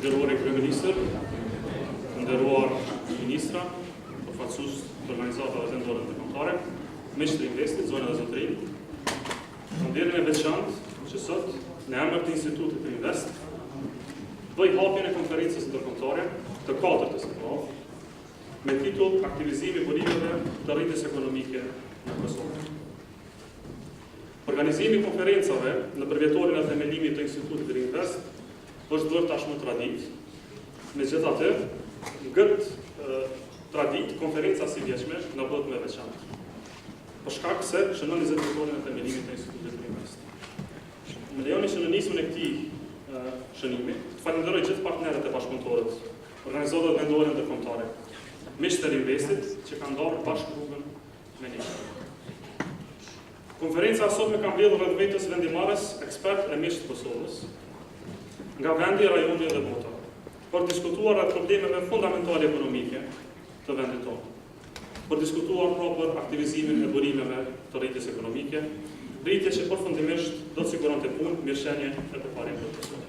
nderuar Kryeministër, nderuar ministra, përfaqësues të organizatave vendore ndërkombëtare, miq të Investit, zonë dhe zotëri. Ndërmjet e veçantë që sot në emër të Institutit Riinvest bëj hapjen e konferencës ndërkombëtare të katërtës së radhë me titull Aktivizimi burimeve të rritjes ekonomike në Kosovë. Organizimi i konferencave në vjetorin e themelimit të Institutit Riinvest është bërë tashmë traditë. Megjithatë, këtë traditë konferenca si vjeçme na bëhet më veçantë. Për shkak se shënon 20 vjetorin e themelimit të Institutit Riinvest. Më lejoni që në nismën e këtij shënimi, të falenderoj gjithë partnerët e bashkëpunëtorët, organizatat vendore ndërkombëtare, miq të Investit që kanë ndarë bashkë rrugën me ne. Konferenca sot me ka mbledhur rreth vetes vendimarrës, ekspert e miq të Kosovës, nga vendi, rajoni dhe bota, për diskutuar rreth problemeve fundamentale ekonomike të vendit tonë, për diskutuar për aktivizimin e burimeve të rritjes ekonomike, rritje që përfundimisht do të siguronte punë, mirëqenie e përparjen për Kosovën.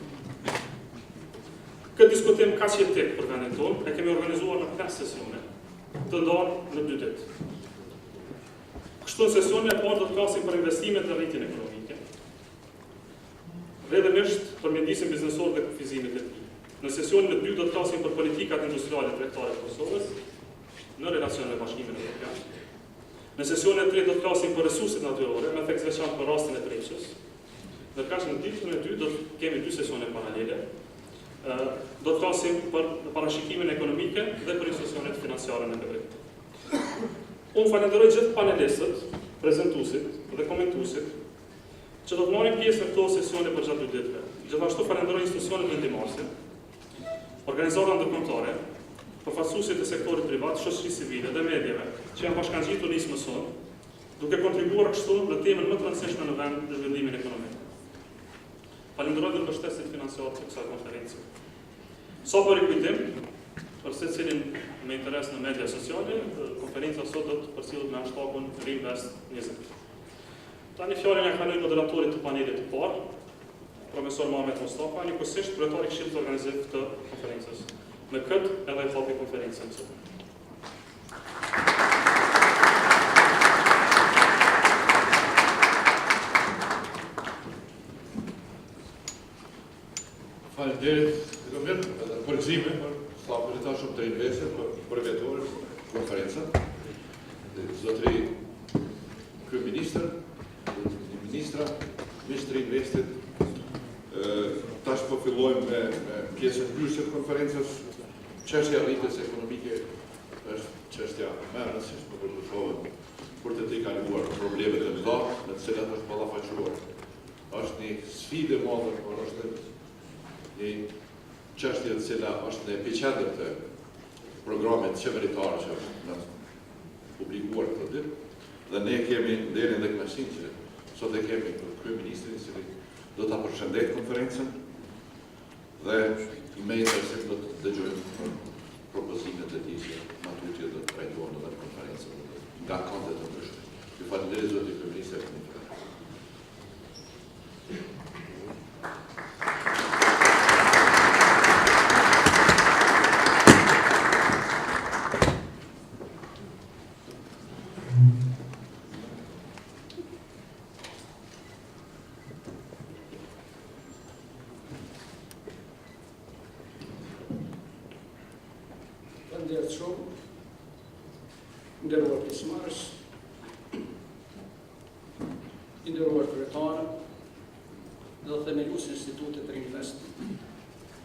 Këtë diskutim kaq jetik për vendin tonë e kemi organizuar në 5 sesione, të ndarë në 2 ditë. Kështu në sesione e parë do të flasim për investimet dhe rritjen ekonomike. Rrjedhimisht për mjedisin biznesor dhe kufizimin e tij. Në sesionin e dytë do të flasim për politikat industriale tregtare të Kosovës në relacion me Bashkimin Evropian. Në sesionin e tretë do të flasim për resurset natyrore, me theks veçantë për rastin e rritjes. Ndërkaq në ditën e dytë do të kemi 2 sesione paralele. Do të flasim për parashikimin ekonomike dhe për institucionet financiare në veprim. Unë falenderoj gjithë panelistët, prezantuesit dhe komentuesit që do të marrin pjesë në këto sesione për gjatë 2 ditëve. Gjithashtu falenderoj institucionet vendimmarrëse, organizatat ndërkombëtare, përfaqësuesit e sektorit privat, shoqërisë civile dhe mediave që janë bashkangjitur nismë son, duke kontribuar kështu në temën më të rëndësishme në vend në zhvillimin ekonomik. Falenderoj dhe mbështetësit financiar të kësaj konferencë. Sa për rikujtim, për secilin me interes në media sociale, konferenca sot do të përcjellet me hashtagun Riinvest 20. Tani fjalën ja kaloj moderatorit të panelit të parë, profesor Mustafa, njëkohësisht kryetari i këshillit organizativ të konferencës. Me këtë edhe e hapi konferencën sot. Faleminderit, Lumir, edhe përgëzime për stafin shumë të Investit për vjetorin konferencën. Zotëri Kryeministër, ministra, miq të Investit, tash po fillojmë me pjesën kryesore të konferencës. Çështja e rritjes ekonomike është çështja më e rëndësishme për Kosovën për të kaluar problemet e mëdha me të cilat është ballafaqur. Është një sfidë e madhe, por është një çështje e cila është në epicentër të programit qeveritar që është publikuar këtë ditë, dhe ne kemi nderin dhe kënaqësinë që sot e kemi Kryeministrin i cili do ta përshëndet konferencën dhe me interesim do të dëgjojmë propozimet e tij që natyrë do të trajtohen në konferencën nga kante të ndryshme. Ju falenderoj zoti Kryeministër. Nderuar pjesëmarrës, nderuar kryetar dhe themeluesi i Institutit Riinvest,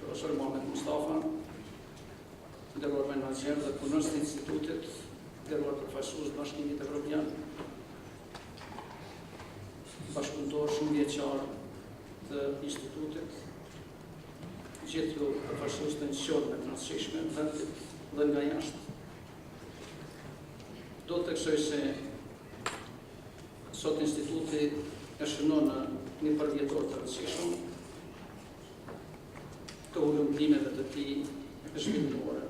profesor Mustafa, nderuar menaxher dhe punonës të institutit, nderuar përfaqësues Bashkimit Evropian, bashkëpunëtor shumë vjeçar të institutit, gjithë ju përfaqësues të institucioneve të rëndësishme të vendit dhe nga jashtë. Do të theksoj se sot instituti e shënon në një përvjetor të rëndësishëm të ulëndimeve të tij zhvillimore.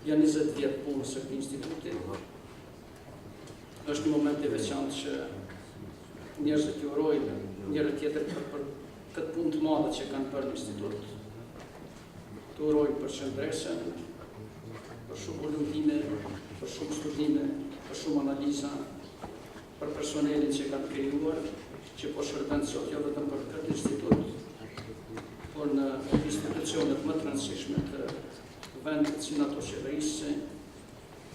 Janë 20 vjet punës së këtij instituti. Është një moment i veçantë që njerëzit ju urojnë njëri tjetrit për këtë punë të madhe që kanë bërë në institut. Të uroj për qëndresën, për shumë volumtime, për shumë studime, për shumë analiza, për personelin që kanë krijuar, që po shërben sot jo vetëm për këtë institut, por në institucionet më të rëndësishme të vendit si në ato qeverisë,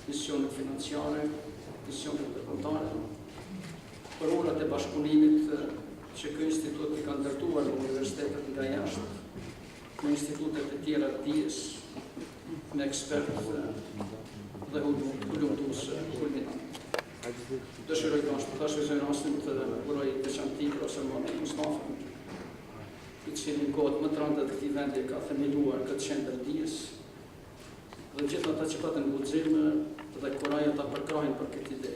misionet financiare, misionet ndërkombëtare, për urat e bashkëpunimit që ky institut i ka ndërtuar në universitetet nga jashtë, në institutet e tjera të dijes, me ekspertë dhe hulumtues kulminant. Dëshiroj ta shfrytëzoj rastin të uroj veçantik ose më Mustafa, i cili në kohët më të rënda të këtij vendi ka themeluar këtë qendër dijes, dhe gjithë ata që patën guxim dhe kuraja ta përkrahin për këtë ide.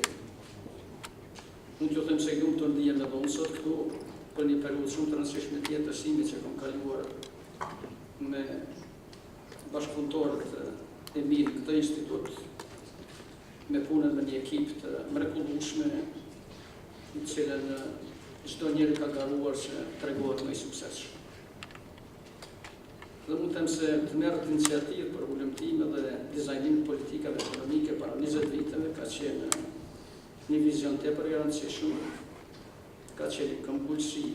Unë t'ju them se lumtur ndihem edhe unë sot këtu për një periudhë shumë të rëndësishme të jetës sime që kam kaluar me bashkëpunëtorët e mirë këtë institut, me punën me një ekip të mrekullueshme, në cilën çdo njeri ka garuar që tregohet më i suksesshëm. Dhe mund të them se të merret iniciativë për hulumtime dhe dizajnim politikave ekonomike para 20 viteve ka qenë një vizion tepër i rëndësishëm, ka qenë këmbgulsi,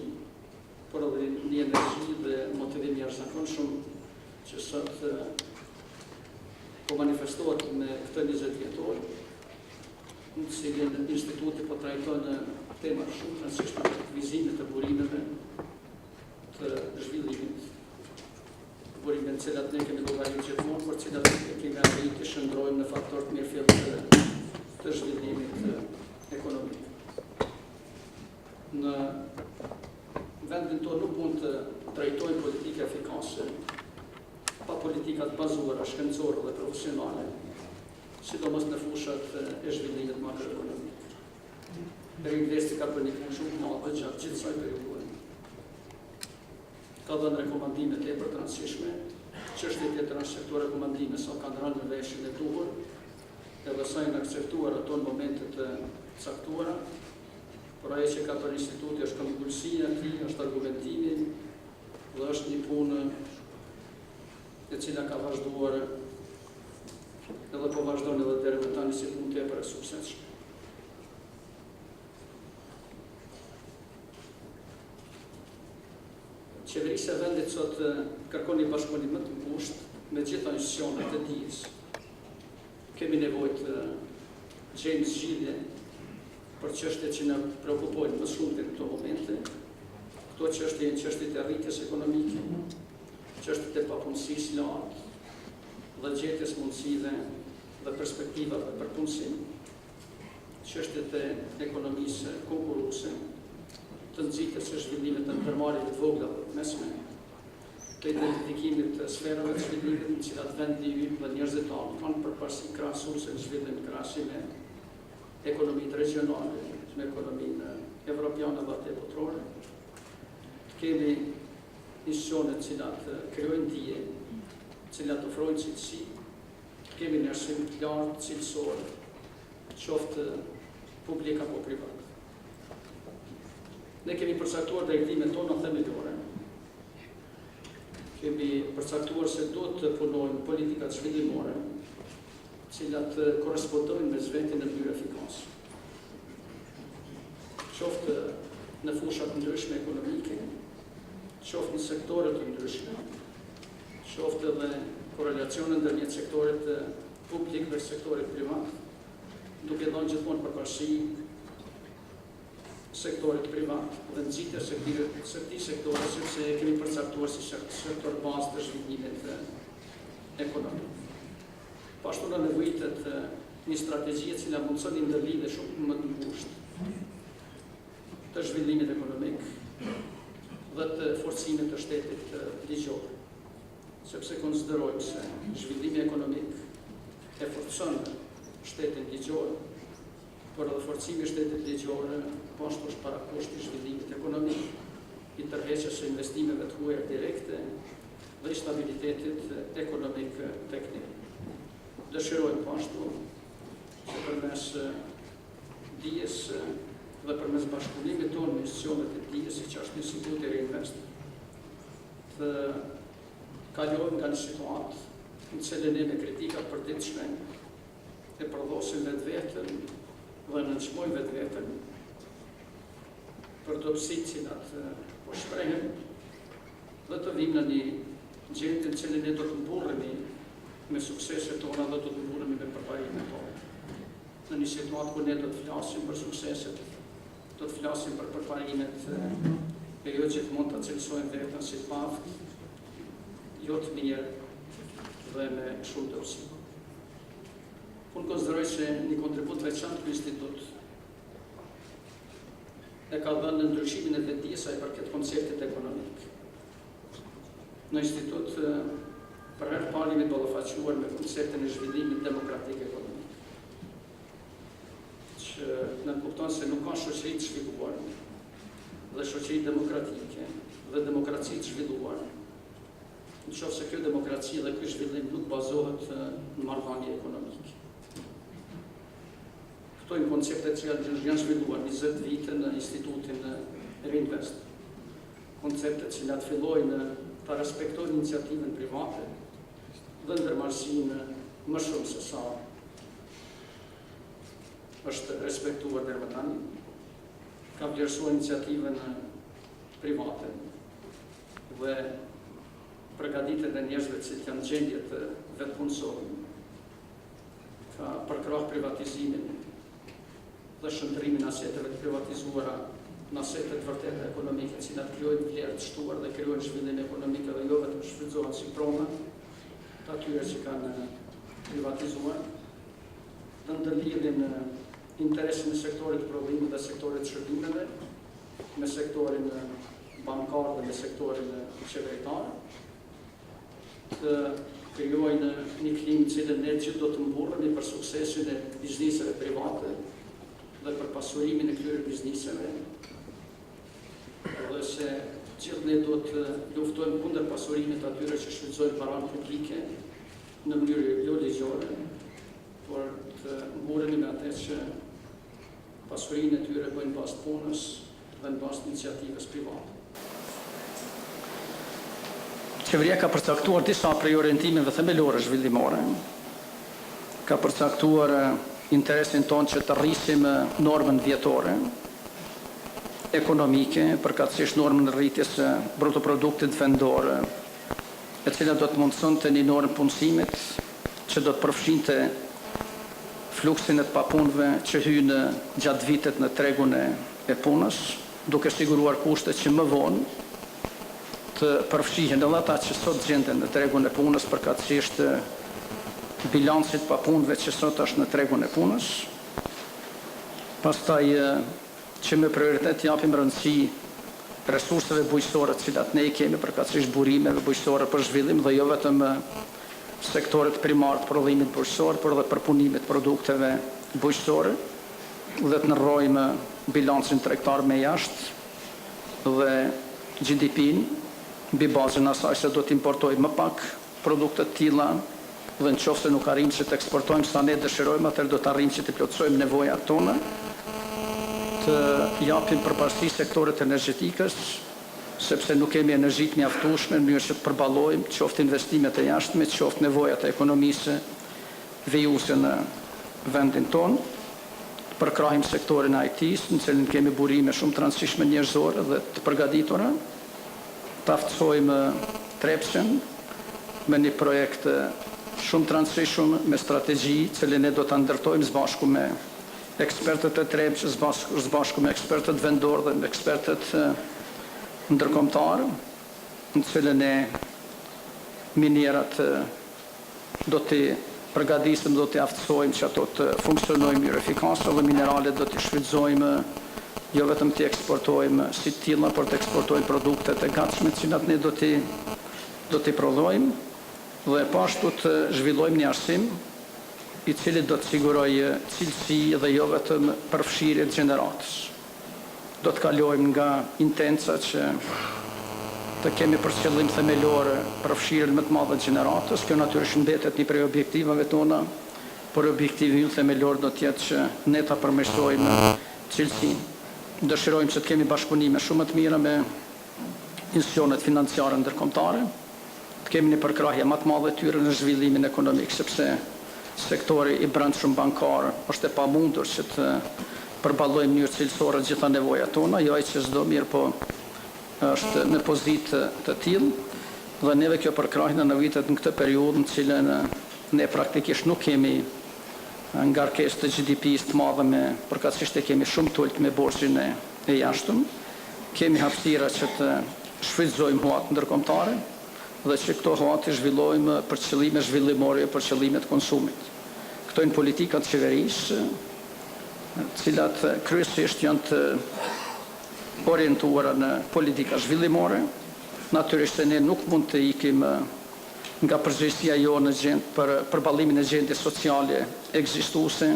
por edhe një energji dhe motivim jashtëzakonshëm që sot po manifestohet me këtë 20 vjetor, në cilin instituti po trajton tema shumë të rëndësishme të aktivizimit të burimeve të zhvillimit. Burimet cilat ne kemi llogaritur gjithmonë, por cilat ne kemi arritur të shndrojmë në faktor të mirëfillues të zhvillimit ekonomik. Në vendin tonë nuk mund të trajtojmë politikë efikase pa politika të bazuara shkencore dhe profesionale, sidomos në fushat e zhvillimit makroekonomik. Riinvesti ka bërë një punë shumë të madhe gjatë gjithë kësaj periudhe. Ka dhënë rekomandime tepër të rëndësishme, çështjet e tjera në sektor rekomandime sa kanë rënë në veshin e duhur, edhe sa janë akceptuar ato në momente të caktuara, por ajo që ka bërë instituti është këmbgulësia e tij, është argumentimi dhe është një punë e cila ka vazhduar edhe po vazhdon edhe deri më tani si punë tepër e suksesshme. Qeverisja e vendit sot kërkon një bashkëpunim më të ngushtë me gjitha institucionet e dijes. Kemi nevojë të gjejmë zgjidhje për çështjet që na preokupojnë më shumë në këto momente. Këto çështje janë çështjet e rritjes ekonomike, çështjet e papunësisë lartë dhe gjetjes mundësive dhe perspektivave për punësim, çështjet e ekonomisë konkurruese, të nxitjes së zhvillimit të ndërmarrjeve të vogla dhe të mesme, të identifikimit të sferave të zhvillimit në cilat vendi ynë dhe njerëzit tanë kanë përparësi krahasuese në zhvillim krahasim me ekonomitë regionale, me ekonominë evropiane dhe atë botërore. Të kemi institucione të cilat krijojnë dije, të cilat ofrojnë cilësi, të kemi njerëzim të lartë cilësor, qoftë publik apo privat. Ne kemi përcaktuar drejtimet tona themelore. Kemi përcaktuar se do të punojmë politikat zhvillimore, të cilat korrespondojnë me vetin në mënyrë efikase. Qoftë në fusha të ndryshme ekonomike, qoftë në sektore të ndryshme, qoftë edhe korrelacione ndërmjet sektorit publik dhe sektorit privat, duke dhënë gjithmonë përparësi sektorit privat dhe nxitjes së këtij sektori, sepse kemi përcaktuar si sektor bazë të zhvillimit ekonomik. Pashtu na nevojitet një strategji e cila mundson një ndërlidhje shumë më të ngushtë të zhvillimit ekonomik dhe të forcimit të shtetit ligjor, sepse konsiderojmë se zhvillimi ekonomik e forcon shtetin ligjor, por edhe forcimi i shtetit ligjor pashtu është parakusht i zhvillimit ekonomik, i tërheqjes së investimeve të huaja direkte dhe i stabilitetit ekonomik teknik. Dëshirojmë pashtu që përmes dijes dhe përmes bashkëpunimit tonë me institucionet e dijes, siç është Instituti Riinvest, të kalojmë nga një situatë në cilën me kritikat përditshme e përdosim vetveten dhe nënçmojmë vetveten për dobësitë cilat po shprehen dhe të vim në një gjendje në cilën ne do të mburremi me sukseset tona dhe do të mburremi me përparimet tona. Në një situatë ku ne do të flasim për sukseset, do të flasim për përparimet e jo gjithmonë të cilësojmë vetën si të paftë, jo të mirë dhe me shumë dobësi. Unë konsideroj se një kontribut veçantë ky institut e ka dhënë në ndryshimin e vetdijes sa i përket konceptit ekonomik. Në institut për herë parë jemi ballafaquar me konceptin e zhvillimit demokratik ekonomik, që në kupton se nuk ka shoqëri të zhvilluar dhe shoqëri demokratike dhe demokraci të zhvilluar, nëse kjo demokraci dhe ky zhvillim nuk bazohet në marrëdhënie ekonomike. Këto janë konceptet që janë zhvilluar 20 vite në Institutin Riinvest. Konceptet që cilat fillojnë ta respektojnë iniciativën private dhe ndërmarrësinë më shumë se sa është respektuar deri më tani. Ka vlerësuar iniciativën private dhe përgatitjen e njerëzve që janë në gjendje të vetpunësohen. Ka përkrah privatizimin dhe shëndrimin aseteve të privatizuara në asetet vërtet ekonomike, cilat krijojnë vlerë të shtuar dhe krijojnë zhvillim ekonomik dhe jo vetëm shfrytëzohen si prona të atyre që kanë privatizuar, dhe ndërlidhin interesin e sektorit të prodhimit dhe sektorit të shërbimeve me sektorin bankar dhe me sektorin qeveritar, të krijojnë një klimë cilën ne gjithë do të mburremi për suksesin e bizniseve private dhe për pasurimin e këtyre bizniseve, dhe se gjithë ne do të luftojmë kundër pasurimit atyre që shfrytëzojnë paranë publike në mënyrë jo ligjore, por të mburremi me atë që pasurinë e tyre bëjnë bazë punës dhe në bazë iniciativës private. Qeveria ka përcaktuar disa prej orientimeve themelore zhvillimore. Ka përcaktuar interesin tonë që të rrisim normën vjetore, ekonomike, përkatësisht normën rritjes së brutoproduktit vendor, e cila do të mundësonte një normë punësimit që do të përfshinte fluksin e të papunëve që hynë gjatë vitet në tregun e punës, duke siguruar kushtet që më vonë të përfshihen edhe ata që sot gjenden në tregun e punës, përkatësisht bilancit papunëve që sot është në tregun e punës. Pastaj që me prioritet japim rëndësi resurseve bujqësore të cilat ne i kemi, përkatësisht burimeve bujqësore për zhvillim dhe jo vetëm sektoret primar të prodhimit bujqësor, por edhe përpunimit produkteve bujqësore dhe të ndërrojmë bilancin tregtar me jashtë dhe GDP-n mbi bazën asaj se do të importojmë më pak produkte të tilla dhe nëse nuk arrijmë që të eksportojmë sa ne dëshirojmë, atëherë do të arrijmë që të plotësojmë nevojat tona, të japim përparësi sektorit energjetikës, sepse nuk kemi energji të mjaftueshme në mënyrë që të përballojmë qoftë investimet e jashtme, qoftë nevojat e ekonomisë vijuese në vendin tonë. Përkrahim sektorin e IT-s, në cilin kemi burime shumë të rëndësishme njerëzore dhe të përgatitura. Të aftësojmë trepshen me një projekt shumë të rëndësishëm me strategji, cilin ne do ta ndërtojmë së bashku me ekspertët e trepshes, së bashku me ekspertët vendor dhe me ekspertët ndërkombëtar, në cilën e minierat do të përgatisim, do të aftësojmë që ato të funksionojnë mirë efikase dhe mineralet do të shfrytëzojmë jo vetëm të eksportojmë si të tilla, por të eksportojmë produktet e gatshme të cilat ne do t'i prodhojmë dhe pashtu të zhvillojmë një arsim i cili do të sigurojë cilësi dhe jo vetëm përfshirje të gjeneratës. Do të kalojmë nga intenca që të kemi për qëllim themelor përfshirjen më të madhe të gjeneratës. Kjo natyrisht mbetet një prej objektivave tona, por objektivi ynë themelor do të jetë që ne ta përmirësojmë cilësinë. Dëshirojmë që të kemi bashkëpunime shumë të mira me institucionet financiare ndërkombëtare, të kemi një përkrahje më të madhe tyre në zhvillimin ekonomik, sepse sektori i brendshëm bankar është e pamundur që të përballojë në mënyrë cilësore gjitha nevojat tona, jo ai që çdo mirë, po është në pozitë të tillë, dhe neve kjo përkrahje në vitet në këtë periudhë në cilën ne praktikisht nuk kemi ngarkesë të GDP-s të madhe me përkatësisht e kemi shumë të ulët me borxhin e jashtëm, kemi hapësira që të shfrytëzojmë huat ndërkombëtare dhe që këto huat të zhvillojmë për qëllime zhvillimore, për qëllime të konsumit. Këto janë politikat të qeverisë, të cilat kryesisht janë të orientuara në politika zhvillimore. Natyrisht ne nuk mund të ikim nga përgjegjësia jo në për përballimin e gjendjes sociale ekzistuese,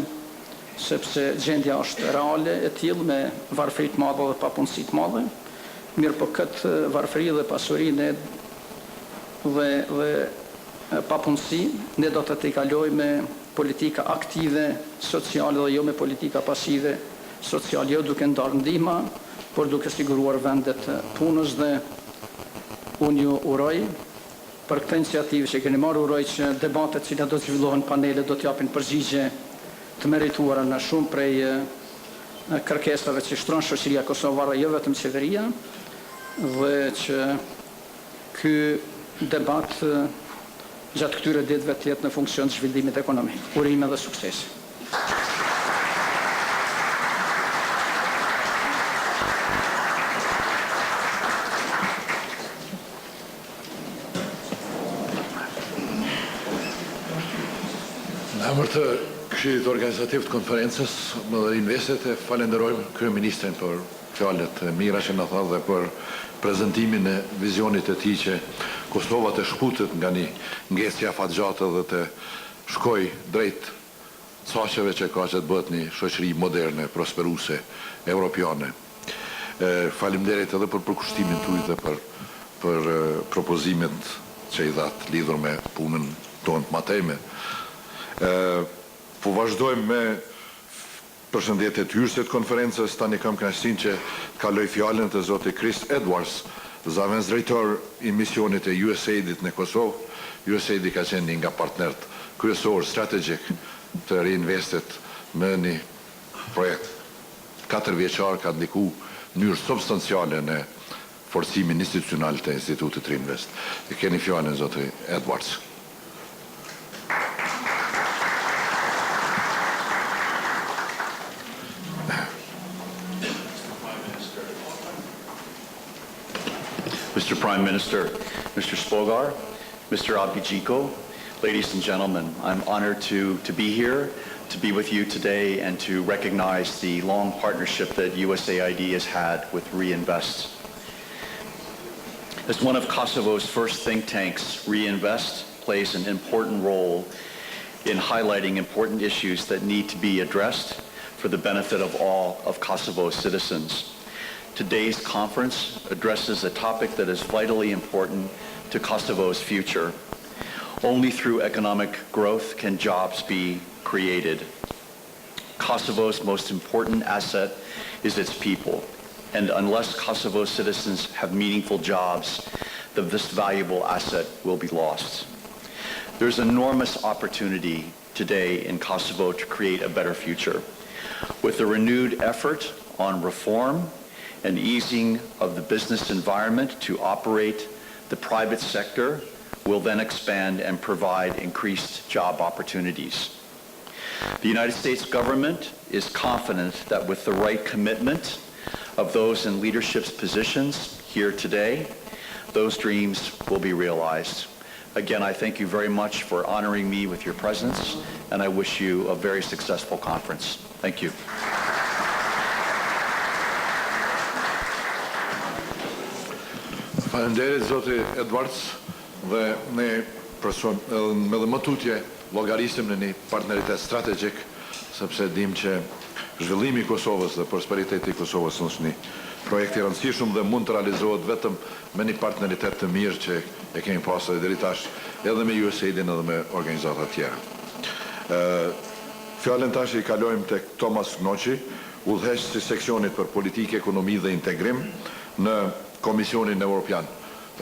sepse gjendja është reale e tillë me varfëri të madhe dhe papunësi të madhe. Mirë, po këtë varfëri dhe pasurinë dhe papunësi ne do të tejkalojmë me politika aktive sociale dhe jo me politika pasive sociale, jo duke ndarë ndihma, por duke siguruar vendet punës. Dhe unë ju uroj për këtë iniciativë që keni marrë, uroj që debatet që do të zhvillohen panelet do të japin përgjigje të merituara në shumë prej kërkesave që shtron shoqëria kosovare, jo vetëm qeveria, dhe që ky debat gjatë këtyre ditëve të jetë në funksion të zhvillimit ekonomik. Urime dhe sukses. Në emër të Këshillit Organizativ të konferencës, më dhe Investet, e falenderojmë Kryeministrin për fjalët e mira që na tha dhe për prezantimin e vizionit të tij që Kosova të shkutet nga një ngesje afatgjate dhe të shkoj drejt caqeve që ka që të bëhet një shoqëri moderne, prosperuese, europiane. Faleminderit edhe për përkushtimin tuaj dhe për propozimet që i dhat lidhur me punën tonë të mateme. Po vazhdojmë me përshëndetjet hyrëse të konferencës. Tani kam kënaqësinë që kaloj fjalën të zotit Chris Edwards, zëvendës drejtor i misionit e USAID-it në Kosovë. USAID ka qenë një nga partnerët kryesor strategjik të Riinvestit me një projekt 4 vjeçar, ka ndiku në mënyrë substanciale në forcimin institucional të Institutit Riinvest. E keni fjalën zoti Edwards. Mr. Prime Minister, Mr. Spogar, Mr. Abdixhiku, ladies and gentlemen, I'm honored to be here, to be with you today, and to recognize the long partnership that USAID has had with Riinvest. As one of Kosovo's first think tanks, Riinvest plays an important role in highlighting important issues that need to be addressed for the benefit of all of Kosovo's citizens. Today's conference addresses a topic that is vitally important to Kosovo's future. Only through economic growth can jobs be created. Kosovo's most important asset is its people, and unless Kosovo's citizens have meaningful jobs, this valuable asset will be lost. There's enormous opportunity today in Kosovo to create a better future. With a renewed effort on reform and easing of the business environment to operate, the private sector will then expand and provide increased job opportunities. The United States government is confident that with the right commitment of those in leadership positions here today, those dreams will be realized. Again, I thank you very much for honoring me with your presence, and I wish you a very successful conference. Thank you. Faleminderit zoti Edwards, dhe ne me dhe më tutje llogarisim në një partneritet strategjik, sepse dim që zhvillimi i Kosovës dhe prosperiteti i Kosovës është një projekt i rëndësishëm dhe mund të realizohet vetëm me një partneritet të mirë që e kemi pasur deri tash edhe me USAID-in edhe me organizata të tjera. Fjalën tash i kalojmë tek Thomas Gnocchi, udhëheqësi i seksionit për politikë, ekonomi dhe integrim në Komisionin Evropian.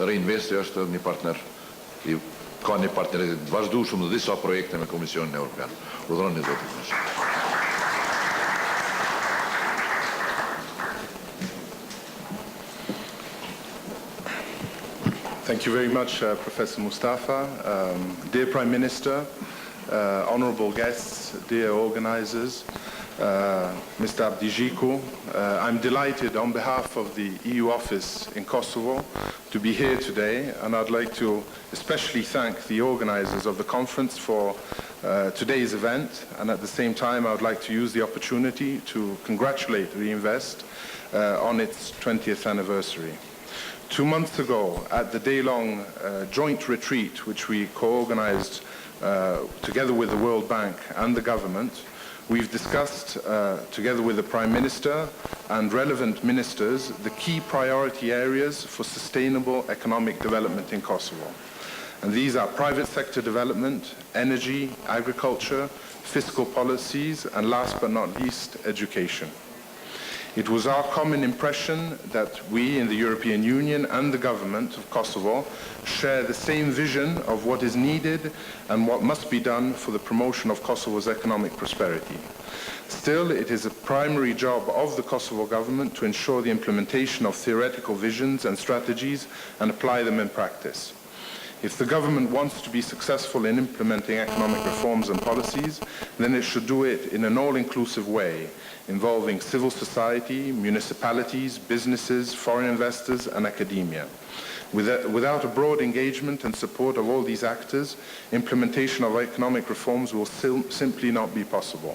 Riinvest është një partner, ka një partneritet të vazhdueshëm në disa projekte me Komisionin Evropian. Urdhëroni zoti Kryesues. Thank you very much, Professor Mustafa. Dear Prime Minister, honorable guests, dear organizers, Mr. Abdixhiku, I'm delighted on behalf of the EU office in Kosovo to be here today, and I'd like to especially thank the organizers of the conference for today's event, and at the same time I would like to use the opportunity to congratulate Riinvest on its 20th anniversary. 2 months ago, at the day-long joint retreat, which we co-organized together with the World Bank and the government, we've discussed, together with the Prime Minister and relevant ministers, the key priority areas for sustainable economic development in Kosovo. And these are private sector development, energy, agriculture, fiscal policies, and last but not least, education. It was our common impression that we in the European Union and the government of Kosovo share the same vision of what is needed and what must be done for the promotion of Kosovo's economic prosperity. Still, it is a primary job of the Kosovo government to ensure the implementation of theoretical visions and strategies and apply them in practice. If the government wants to be successful in implementing economic reforms and policies, then it should do it in an all-inclusive way, involving civil society, municipalities, businesses, foreign investors, and academia. Without a broad engagement and support of all these actors, implementation of economic reforms will simply not be possible.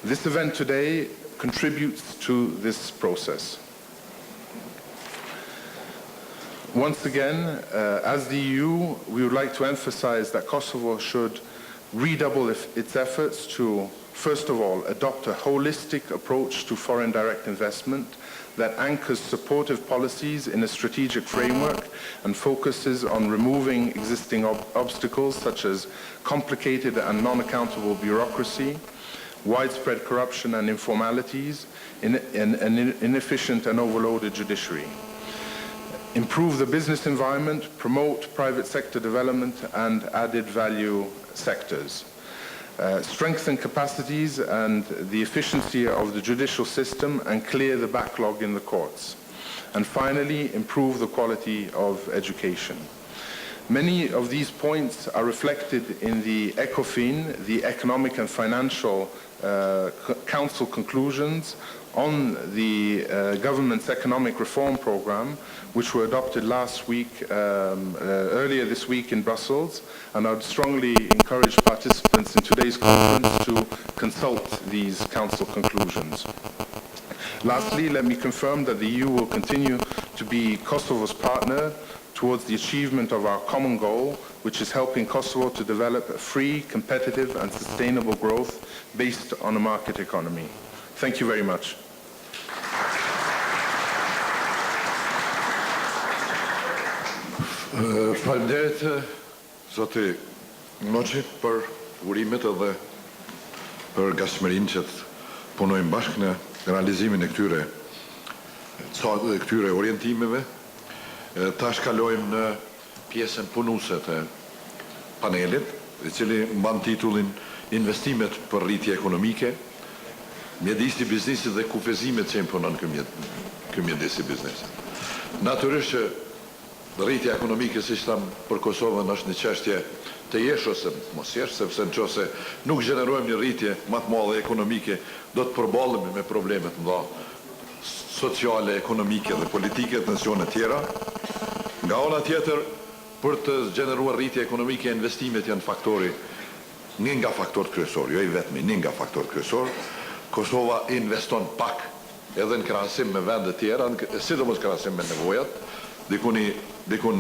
This event today contributes to this process. Once again, as the EU, we would like to emphasize that Kosovo should redouble its efforts to, first of all, adopt a holistic approach to foreign direct investment that anchors supportive policies in a strategic framework and focuses on removing existing obstacles such as complicated and non-accountable bureaucracy, widespread corruption and informalities, an inefficient and overloaded judiciary. Improve the business environment, promote private sector development and added value sectors. Strengthen capacities and the efficiency of the judicial system and clear the backlog in the courts. And finally, improve the quality of education. Many of these points are reflected in the ECOFIN, the Economic and Financial Council conclusions on the government's economic reform program, which were adopted earlier this week in Brussels, and I would strongly encourage participants in today's conference to consult these council conclusions. Lastly, let me confirm that the EU will continue to be Kosovo's partner towards the achievement of our common goal, which is helping Kosovo to develop a free, competitive and sustainable growth based on a market economy. Thank you very much. Faleminderit zoti Gnocchi për urimet edhe për gatshmërinë që të punojmë bashkë në realizimin e këtyre orientimeve. Tash kalojmë në pjesën punuese të panelit, i cili mban titullin Investimet për rritje ekonomike, mjedisi biznesit dhe kufizimet që imponon ky mjedisi biznesit. Natyrisht që rritja ekonomike, siç tham, për Kosovën është një çështje të jesh ose mos jesh, sepse nëse nuk gjenerojmë një rritje më të madhe ekonomike, do të përballemi me probleme të mëdha sociale, ekonomike dhe politike të nacione tjera. Nga ana tjetër, për të gjeneruar rritje ekonomike, investimet janë një nga faktorët kryesorë, jo i vetmi, një nga faktorët kryesorë. Kosova investon pak, edhe në krahasim me vende tjera, sidomos krahasim me nevojat, dikun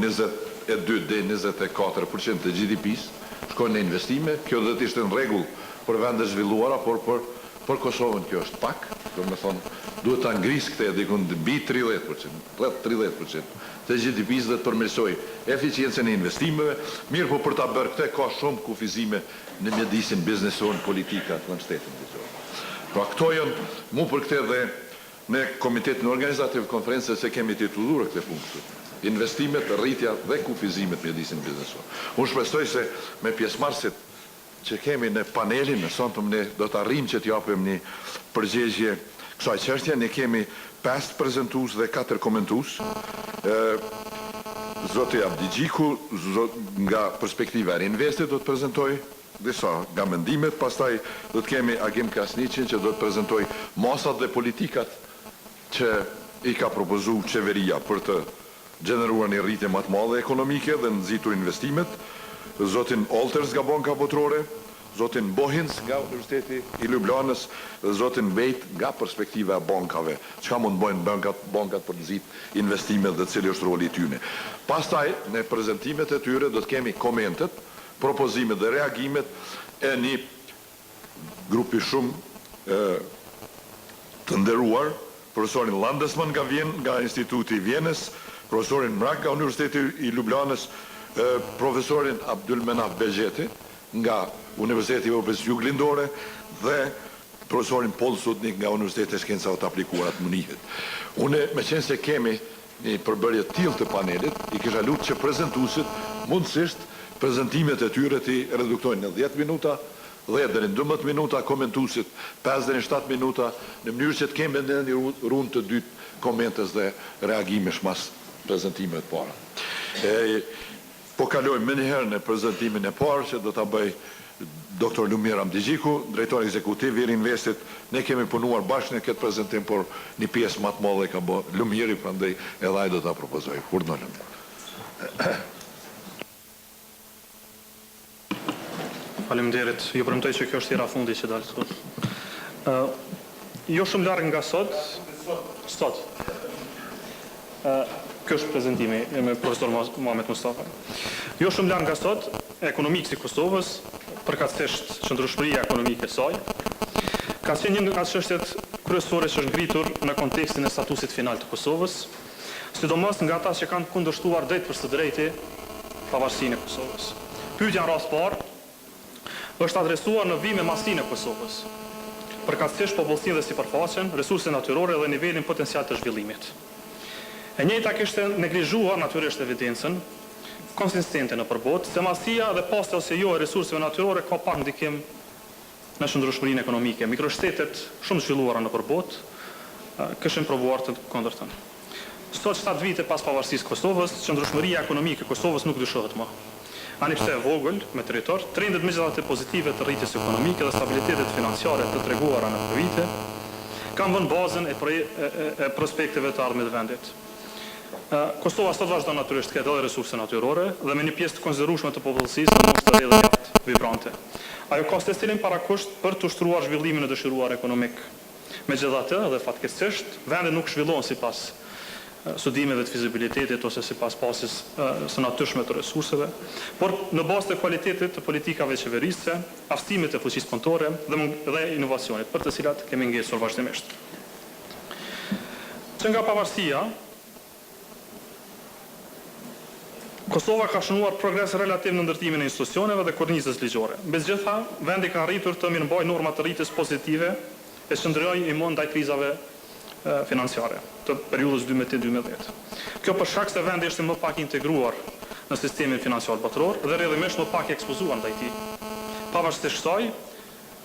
22 deri 24% të GDP-s shkojnë në investime. Kjo do të ishte në rregull për vende zhvilluara, por për Kosovën kjo është pak. Do të thonë, duhet ta ngrisë këtë dikun mbi 30%, rreth 30% të GDP-s dhe të përmirësoj eficiencën e investimeve. Mirë, po për ta bërë këtë ka shumë kufizime në mjedisin biznesor, politikat në shtetin biznesor. Pra këto janë, mu për këtë dhe Ne Komitetin Organizativ konferencës e kemi titulluar këtë punë. Investimet, rritja dhe kufizimet mjedisin biznesorë. Unë shpresoj se me pjesëmarrësit që kemi në panelin, në sonëm ne do të arrijmë që t'japim një përgjigje kësaj çështje. Ne kemi 5 prezentues dhe 4 komentues. Zoti Abdixhiku nga perspektiva e Riinvestit do të prezantoj disa nga mendimet, pastaj do të kemi Agim Krasniqin që do të prezantoj masat dhe politikat që i ka propozuar qeveria për të gjeneruar një rritje më të madhe ekonomike dhe nxitur investimet, zotin Olters nga Banka Botërore, zotin Bohins nga Universiteti i Ljubljanës, dhe zotin Bejt nga perspektiva e bankave. Çka mund bëjnë bankat për të nxit investimet dhe cili është roli i tyre. Pastaj, në prezantimet e tyre do të kemi komentet, propozimet dhe reagimet e një grupi shumë të nderuar, profesorin Landesman nga Instituti Vienes, profesorin Mrak nga Universiteti i Ljubljanës, profesorin Abdulmenaf Begjeti nga Universiteti i Evropës Juglindore dhe profesorin Paul Sutnik nga Universiteti e Shkencave të Aplikuara të Munitit. Unë, me qenë se kemi një përbërje tillë të panelit, i kisha lutur që prezantuesit mundësisht prezantimet e tyre të reduktojnë në 10 minuta, 10 deri në 12 minuta, komentuesit 5 deri në 7 minuta, në mënyrë që të kemi në një rundë të dytë komentes dhe reagimesh mas prezantimeve të para. Po kalojmë më njëherë në prezantimin e parë që do ta bëj Dr. Lumir Abdixhiku, drejtor ekzekutiv i Riinvestit. Ne kemi punuar bashkë në këtë prezantim, por një pjesë më të madhe ka bë Lumiri, prandaj edhe ai do ta propozoj. Urdhëron Lumir. Faleminderit. Ju premtoj që kjo është hera fundi që dalë këtu. Jo shumë larg nga sot. Kjo është prezantimi me profesor Muhamet Mustafa. Jo shumë larg nga sot, Ekonomike i Kosovës, përkatësisht qëndrueshmëria ekonomike e saj, ka qenë një nga çështjet kryesore që është ngritur në kontekstin e statusit final të Kosovës, sidomos nga ata që kanë kundërshtuar drejt për së drejti pavarësinë e Kosovës. Pyetja në rast parë është adresuar në vime masinë e Kosovës, përkatësisht popullsinë dhe sipërfaqen, resurset natyrore dhe nivelin potencial të zhvillimit. E njëjta kishte neglizhuar natyrisht evidencën konsistente në përbot, se masia dhe paste ose jo e resurseve natyrore ka pak ndikim në qëndrueshmërinë ekonomike. Mikroshtetet shumë zhvilluara në përbot kishin provuar të kundërtën. Sot 7 vite pas pavarësisë Kosovës, qëndrueshmëria ekonomike e Kosovës nuk dyshohet më. Ani pse e vogël me territor, trendet megjithatë pozitive të rritjes ekonomike dhe stabilitetet financiare të treguara në këto vite kanë vënë bazën e prospekteve të ardhmit të vendit. Kosova sot vazhdon natyrisht të ketë edhe resurse natyrore dhe me një pjesë të konsiderueshme të popullsisë në mos të rrjedhë jashtë vibrante. Ajo ka stilin parakusht për të ushtruar zhvillimin e dëshiruar ekonomik. Megjithatë, dhe fatkeqësisht, vendet nuk zhvillohen sipas studimeve të fizibilitetit ose sipas pasjes së natyrshme të resurseve, por në bazë të kualitetit të politikave qeverisë, aftësimit të fuqisë punëtore dhe inovacionit, për të cilat kemi ngjesur vazhdimisht. Që nga pavarësia, Kosova ka shënuar progres relativ në ndërtimin e institucioneve dhe kornizës ligjore. Megjithatë, vendi ka arritur të mirëmbajë norma të rritjes pozitive e shndërrojë imon ndaj krizave financiare të periudhës 2008-2010. Kjo për shkak se vendi është më pak integruar në sistemin financiar botëror dhe rrjedhimisht më pak ekspozuar ndaj tij. Pavarësisht kësaj,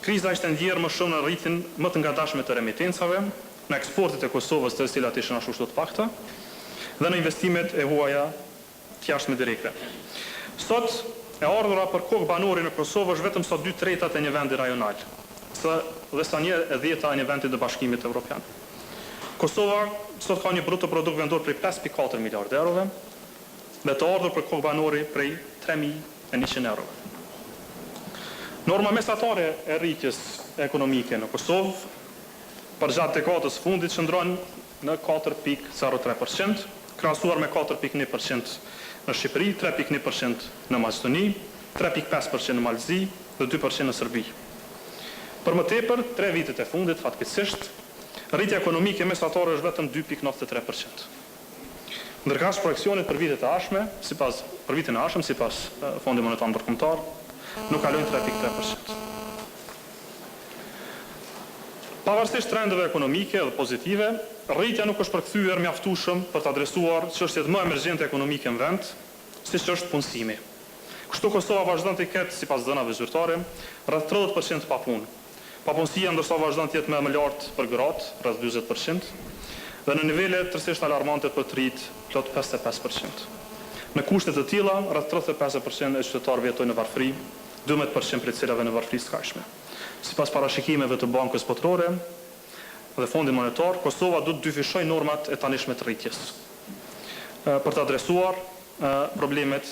kriza ishte ndjerë më shumë në rritjen më të ngadashme të remitencave, në eksportet e Kosovës, të cilat ishin ashtu të pakta, dhe në investimet e huaja të jashtme direkte. Sot e ardhura për kokë banori në Kosovë është vetëm sa 2/3 e një vendi rajonal, dhe sa 1/10 e një vendi të Bashkimit Evropian. Kosova sot ka një bruto produkt vendor prej 5.4 miliardë eurove dhe të ardhur për kokë banori prej 3.100 eurove. Norma mesatare e rritjes ekonomike në Kosovë për gjatë dekadës fundit qëndron në 4.03%, krahasuar me 4.1% në Shqipëri, 3.1% në Maqedoni, 3.5% në Malzi dhe 2% në Serbi. Për më tepër, 3 vitet e fundit, fatkeqësisht, rritja ekonomike mesatare është vetëm 2.93%. Ndërkësh projekcionet për vitin e ardhshëm, sipas Fondit Monetar Ndërkombëtar, nuk kalojnë 3.3%. Pavarësisht trendeve ekonomike dhe pozitive, rritja nuk është përkthyer mjaftueshëm për të adresuar çështjet më emergjente ekonomike në vend, siç është punësimi. Kështu Kosova vazhdon të ketë, sipas dhënave zyrtare, rreth 30% papunë. Papunësia ndërsa vazhdon të jetë më e lartë për gratë, rreth 40%, dhe në nivele tërësisht alarmante për të rit, plot 55%. Në kushte të tilla, rreth 35% e qytetarëve jetojnë në varfëri, 12% prej cilave në varfëri skajshme. Sipas parashikimeve të Bankës Botërore dhe Fondit Monetar, Kosova do të dyfishojë normat e tanishme të rritjes për të adresuar problemet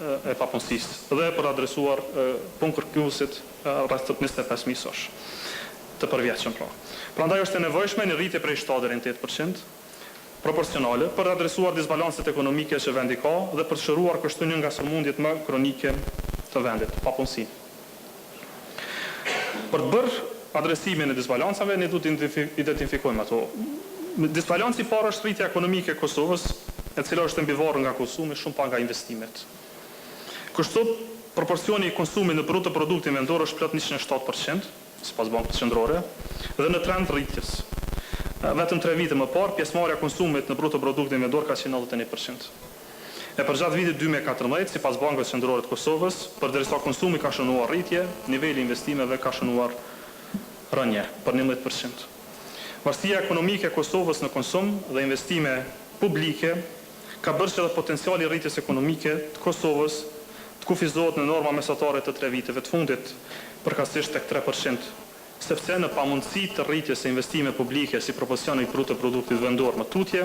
e papunësisë dhe për të adresuar punë kërkuesit rreth 25.000 sosh të përvjeshëm pra. Prandaj është e nevojshme një rritje prej 7 deri në 8% proporcionale për të adresuar disbalancet ekonomike që vendi ka dhe për të shëruar kështu një nga sëmundjet më kronike të vendit, papunësinë. Për të bërë adresimin e disbalancave, ne duhet të identifikojmë ato. Disbalanci i parë është rritja ekonomike e Kosovës, e cila është mbivarur nga konsumi shumë pa nga investimet. Kështu, proporcioni i konsumit në bruto produktin vendor është plot 107%, sipas Bankës Qendrore, dhe në trend rritjes. Vetëm 3 vite më parë, pjesëmarrja e konsumit në bruto produktin vendor ka qenë 91%. E përgjatë vitit 2014, sipas Bankës Qendrore të Kosovës, përderisa konsumi ka shënuar rritje, niveli i investimeve ka shënuar rënje për 11%. Varësia ekonomike e Kosovës në konsum dhe investime publike ka bërë që edhe potenciali i rritjes ekonomike të Kosovës të kufizohet në norma mesatare të 3 viteve të fundit, përkatësisht tek 3%, sepse në pamundësi të rritjes së investimeve publike si proporcioni i bruto produktit vendor më tutje,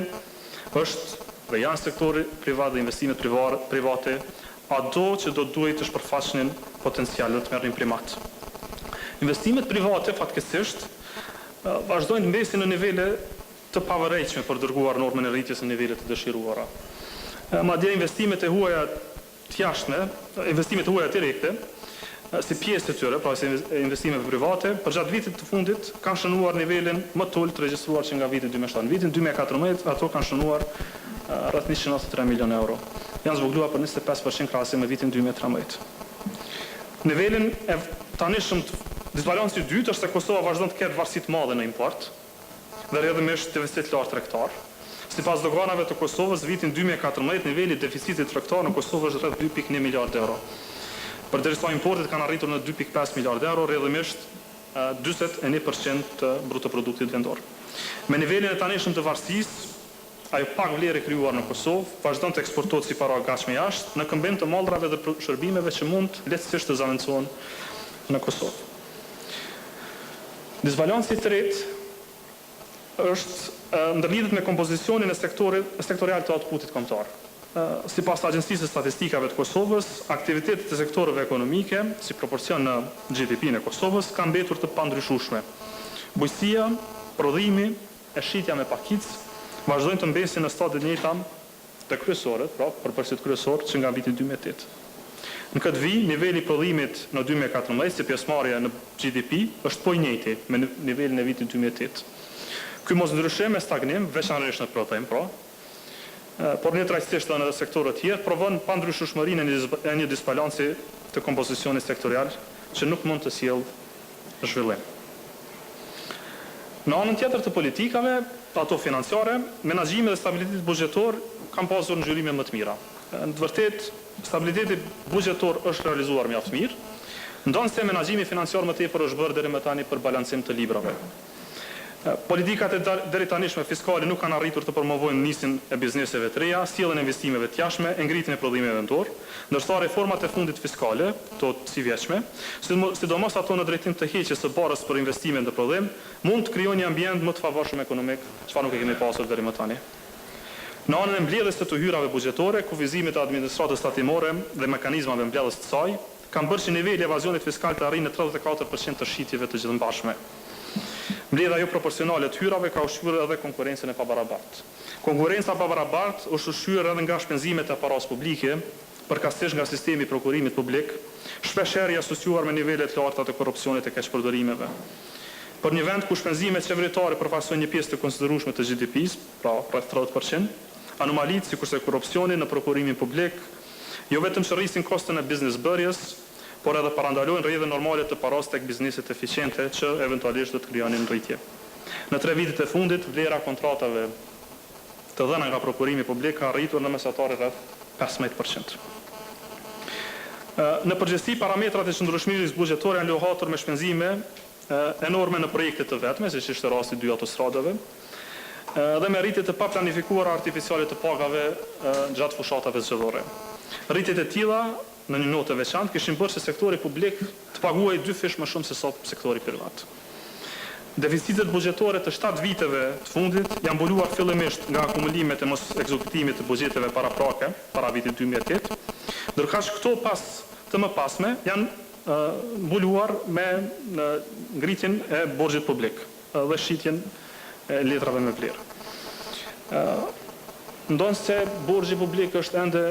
është dhe janë sektori privat dhe investimet private, ado që do duhet të shpërfaqnin potencial dhe të merrin primat. Investimet private, fatkeqësisht, vazhdojnë mbesin në nivele të pavarëjshme për dërguar normën e rritjes në nivele të dëshiruara. Madje investimet e huaja të jashtme, investimet e huaja direkte, si pjesë të tyre, pra si investimeve private, përgjatë vitit të fundit kanë shënuar nivelin më të ulët regjistruar që nga viti 2007. Në vitin 2014 ato kanë shënuar rreth 193 milion euro. Janë zhvogluar për 25% krahasim me vitin 2013. Nivelin e tanishëm disbalanci i dytë është se Kosova vazhdon të ketë varësi të madhe në import dhe rrjedhimisht deficit lart tregtar. Sipas doganave të Kosovës, vitin 2014 niveli i deficitit tregtar në Kosovë është rreth 2.1 miliard euro. Përderisa importet kanë arritur në 2.5 miliard euro, rrjedhimisht 41% të bruto produktit vendor. Me nivelin e tanishëm të varësisë, ajo pak vlerë e krijuar në Kosovë vazhdon të eksportohet si para gatshme jashtë në këmbim të mallrave dhe shërbimeve që mund lehtësisht të zaventësohen në Kosovë. Disbalanci i tretë është ndërlidhet me kompozicionin e sektorial të outputit kombëtar. Sipas Agjencisë së Statistikave të Kosovës, aktivitetet e sektoreve ekonomike, si proporcion në GDP në Kosovës, kanë mbetur të pandryshueshme. Bujqësia, prodhimi e shitja me pakicë vazhdojnë të mbesin në stadin e njëjta të kryesorët, pra përparësit kryesor që nga viti 2008. Në këtë vit, niveli i prodhimit në 2014 si pjesëmarrje në GDP është po i njëjti me nivelin e vitit 2008. Ky mosndryshim me stagnim, veçanërisht në prodhim, por një trajtësisht edhe në sektorët tjerë, provon pandryshueshmërinë e një disbalanci të kompozicionit sektorial që nuk mund të sjellë zhvillim. Në anën tjetër të politikave, ato financiare, menaxhimi dhe stabiliteti buxhetor kanë pasur ngjyrime më të mira. Në të vërtetë, stabiliteti buxhetor është realizuar mjaft mirë, ndonse menaxhimi financiar më tepër është bërë deri më tani për balancim të librave. Politikat e deri tanishme fiskale nuk kanë arritur të promovojnë nisjen e bizneseve të reja, sjelljen e investimeve të jashtme, e ngritjen e prodhimeve vendor, ndërsa reformat e fundit fiskale, to si vjeçme, sidomos ato në drejtim të heqjes së barrës për investime në prodhim, mund të krijojnë një ambient më të favorshëm ekonomik, çfarë nuk e kemi pasur deri më tani. Në anën e mbledhjes së të hyrave buxhetore, kufizimit të administratës tatimore dhe mekanizmave mbledhjes të saj, kanë bërë që niveli i evazionit fiskal të arrijë në 34% të shitjeve të gjithëmbashme. Mbledhja jo proporcionale të hyrave ka ushqyer edhe konkurrencën e pabarabartë. Konkurrenca pabarabartë është ushqyer edhe nga shpenzimet e paras publike, përkatësisht nga sistemi i prokurimit publik, shpeshherë i asociuar me nivele të larta të korrupsionit e keqpërdorimeve. Për një vend ku shpenzimet qeveritare përfaqësojnë një pjesë të konsiderueshme të GDP-s, pra rreth 30%, anomalitë sikurse korrupsioni në prokurimin publik, jo vetëm që rrisin kostën e biznes bërjes, por edhe parandalojnë rrjedhë normale të paros tek bizneset eficiente që eventualisht do të krijonin rritje. Në 3 vitet e fundit, vlera kontratave të dhëna nga prokurimi publik ka rritur në mesatar rreth 15%. Në përgjithësi, parametrat e qëndrueshmërisë buxhetore janë lohatur me shpenzime enorme në projekte të vetme, siç ishte rasti 2 autostradave, dhe me rritje të paplanifikuara artificiale të pagave gjatë fushatave zgjedhore. Rritjet e tilla në një notë veçantë kishin bërë se sektori publik të paguajë 2 fish më shumë se sa sektori privat. Deficitet buxhetore të 7 viteve të fundit janë mbuluar fillimisht nga akumulimet e mos ekzekutimit të buxheteve paraprake, para vitit 2008, ndërkaq këto pas të mëpasme janë mbuluar me ngritjen e borxhit publik dhe shitjen e letrave me vlerë. Ndonë se borxhi publik është ende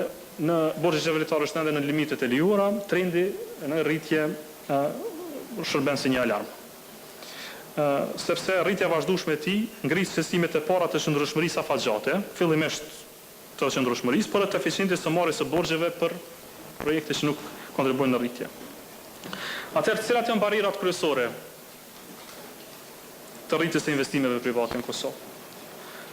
borxhi qeveritar është ende në limitet e lejuara, trendi në rritje shërben si një alarm. Sepse rritja vazhdueshme e tij ngrit sesimet e para të qëndrueshmërisë afatgjate, fillimisht të qëndrueshmërisë, por të eficientës së marrjes së borxheve për projekte që nuk kontribuojnë në rritje. Atëherë, cilat janë barierat kryesore të rritjes së investimeve private në Kosovë?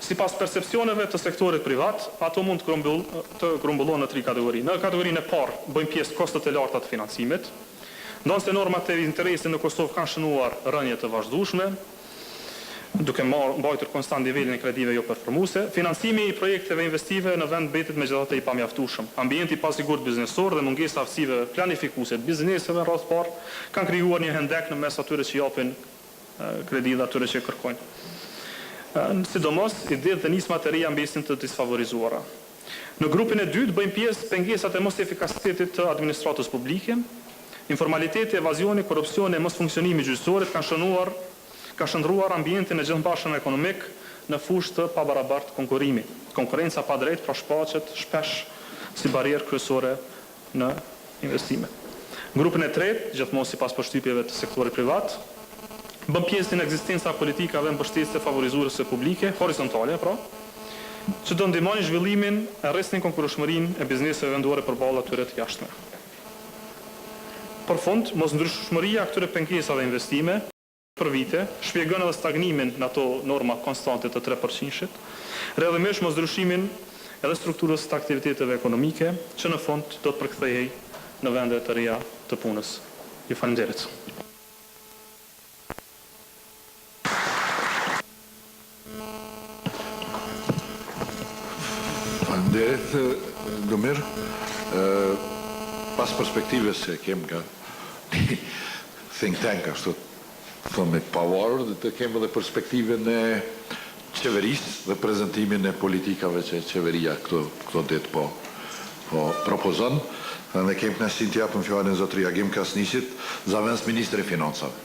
Sipas percepcioneve të sektorit privat, ato mund të grumbullohen në 3 kategori. Në kategorinë e parë bëjnë pjesë kostot e larta të financimit, ndonse normat e interesit në Kosovë kanë shënuar rënje të vazhdueshme, duke mbajtur konstant nivelin e kredive jo performuese. Financimi i projekteve investive në vend mbetet megjithatë i pamjaftueshëm. Ambienti i pasigurt biznesor dhe mungesa aftësive planifikuese të bizneseve rreth parë kanë krijuar një hendek në mes atyre që japin kredi dhe atyre që kërkojnë. Sidomos, idetë dhe nismat e reja mbesin të disfavorizuara. Në grupin e dytë bëjnë pjesë pengesat e mos efikasitetit të administratës publike, informaliteti, evazioni, korrupsioni e mos funksionimi gjyqësorit ka shndruar ambientin e gjithëmbashëm ekonomik në fushë të pabarabartë konkurrimi. Konkurenca pa drejtë pra shfaqet shpesh si barierë kryesore në investime. Grupin e tretë, gjithmonë sipas përshtypjeve të sektorit privat, bën pjesë në ekzistenca politikave mbështetëse favorizuese publike, horizontale, pra, që do ndihmojnë zhvillimin e rrestin konkurrueshmërinë e bizneseve vendore përballë atyre të jashtme. Për fund, mosndryshmëria e këtyre pengesave investime për vite shpjegon edhe stagnimin në ato norma konstante të 3%-shit, rrjedhimisht mosndryshimin edhe strukturës të aktiviteteve ekonomike, që në fund do të përkthehej në vende të reja të punës. Ju falenderit. Falenderit, Lumir. Pas perspektives se kem nga think tank, ashtu thëmë pavarur, dhe të kemë dhe perspektiven e qeverisë dhe prezentimin e politikave që qeveria këto ditë po propozon. Dhe kemë kënaqësinë të japim fjalën zotëria Gim Kasnisit, zavendës Ministri i Financave.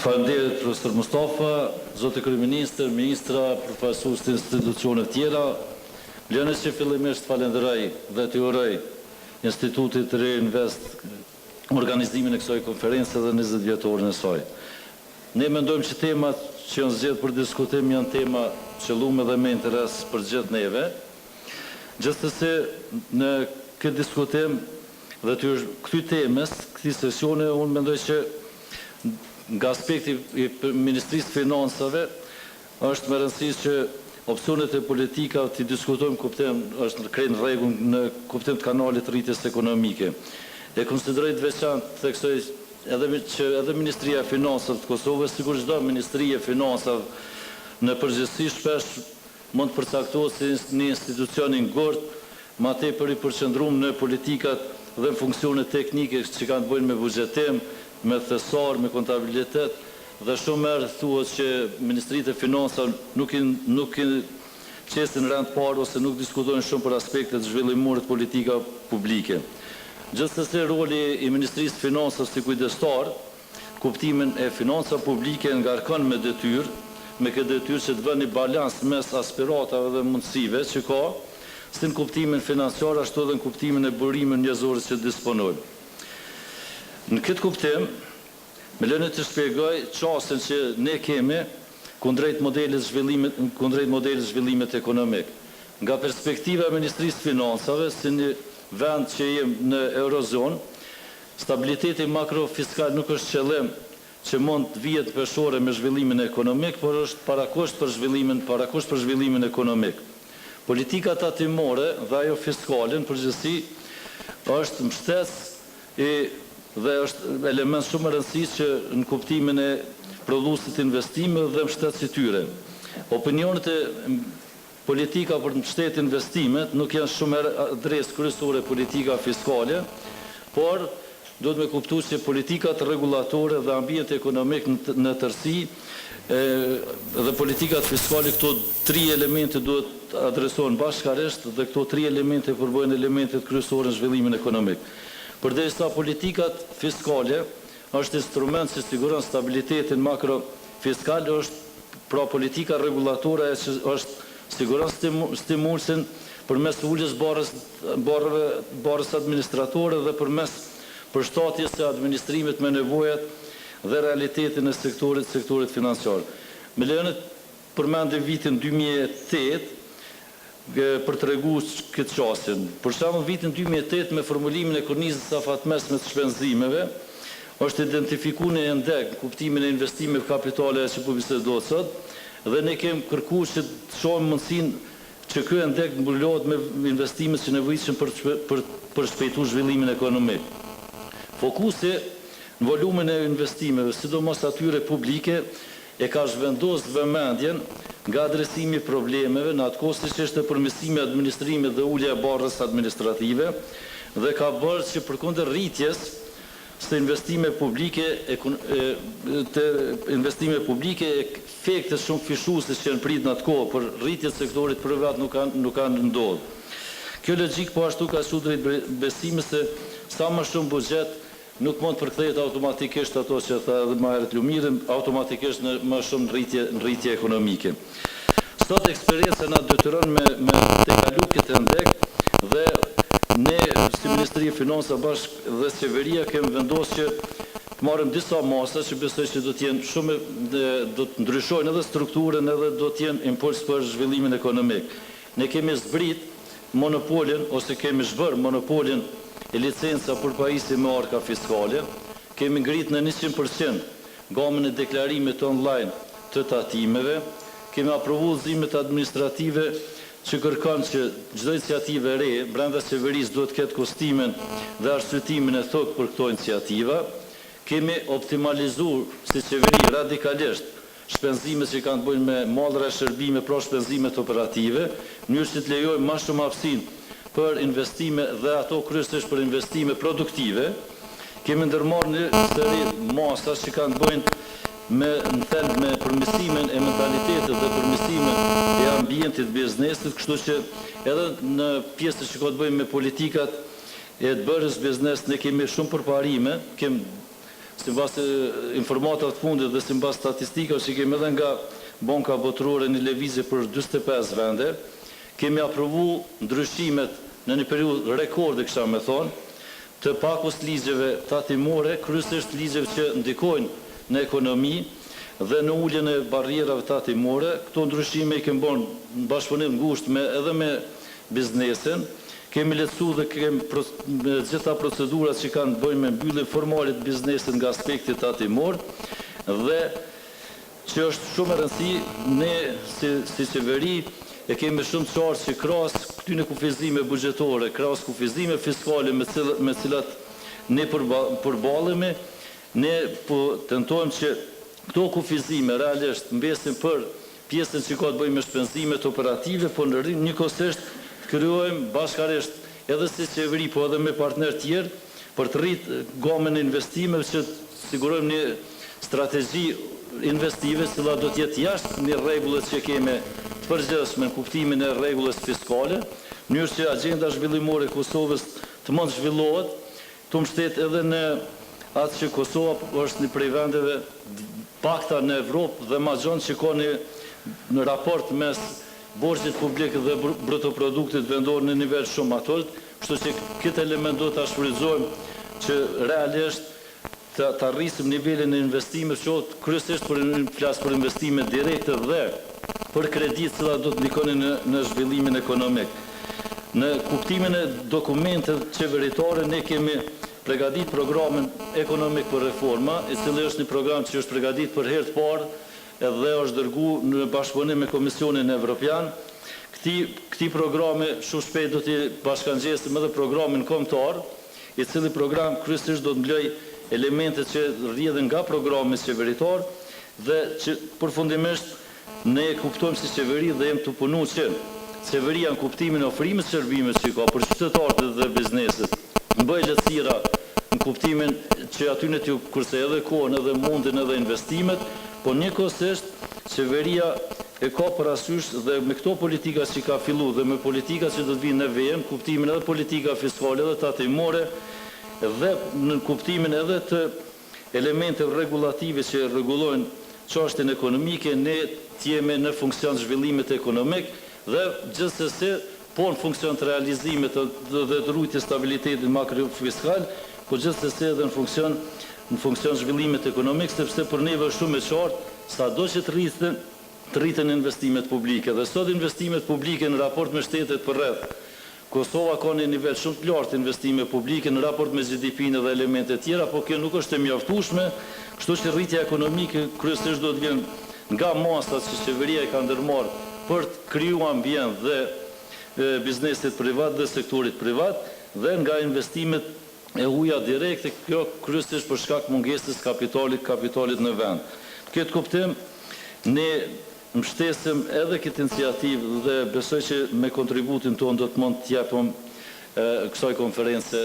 Faleminderit profesor Mustafa, zotë Kryeministër, ministra, përfaqësues të institucioneve tjera. Lënë që fillimisht falenderoj dhe të uroj Institutit Riinvest organizimin e kësaj konferencë dhe 20 vjetorin e saj. Ne mendojmë që temat që janë zgjedhur për diskutim janë tema qëllume dhe me interes për gjithë neve. Gjithsesi në këtë diskutim dhe këtyre temës, këtij sesioni, unë mendoj që nga aspekti i Ministrisë Financave është më rëndësishme që opsionet e politikave të diskutojmë kuptim është në krejnë rregull në kuptim të kanalit rritjes ekonomike. E konsideroj të veçantë theksoj edhe Ministria e Financave të Kosovës, sikur çdo Ministri e Financave në përgjithësi shpesh mund të përcaktohet si një institucion i ngurtë, ma tepër i përqendruar në politikat dhe në funksionet teknike që kanë të bëjnë me buxhetim, me thesar, me kontabilitet, dhe shumë herë thuhet që Ministritë e Financave nuk i qesin rend parë ose nuk diskutojnë shumë për aspektet zhvillimore të politika publike. Gjithsesi, roli i Ministrisë Financave si kujdestar, kuptimin e financa publike ngarkon me detyrë, me këtë detyrë që të vënë një balans mes aspiratave dhe mundësive që ka, si në kuptimin financiar, ashtu edhe në kuptimin e burimeve njerëzore që disponojmë. Në këtë kuptim, me lënë të shpjegoj çastin që ne kemi kundrejt modelit zhvillimit ekonomik. Nga perspektiva e Ministrisë Financave, si një vend që jem në Eurozonë, stabiliteti makrofiskal nuk është qëllim që mund të vihet peshore me zhvillimin ekonomik, por është parakusht për zhvillimin ekonomik. Politika tatimore dhe ajo fiskale në përgjithësi është mbështetës dhe është element shumë rëndësishëm që në kuptimin e prodhuesit investime dhe mbështetës i tyre. Opinionet e politika për mbështet investimet nuk janë shumë adresë kryesore politika fiskale, por duhet me kuptu që politikat regulatore dhe ambient ekonomik në tërësi dhe politikat fiskale, këto tri elemente duhet adresohen bashkarisht dhe këto tri elemente përbojnë elementet kryesore në zhvillimin ekonomik. Përderisa politikat fiskale është instrument që siguron stabilitetin makrofiskal, është pra politika regulatore që është siguron stimulsin përmes uljes barës administratore dhe përmes përshtatjes së administrimit me nevojat dhe realitetin e sektorit financiar. Me lejonet përmendim vitin 2008 për të regu këtë qasjen. Për shembull vitin 2008 me formulimin e kornizës afatmesme të shpenzimeve, është identifiku në ndeg në kuptimin e investimeve kapitale që po bisedohet sot, dhe ne kemi kërku që të shohim mundësinë që ky ndeg mbulohet me investimet që nevojitshëm për shpejtu zhvillimin ekonomik. Fokusi në volumin e investimeve, sidomos atyre publike, e ka zhvendosur vëmendjen nga adresimi problemeve në atë kohë siç është përmirësimi i administrimit dhe ulja e barrës administrative dhe ka bërë që përkundër rritjes së investime publike efekte shumë fishuese që janë prit në atë kohë për rritje të sektorit privat nuk kanë ndodhur. Kjo logjik po ashtu ka çu drejt besimit se sa më shumë buxhet nuk mund përkthehet automatikisht ato që tha edhe më herët Lumirin, automatikisht në më shumë rritje ekonomike. Sot eksperjenca na detyron me të kalu këtë ndek dhe ne si Ministri e Financave bashkë dhe qeveria kemi vendosur që të marrim disa masa që besoj që do të jenë shumë do të ndryshojnë edhe strukturën edhe do të jenë impuls për zhvillimin ekonomik. Ne kemi zbrit monopolin ose kemi zhvër monopolin e licenca për pajisje me arka fiskale, kemi ngrit në 100% gamën e deklarimit online të tatimeve, kemi aprovu udhëzimet administrative që kërkon që çdo iniciativë e re brenda qeverisë duhet të ketë kustimin dhe arsyetimin e thokë për këto iniciativa, kemi optimalizuar si qeveri radikalisht shpenzimet që kanë të bëjnë me mallra e shërbime, pra shpenzimet operative, në mënyrë që të lejojmë më shumë hapësinë për investime dhe ato kryesisht për investime produktive. Kemi ndërmarrë një seri masa që kanë të bëjnë me përmirësimin e mentalitetit dhe përmirësimin e ambientit biznesit, kështu që edhe në pjesë që ka të bëjnë me politikat e të bërës biznes ne kemi shumë përparime, kemi sipas informatave të fundit dhe sipas statistikave që kemi edhe nga Banka Botërore një lëvizje për 45 vende, kemi aprovu ndryshimet në një periudhë rekorde, kisha me thonë, të pakos ligjeve tatimore, kryesisht ligjeve që ndikojnë në ekonomi dhe në uljen e barrierave tatimore. Këto ndryshime i kemi bërë në bashkëpunim ngushtë edhe me biznesin. Kemi lehtësuar dhe kemi gjitha procedurat që kanë të bëjnë me mbylljen formale të biznesit nga aspekti tatimor dhe që është shumë e rëndësishme ne si qeveri e kemi shumë qartë që krahas këtyre kufizime buxhetore, krahas kufizime fiskale me cilat ne përballemi, ne po tentojmë që këto kufizime realisht mbesin për pjesën që ka të bëjë me shpenzimet operative, po njëkohësisht krijojmë bashkarisht edhe si qeveri, po edhe me partnerë tjerë për të rritë gamën e investimeve që sigurojmë një strategji investive cila do të jetë jashtë një rregullet që kemi të përgjithshme në kuptimin e rregullës fiskale, në mënyrë që agjenda zhvillimore e Kosovës të mund zhvillohet, të mbështet edhe në atë që Kosova është një prej vendeve pakta në Evropë dhe ma gjonë që ka në raport mes borxhit publik dhe brutoproduktit vendor në nivel shumë atolt, kështu që këtë element do të shfrytëzojmë që realisht të arrisim nivelin e investimet, që kryesisht flas për investime direkte dhe për kredit që do të ndikonin në zhvillimin ekonomik. Në kuptimin e dokumentet qeveritare, ne kemi përgatit programin ekonomik për reforma, i cili është një program që është përgatit për herë të parë edhe është dërgu në bashkëpunim me Komisionin Evropian. Këti programi shumë shpejt do t'i bashkangjesim edhe programin kombëtar, i cili program kryesisht do të mblej elementet që rrjedhin nga programi qeveritar dhe që përfundimisht ne kuptojmë si qeveri dhe jem të punu që qeveria në kuptimin e ofrimit shërbimit që ka për qytetarët dhe bizneset, në bëj lehtësira në kuptimin që aty në t'ju kurse edhe kohën edhe mundin edhe investimet, po njëkohësisht qeveria e ka parasysh dhe me këto politika që ka fillu dhe me politika që do të vinë në VM, kuptimin edhe politika fiskale edhe tatimore dhe në kuptimin edhe të elemente regulative që rregullojnë çështjen ekonomike, ne t'jemi në funksion zhvillimit ekonomik dhe gjithsesi po në funksion të realizimit dhe të rritjes stabilitetit makrofiskal, po gjithsesi edhe në funksion zhvillimit ekonomik, sepse për neve është shumë e qartë sado që të rriten investimet publike. Dhe sot investimet publike në raport me shtetet për rreth, Kosova ka një nivel shumë të lartë investime publike në raport me GDP-në dhe elemente tjera, po kjo nuk është e mjaftueshme, kështu që rritja ekonomike kryesisht do të vjen nga masat që qeveria i ka ndërmarrë për të kriju ambient dhe biznesit privat dhe sektorit privat dhe nga investimet e huaja direkte, kjo kryesisht për shkak mungesës kapitalit në vend. Këtë kuptim, ne mbështesim edhe këtë iniciativë dhe besoj që me kontributin tonë do të mund të japim kësaj konference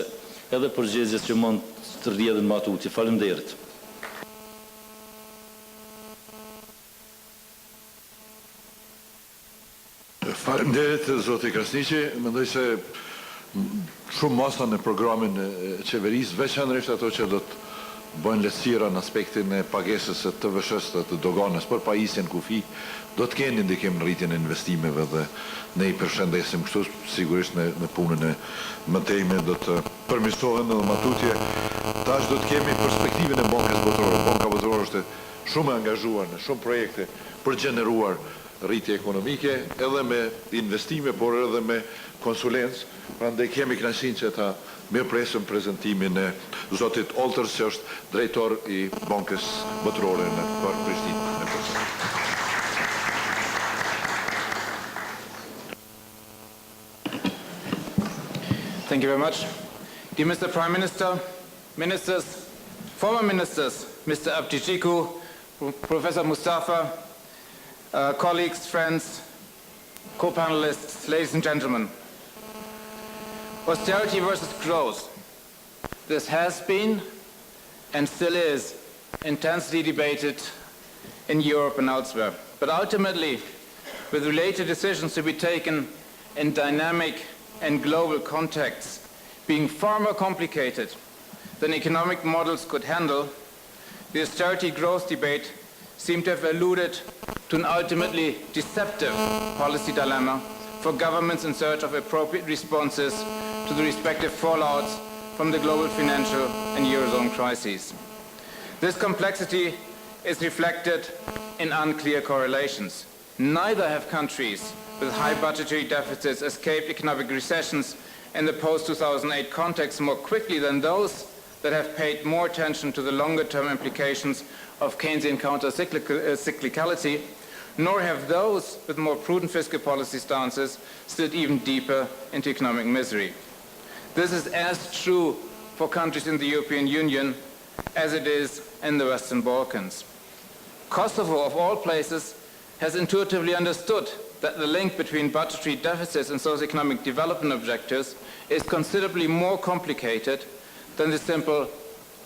edhe përgjigjes që mund të rrjedhin më tutje. Faleminderit. Faleminderit zoti Krasniqi, mendoj se shumë masa në programin e qeverisë, veçanërisht ato që do të bëjnë lehtësira në aspektin e pagesës së TVSH të doganës për pajisjen kufi, do të kenë ndikim në rritjen e investimeve dhe ne i përshëndesim kështu sigurisht në punën e mëtejme do të përmirësohen edhe më tutje. Tash do të kemi perspektivën e Bankës Botërore. Banka Botërore është shumë e angazhuar në shumë projekte për gjeneruar rritje ekonomike, edhe me investime, por edhe me konsulencë. Prandaj kemi kënaqësinë që ta mirëpresim prezantimin e zotit Olters, që është drejtor i Bankës Botërore për Prishtinë. Thank you very much. Dear Mr. Prime Minister, Ministers, former Ministers, Mr. Abdixhiku, Professor Mustafa, colleagues, friends, co-panelists, ladies and gentlemen. Austerity versus growth. This has been and still is intensely debated in Europe and elsewhere. But ultimately, with related decisions to be taken in dynamic and global contexts being far more complicated than economic models could handle, the austerity growth debate seemed to have alluded to an ultimately deceptive policy dilemma for governments in search of appropriate responses to the respective fallouts from the global financial and Eurozone crises. This complexity is reflected in unclear correlations. Neither have countries with high budgetary deficits escaped economic recessions in the post-2008 context more quickly than those that have paid more attention to the longer-term implications of Keynesian counter-cyclicality, nor have those with more prudent fiscal policy stances slid even deeper into economic misery. This is as true for countries in the European Union as it is in the Western Balkans. Kosovo, of all places, has intuitively understood that the link between budgetary deficits and socioeconomic development objectives is considerably more complicated than the simple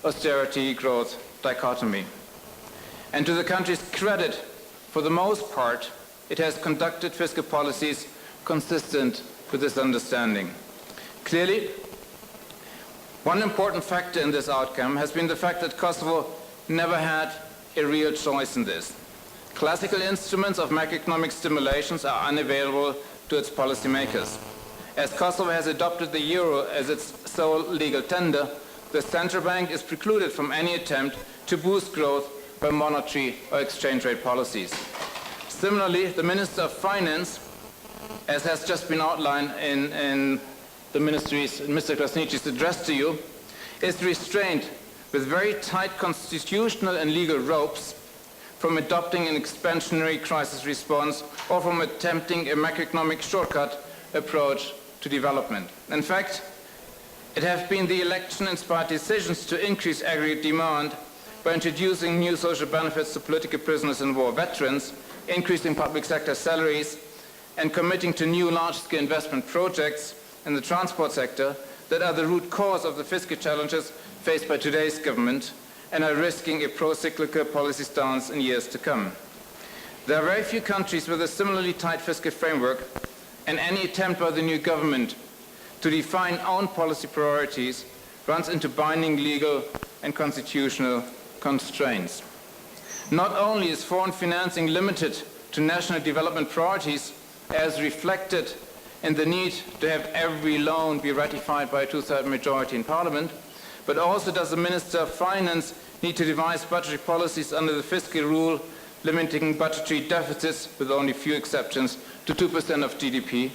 austerity growth dichotomy. And to the country's credit, for the most part, it has conducted fiscal policies consistent with this understanding. Clearly, one important factor in this outcome has been the fact that Kosovo never had a real choice in this. Classical instruments of macroeconomic stimulations are unavailable to its policymakers. As Kosovo has adopted the euro as its sole legal tender, the central bank is precluded from any attempt to boost growth by monetary or exchange rate policies. Similarly, the Minister of Finance, as has just been outlined in the Ministry's, Mr. Krasniqi's address to you, is restrained with very tight constitutional and legal ropes from adopting an expansionary crisis response or from attempting a macroeconomic shortcut approach to development. In fact, it has been the election-inspired decisions to increase aggregate demand by introducing new social benefits to political prisoners and war veterans, increasing public sector salaries, and committing to new large-scale investment projects in the transport sector that are the root cause of the fiscal challenges faced by today's government and are risking a pro-cyclical policy stance in years to come. There are very few countries with a similarly tight fiscal framework, and any attempt by the new government to define own policy priorities runs into binding legal and constitutional constraints. Not only is foreign financing limited to national development priorities, as reflected in the need to have every loan be ratified by a two-thirds majority in Parliament, but also does the Minister of Finance need to devise budgetary policies under the fiscal rule limiting budgetary deficits, with only few exceptions, to 2% of GDP,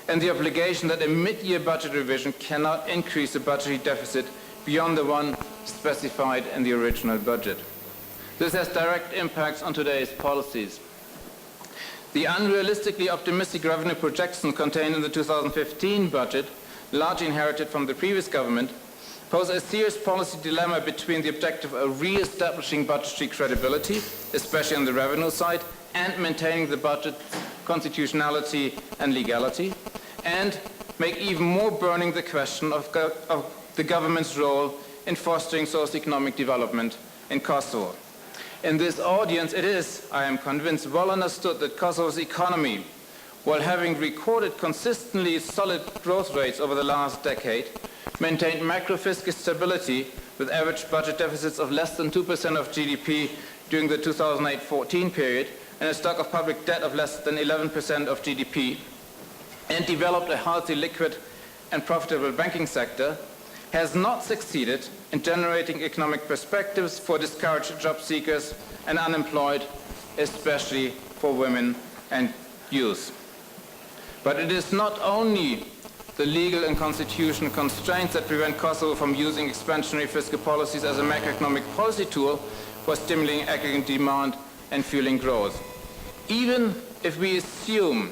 and the obligation that a mid-year budget revision cannot increase the budgetary deficit beyond the one specified in the original budget. This has direct impacts on today's policies. The unrealistically optimistic revenue projections contained in the 2015 budget, largely inherited from the previous government, pose a serious policy dilemma between the objective of re-establishing budgetary credibility, especially on the revenue side, and maintaining the budget's constitutionality and legality, and make even more burning the question of the government's role in fostering socio-economic development in Kosovo. In this audience, it is, I am convinced, well understood that Kosovo's economy, while having recorded consistently solid growth rates over the last decade, maintained macro-fiscal stability with average budget deficits of less than 2% of GDP during the 2008-14 period and a stock of public debt of less than 11% of GDP, and developed a healthy, liquid and profitable banking sector, has not succeeded in generating economic perspectives for discouraged job seekers and unemployed, especially for women and youth. But it is not only the legal and constitutional constraints that prevent Kosovo from using expansionary fiscal policies as a macroeconomic policy tool for stimulating aggregate demand and fueling growth. Even if we assume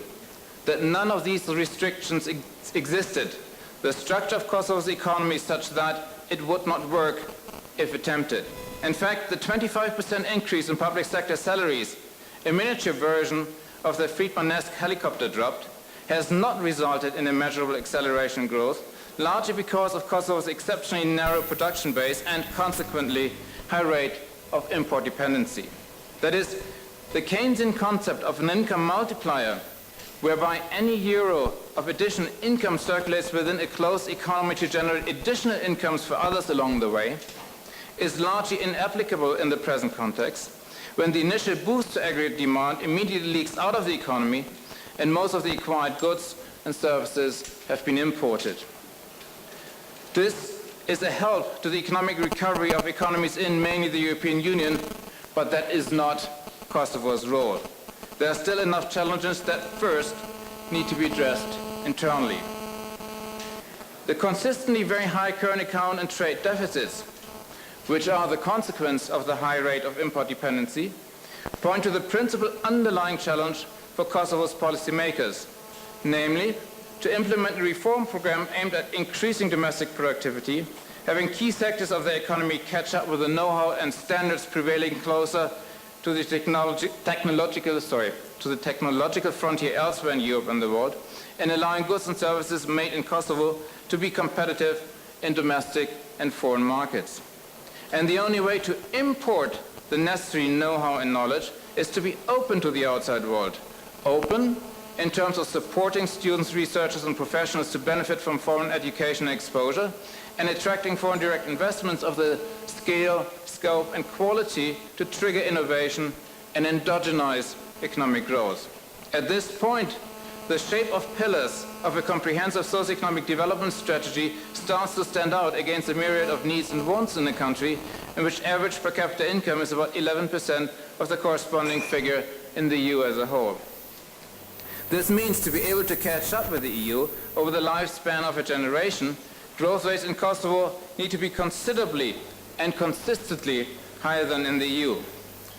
that none of these restrictions existed, the structure of Kosovo's economy is such that it would not work if attempted. In fact, the 25% increase in public sector salaries, a miniature version of the Friedman-esque helicopter drop, has not resulted in a measurable acceleration in growth, largely because of Kosovo's exceptionally narrow production base and consequently high rate of import dependency. That is, the Keynesian concept of an income multiplier, whereby any euro of additional income circulates within a closed economy to generate additional incomes for others along the way, is largely inapplicable in the present context, when the initial boost to aggregate demand immediately leaks out of the economy and most of the acquired goods and services have been imported. This is a help to the economic recovery of economies in mainly the European Union, but that is not Kosovo's role. There are still enough challenges that first need to be addressed internally. The consistently very high current account and trade deficits, which are the consequence of the high rate of import dependency, point to the principal underlying challenge for Kosovo's policymakers, namely to implement a reform program aimed at increasing domestic productivity, having key sectors of the economy catch up with the know-how and standards prevailing closer to the technological frontier elsewhere in Europe and the world, and allowing goods and services made in Kosovo to be competitive in domestic and foreign markets. And the only way to import the necessary know-how and knowledge is to be open to the outside world. Open in terms of supporting students, researchers, and professionals to benefit from foreign education and exposure, and attracting foreign direct investments of the scale, scope, and quality to trigger innovation and endogenize economic growth. At this point, the shape of pillars of a comprehensive socio-economic development strategy starts to stand out against a myriad of needs and wants in a country in which average per capita income is about 11% of the corresponding figure in the EU as a whole. This means to be able to catch up with the EU over the lifespan of a generation, growth rates in Kosovo need to be considerably and consistently higher than in the EU.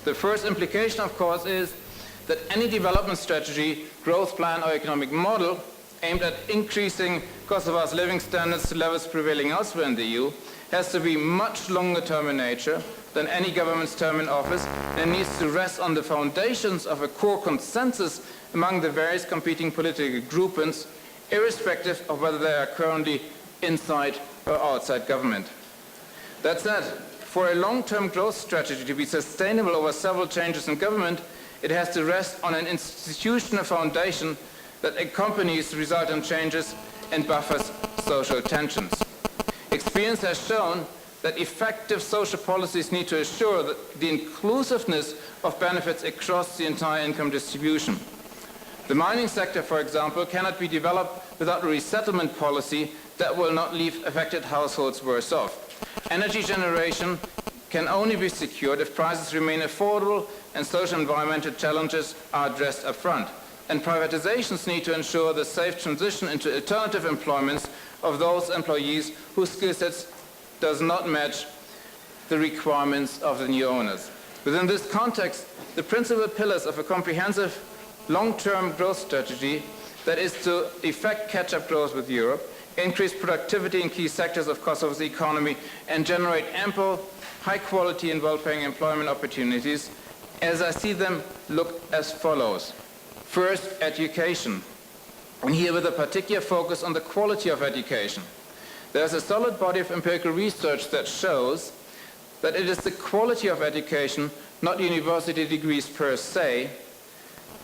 The first implication, of course, is that any development strategy, growth plan or economic model aimed at increasing Kosovo's living standards to levels prevailing elsewhere in the EU has to be much longer term in nature than any government's term in office, and needs to rest on the foundations of a core consensus among the various competing political groupings, irrespective of whether they are currently inside or outside government. That said, for a long-term growth strategy to be sustainable over several changes in government, it has to rest on an institutional foundation that accompanies the resultant changes and buffers social tensions. Experience has shown that effective social policies need to assure that the inclusiveness of benefits across the entire income distribution. The mining sector, for example, cannot be developed without a resettlement policy that will not leave affected households worse off. Energy generation can only be secured if prices remain affordable and social and environmental challenges are addressed up front. And privatizations need to ensure the safe transition into alternative employments of those employees whose skill sets does not match the requirements of the new owners. Within this context, the principal pillars of a comprehensive long-term growth strategy that is to effect catch-up growth with Europe, increase productivity in key sectors of Kosovo's economy, and generate ample, high-quality and well-paying employment opportunities, as I see them, look as follows. First, education, and here with a particular focus on the quality of education. There's a solid body of empirical research that shows that it is the quality of education, not university degrees per se,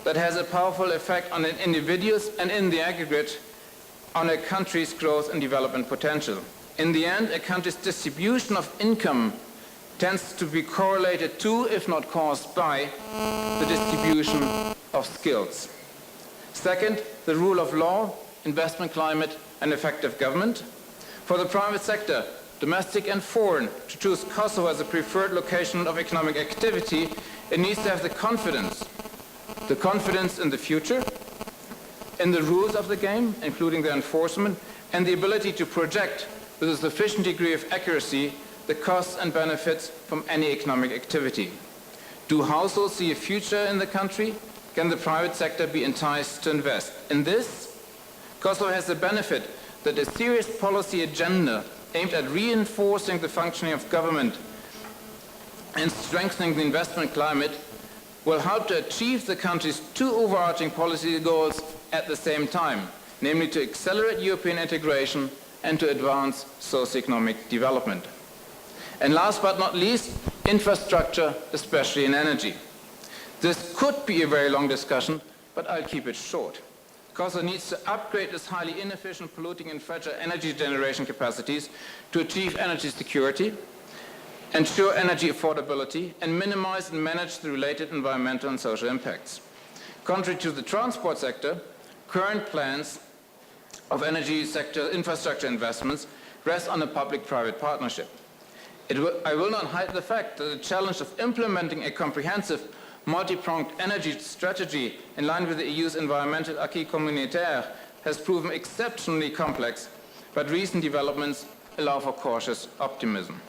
that has a powerful effect on an individual's and in the aggregate on a country's growth and development potential. In the end, a country's distribution of income tends to be correlated to, if not caused by, the distribution of skills. Second, the rule of law, investment climate, and effective government. For the private sector, domestic and foreign, to choose Kosovo as a preferred location of economic activity, it needs to have the confidence in the future, in the rules of the game, including their enforcement, and the ability to project with a sufficient degree of accuracy the costs and benefits from any economic activity. Do households see a future in the country? Can the private sector be enticed to invest? In this, Kosovo has the benefit that a serious policy agenda aimed at reinforcing the functioning of government and strengthening the investment climate will help to achieve the country's two overarching policy goals at the same time, namely to accelerate European integration and to advance socio-economic development. And last but not least, infrastructure, especially in energy. This could be a very long discussion, but I'll keep it short. Kosovo needs to upgrade its highly inefficient, polluting and fragile energy generation capacities to achieve energy security, ensure energy affordability, and minimize and manage the related environmental and social impacts. Contrary to the transport sector, current plans of energy sector infrastructure investments rest on a public-private partnership. I will not hide the fact that the challenge of implementing a comprehensive, multi-pronged energy strategy in line with the EU's environmental acquis communautaire has proven exceptionally complex, but recent developments allow for cautious optimism.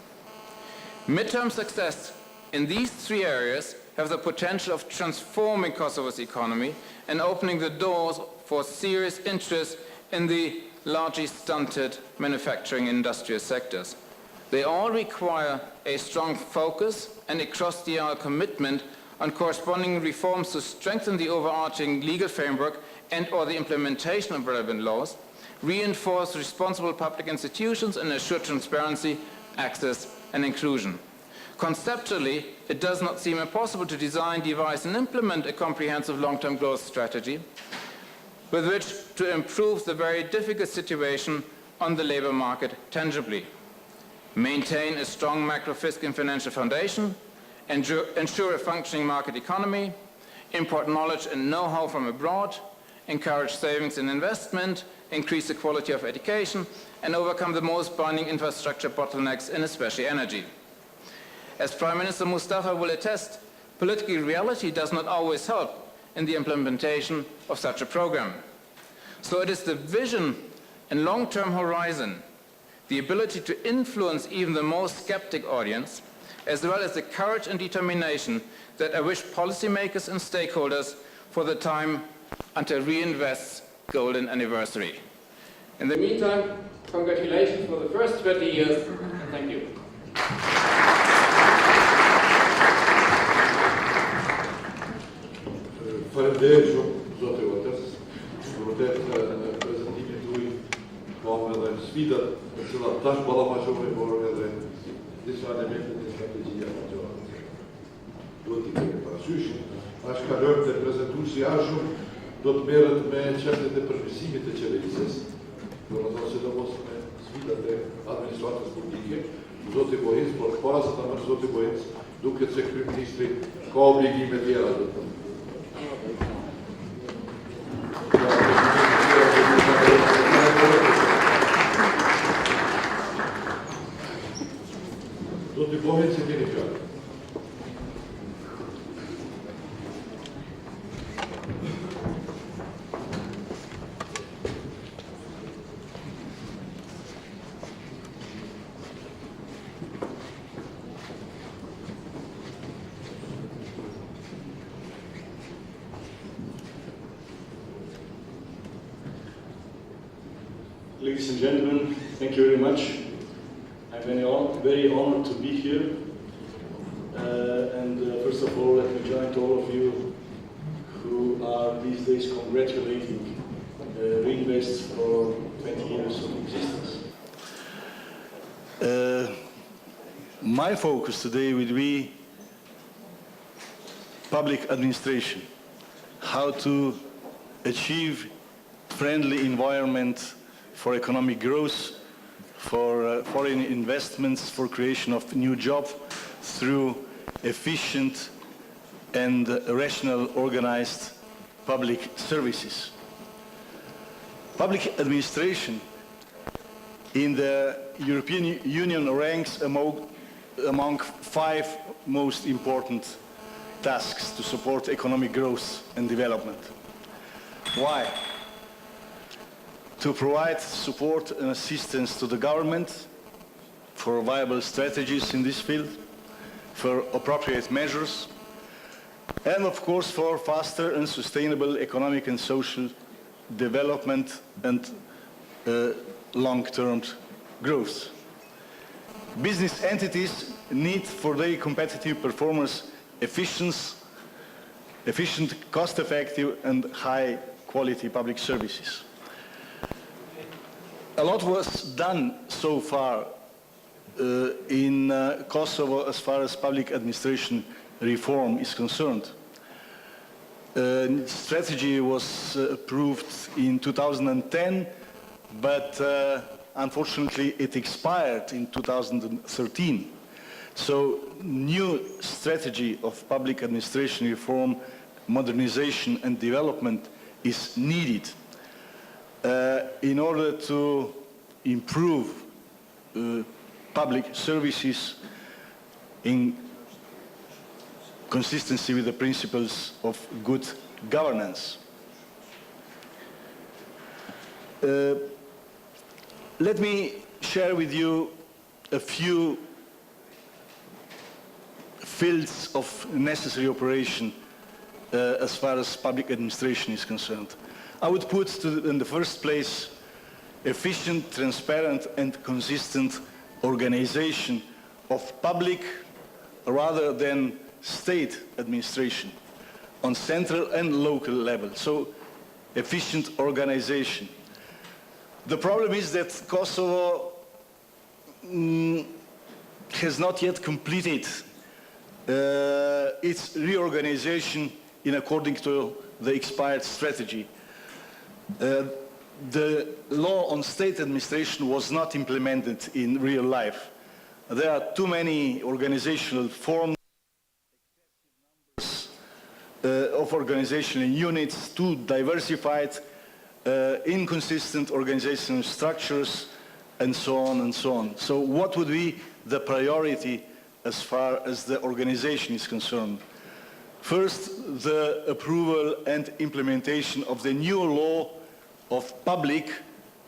Midterm success in these three areas have the potential of transforming Kosovo's economy and opening the doors for serious interest in the largely stunted manufacturing industrial sectors. They all require a strong focus and a cross-the-aisle commitment on corresponding reforms to strengthen the overarching legal framework and/or the implementation of relevant laws, reinforce responsible public institutions, and assure transparency, access, and inclusion. Conceptually, it does not seem impossible to design, devise, and implement a comprehensive long-term growth strategy with which to improve the very difficult situation on the labor market tangibly. Maintain a strong macro-fiscal and financial foundation, ensure a functioning market economy, import knowledge and know-how from abroad, encourage savings and investment, increase the quality of education, and overcome the most binding infrastructure bottlenecks, and especially energy. As Prime Minister Mustafa will attest, political reality does not always help in the implementation of such a program. So it is the vision and long-term horizon, the ability to influence even the most skeptic audience, as well as the courage and determination that I wish policymakers and stakeholders for the time until Riinvest's golden anniversary. In the meantime, congratulations for the first 20 years, and thank you. Faleminderit shumë, Zotë Votës. Vërtet në prezentimin tuaj kam edhe sfidat të cilat tash ballamaqohemi, por edhe disa elemente të strategjia të gjëra. Duhet t'i kemi parasysh. Tash kalojmë te prezantuesi Ashum, do të merret me çështjet e përmirësimit të qeverisjes. Do të thotë sidomos me sfidat e administratës publike. Zoti Bojec, por para se ta marrë Zoti Bojec, duket se Kryeministri ka obligime tjera do të Zoti Bojec e keni fjallë. Ladies and gentlemen, thank you very much. I'm very honored to be here. First of all, let me join to all of you who are these days congratulating Riinvest for 20 years of existence. My focus today will be public administration, how to achieve friendly environment for economic growth, for foreign investments, for creation of new jobs through efficient and rational organized public services. Public administration in the European Union ranks among 5 most important tasks to support economic growth and development. Why? To provide support and assistance to the government for viable strategies in this field, for appropriate measures, and of course for faster and sustainable economic and social development and long-term growth. Business entities need for their competitive performance efficient, cost-effective and high-quality public services. A lot was done so far in Kosovo as far as public administration reform is concerned. Strategy was approved in 2010, but unfortunately it expired in 2013. So new strategy of public administration reform, modernization and development is needed in order to improve public services in consistency with the principles of good governance. Let me share with you a few fields of necessary operation as far as public administration is concerned. I would put in the first place efficient, transparent and consistent organization of public rather than state administration on central and local level. So efficient organization. The problem is that Kosovo has not yet completed its reorganization in accordance to the expired strategy. The law on state administration was not implemented in real life. There are too many organizational forms of of organizational units, too diversified, inconsistent organizational structures, and so on and so on. So what would be the priority as far as the organization is concerned? First, the approval and implementation of the new law of public,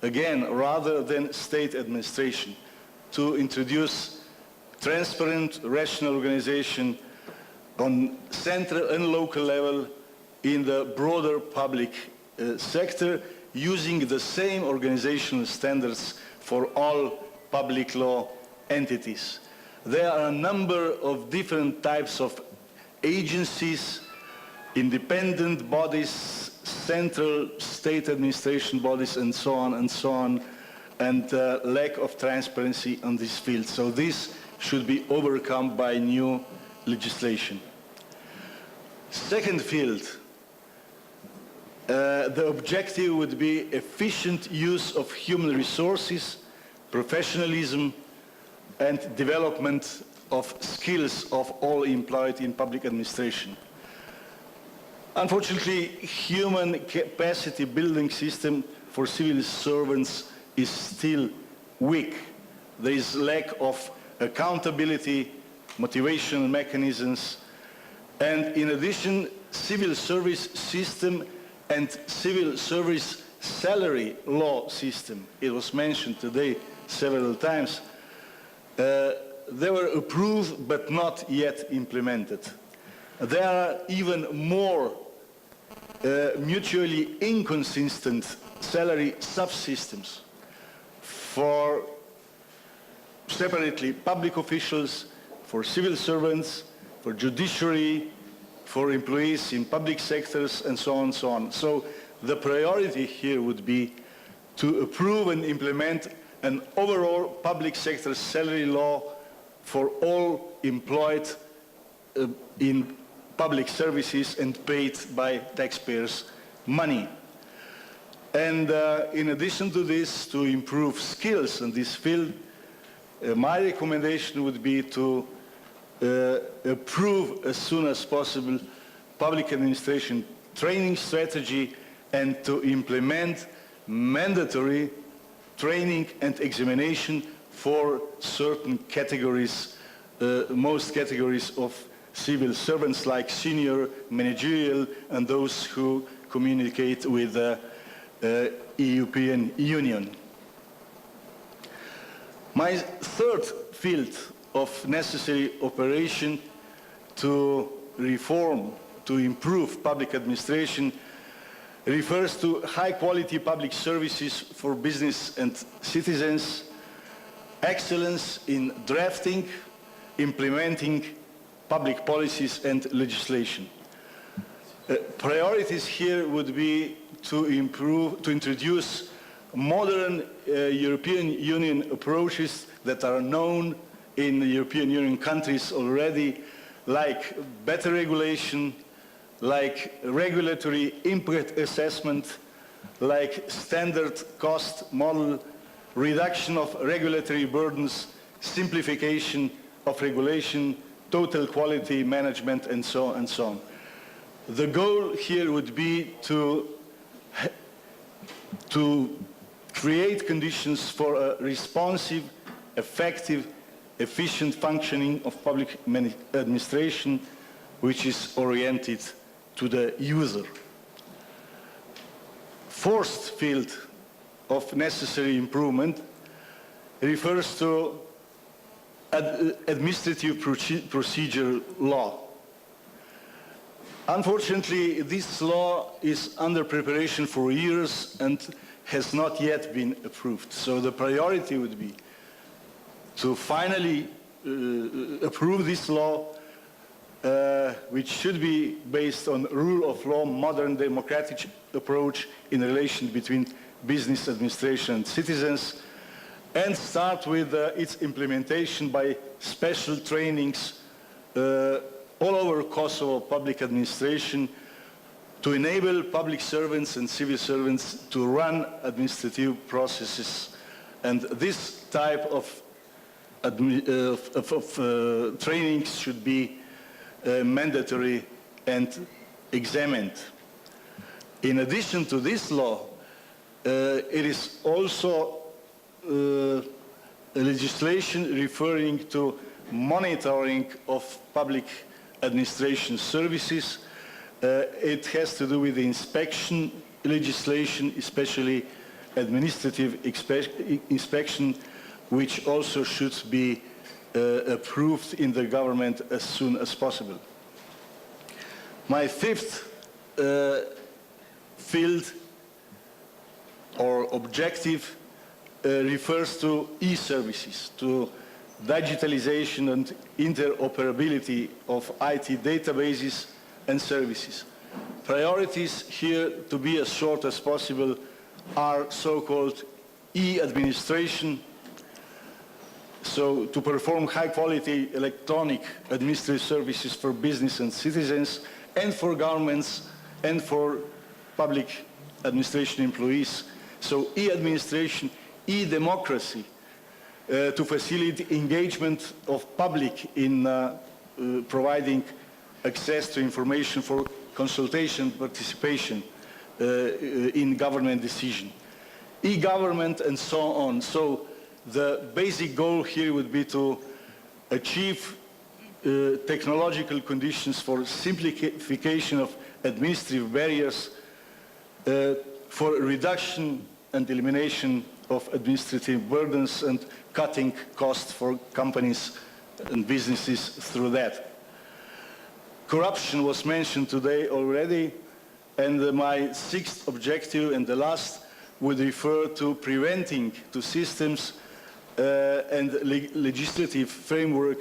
again, rather than state administration, to introduce transparent, rational organization on central and local level in the broader public sector, using the same organizational standards for all public law entities. There are a number of different types of agencies, independent bodies, central state administration bodies, and so on, and lack of transparency on this field. So this should be overcome by new legislation. Second field, the objective would be efficient use of human resources, professionalism, and development of skills of all employed in public administration. Unfortunately, human capacity building system for civil servants is still weak. There is lack of accountability, motivational mechanisms, and in addition, civil service system and civil service salary law system, it was mentioned today several times, they were approved but not yet implemented. There are even more mutually inconsistent salary subsystems for separately public officials, for civil servants, for judiciary, for employees in public sectors, and so on and so on. So the priority here would be to approve and implement an overall public sector salary law for all employed in public services and paid by taxpayers' money. And in addition to this, to improve skills in this field, my recommendation would be to approve as soon as possible public administration training strategy and to implement mandatory training and examination for certain categories, most categories of civil servants like senior, managerial, and those who communicate with the European Union. My third field of necessary operation to reform, to improve public administration refers to high-quality public services for business and citizens, excellence in drafting, implementing public policies and legislation. Priorities here would be to introduce modern European Union approaches that are known in the European Union countries already, like better regulation, like regulatory impact assessment, like standard cost model, reduction of regulatory burdens, simplification of regulation, total quality management, and so on and so on. The goal here would be to create conditions for a responsive, effective, efficient functioning of public administration, which is oriented to the user. Fourth field of necessary improvement refers to administrative procedure law. Unfortunately, this law is under preparation for years and has not yet been approved. So the priority would be to finally approve this law, which should be based on rule of law, modern democratic approach in relation between business administration and citizens, and start with its implementation by special trainings all over Kosovo public administration to enable public servants and civil servants to run administrative processes. And this type of trainings should be mandatory and examined. In addition to this law, it is also legislation referring to monitoring of public administration services. It has to do with the inspection legislation, especially administrative inspection, which also should be approved in the government as soon as possible. My fifth field or objective refers to e-services, to digitalization and interoperability of IT databases and services. Priorities here, to be as short as possible, are so-called e-administration, so to perform high-quality electronic administrative services for business and citizens, and for governments, and for public administration employees. So e-administration, e-democracy, to facilitate engagement of public in providing access to information for consultation, participation in government decision. E-government and so on. So the basic goal here would be to achieve technological conditions for simplification of administrative barriers, for reduction and elimination of administrative burdens and cutting costs for companies and businesses through that. Corruption was mentioned today already, and my sixth objective and the last would refer to preventing to systems and legislative framework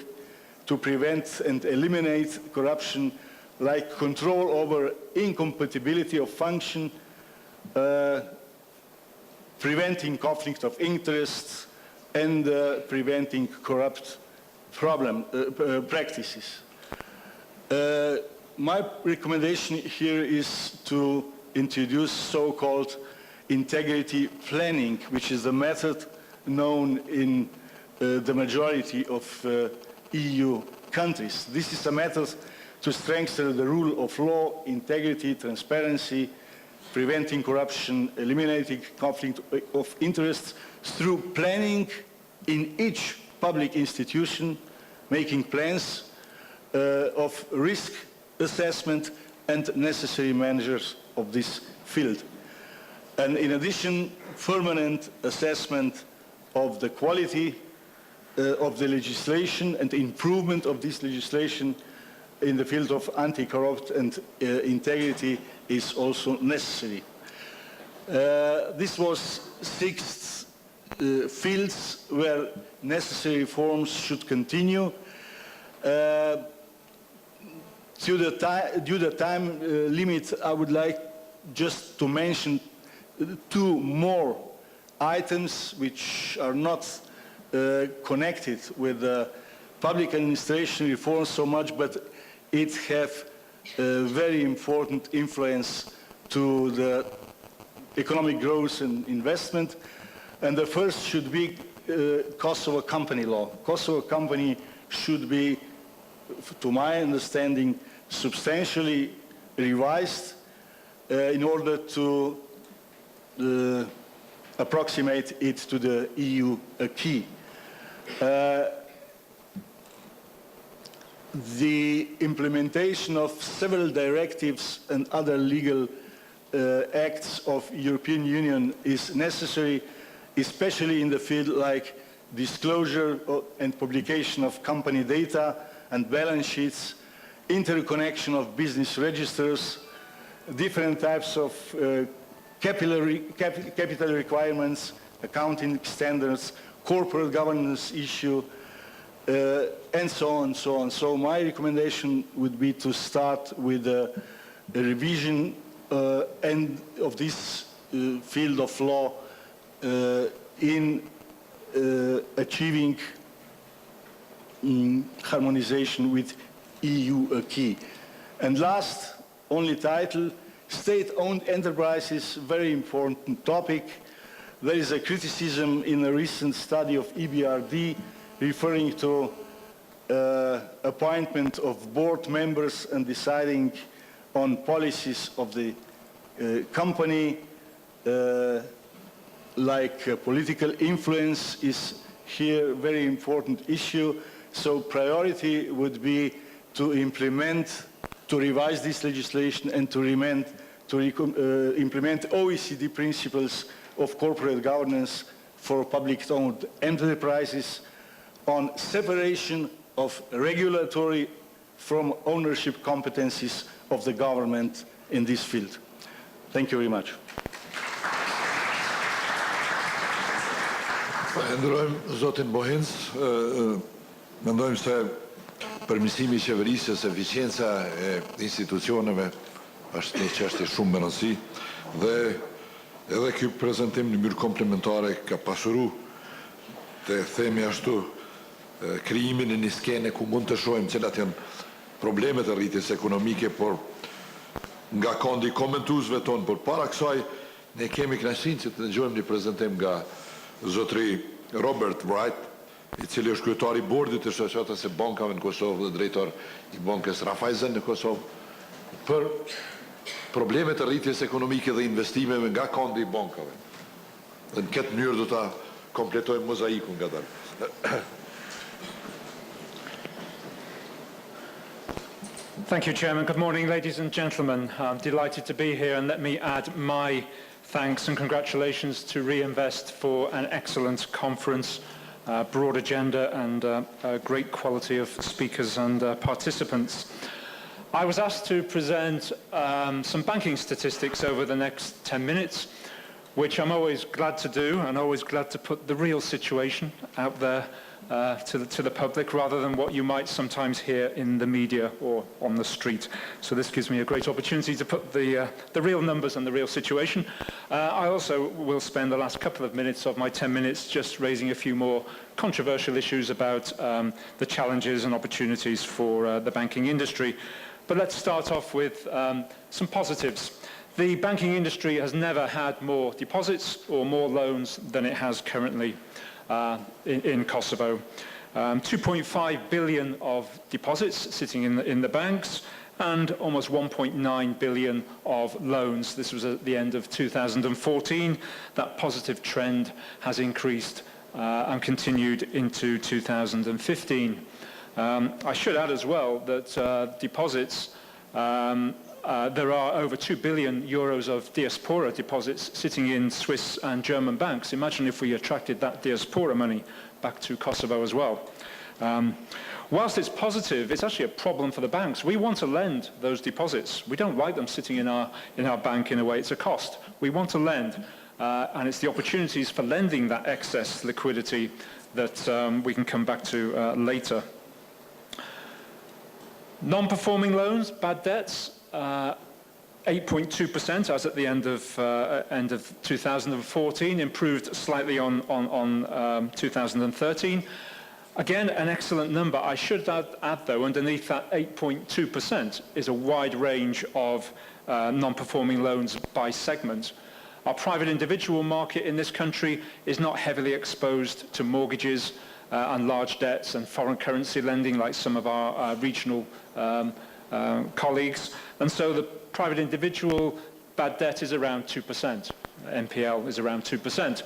to prevent and eliminate corruption, like control over incompatibility of function, preventing conflict of interests, and preventing corrupt practices. My recommendation here is to introduce so-called integrity planning, which is a method known in the majority of EU countries. This is a method to strengthen the rule of law, integrity, transparency, preventing corruption, eliminating conflict of interests through planning in each public institution, making plans of risk assessment and necessary measures of this field. And in addition, permanent assessment of the quality of the legislation and improvement of this legislation in the field of anti-corrupt and integrity is also necessary. This was six fields where necessary reforms should continue. Due to the time limit, I would like just to mention two more items which are not connected with public administration reform so much, but it have a very important influence to the economic growth and investment. And the first should be Kosovo company law. Kosovo company should be, to my understanding, substantially revised in order to approximate it to the EU acquis. The implementation of several directives and other legal acts of European Union is necessary, especially in the field like disclosure and publication of company data and balance sheets, interconnection of business registers, different types of capital requirements, accounting standards, corporate governance issue, and so on and so on. So my recommendation would be to start with a revision of this field of law in achieving harmonization with EU acquis. And last, only title, state-owned enterprises, very important topic. There is a criticism in a recent study of EBRD referring to appointment of board members and deciding on policies of the company, like political influence is here a very important issue. So priority would be to implement, to revise this legislation and to implement OECD principles of corporate governance for public-owned enterprises on separation of regulatory from ownership competencies of the government in this field. Thank you very much. Falenderojmë zotin Bohins. Mendojmë se përmirësimi i qeverisë, eficienca e institucioneve është një çështje shumë e rëndësishme dhe edhe ky prezantim në mënyrë komplementare ka pasuru të themi ashtu krijimin e një skene ku mund të shohim cilat janë problemet e rritjes ekonomike, por nga kondi komentuesve tonë, por para kësaj ne kemi kënaqësinë që të dëgjojmë një prezantim nga zotri Robert Wright, i cili është kryetari i bordit të shoqatës së bankave në Kosovë dhe drejtor i bankës Raiffeisen në Kosovë për problemet e rritjes ekonomike dhe investimeve nga kondi i bankave. Dhe në këtë mënyrë do ta kompletojmë mozaikun ngadalë. Thank you, Chairman. Good morning, ladies and gentlemen. I'm delighted to be here, and let me add my thanks and congratulations to Riinvest for an excellent conference, broad agenda and a great quality of speakers and participants. I was asked to present some banking statistics over the next 10 minutes, which I'm always glad to do and always glad to put the real situation out there to the public rather than what you might sometimes hear in the media or on the street. So this gives me a great opportunity to put the real numbers and the real situation. I also will spend the last couple of minutes of my 10 minutes just raising a few more controversial issues about the challenges and opportunities for the banking industry. But let's start off with some positives. The banking industry has never had more deposits or more loans than it has currently in Kosovo. 2.5 billion of deposits sitting in the banks and almost 1.9 billion of loans. This was at the end of 2014. That positive trend has increased and continued into 2015. I should add as well that deposits, there are over 2 billion euros of diaspora deposits sitting in Swiss and German banks. Imagine if we attracted that diaspora money back to Kosovo as well. Whilst it's positive, it's actually a problem for the banks. We want to lend those deposits. We don't like them sitting in our bank in a way. It's a cost. We want to lend, and it's the opportunities for lending that excess liquidity that we can come back to later. Non-performing loans, bad debts, 8.2% as at the end of 2014, improved slightly on 2013. Again, an excellent number. I should add though, underneath that 8.2% is a wide range of non-performing loans by segment. Our private individual market in this country is not heavily exposed to mortgages and large debts and foreign currency lending like some of our regional colleagues. And so the private individual bad debt is around 2%. NPL is around 2%.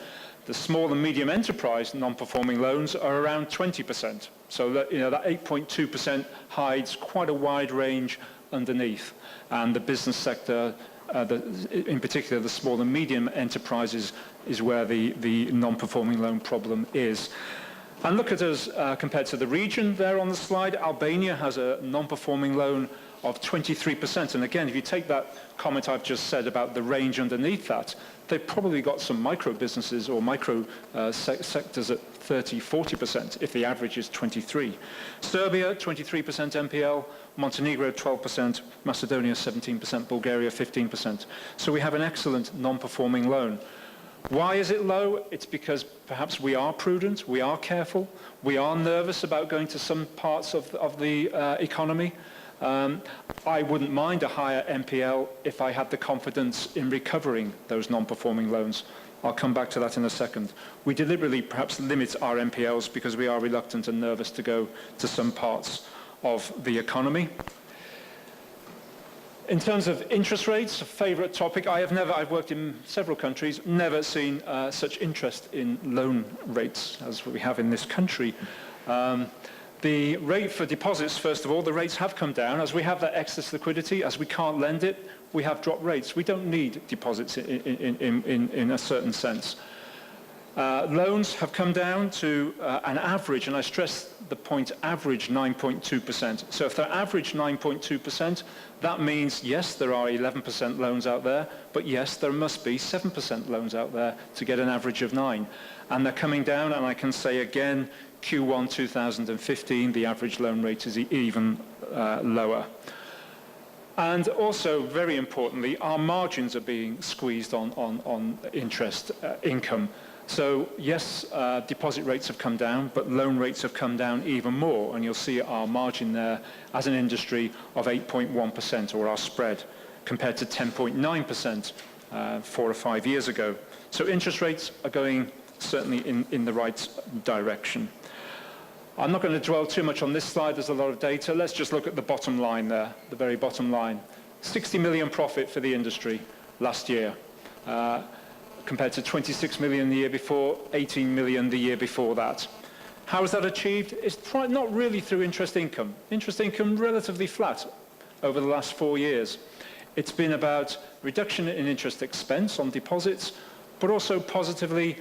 The small and medium enterprise non-performing loans are around 20%. So that 8.2% hides quite a wide range underneath. And the business sector, in particular the small and medium enterprises, is where the non-performing loan problem is. And look at us compared to the region there on the slide. Albania has a non-performing loan of 23%. And again, if you take that comment I've just said about the range underneath that, they've probably got some micro businesses or micro sectors at 30, 40%, if the average is 23. Serbia, 23% NPL, Montenegro, 12%, Macedonia, 17%, Bulgaria, 15%. So we have an excellent non-performing loan. Why is it low? It's because perhaps we are prudent, we are careful, we are nervous about going to some parts of the economy. I wouldn't mind a higher NPL if I had the confidence in recovering those non-performing loans. I'll come back to that in a second. We deliberately perhaps limit our NPLs because we are reluctant and nervous to go to some parts of the economy. In terms of interest rates, a favorite topic, I've worked in several countries, never seen such interest in loan rates as we have in this country. The rate for deposits, first of all, the rates have come down. As we have that excess liquidity, as we can't lend it, we have dropped rates. We don't need deposits in a certain sense. Loans have come down to an average, and I stress the point average, 9.2%. So if they're average 9.2%, that means, yes, there are 11% loans out there, but yes, there must be 7% loans out there to get an average of 9. And they're coming down, and I can say again, Q1 2015, the average loan rate is even lower. And also, very importantly, our margins are being squeezed on interest income. So yes, deposit rates have come down, but loan rates have come down even more. And you'll see our margin there as an industry of 8.1%, or our spread, compared to 10.9% 4 or 5 years ago. So interest rates are going certainly in the right direction. I'm not going to dwell too much on this slide. There's a lot of data. Let's just look at the bottom line there, the very bottom line. 60 million profit for the industry last year, compared to 26 million the year before, 18 million the year before that. How is that achieved? It's not really through interest income. Interest income relatively flat over the last 4 years. It's been about reduction in interest expense on deposits, but also positively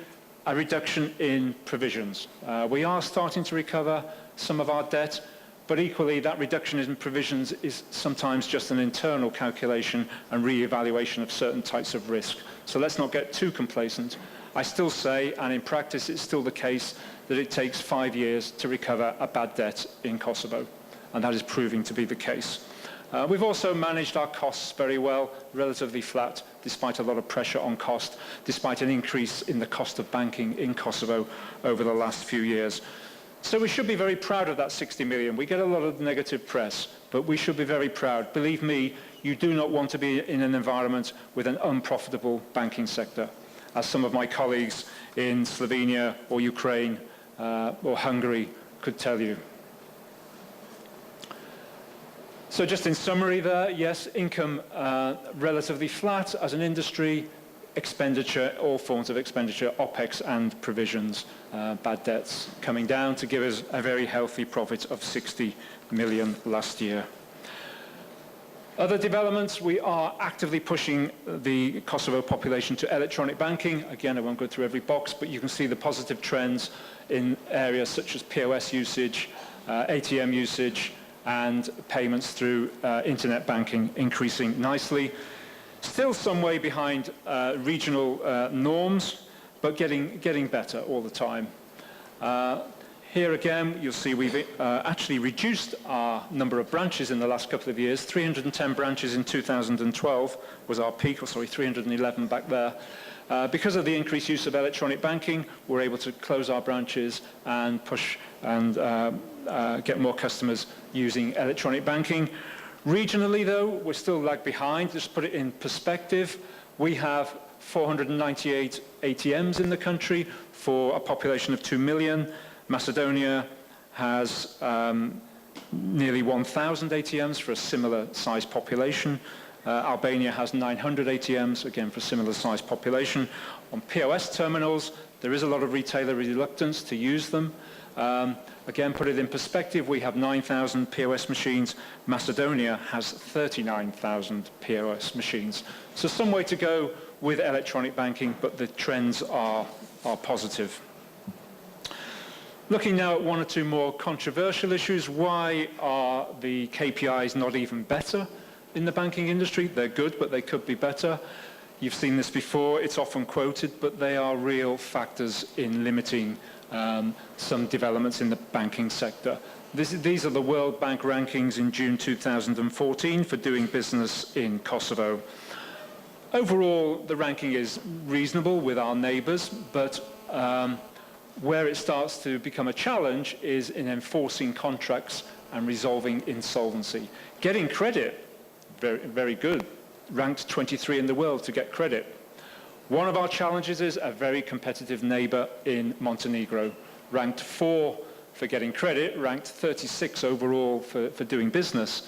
a reduction in provisions. We are starting to recover some of our debt, but equally that reduction in provisions is sometimes just an internal calculation and re-evaluation of certain types of risk. So let's not get too complacent. I still say, and in practice it's still the case, that it takes 5 years to recover a bad debt in Kosovo, and that is proving to be the case. We've also managed our costs very well, relatively flat, despite a lot of pressure on cost, despite an increase in the cost of banking in Kosovo over the last few years. So we should be very proud of that 60 million. We get a lot of negative press, but we should be very proud. Believe me, you do not want to be in an environment with an unprofitable banking sector, as some of my colleagues in Slovenia or Ukraine or Hungary could tell you. So just in summary there, yes, income relatively flat as an industry, expenditure, all forms of expenditure, OPEX and provisions, bad debts coming down to give us a very healthy profit of 60 million last year. Other developments, we are actively pushing the Kosovo population to electronic banking. Again, I won't go through every box, but you can see the positive trends in areas such as POS usage, ATM usage, and payments through internet banking increasing nicely. Still some way behind regional norms, but getting better all the time. Here again, you'll see we've actually reduced our number of branches in the last couple of years. 310 branches in 2012 was our peak, or sorry, 311 back there. Because of the increased use of electronic banking, we're able to close our branches and push and get more customers using electronic banking. Regionally, though, we're still lag behind. Just to put it in perspective, we have 498 ATMs in the country for a population of 2 million. Macedonia has nearly 1,000 ATMs for a similar size population. Albania has 900 ATMs, again for a similar size population. On POS terminals, there is a lot of retailer reluctance to use them. Again, put it in perspective, we have 9,000 POS machines. Macedonia has 39,000 POS machines. So some way to go with electronic banking, but the trends are positive. Looking now at one or two more controversial issues, why are the KPIs not even better in the banking industry? They're good, but they could be better. You've seen this before, it's often quoted, but they are real factors in limiting some developments in the banking sector. These are the World Bank rankings in June 2014 for doing business in Kosovo. Overall, the ranking is reasonable with our neighbours, but where it starts to become a challenge is in enforcing contracts and resolving insolvency. Getting credit, very, very good, ranked 23 in the world to get credit. One of our challenges is a very competitive neighbour in Montenegro, ranked 4 for getting credit, ranked 36 overall for doing business.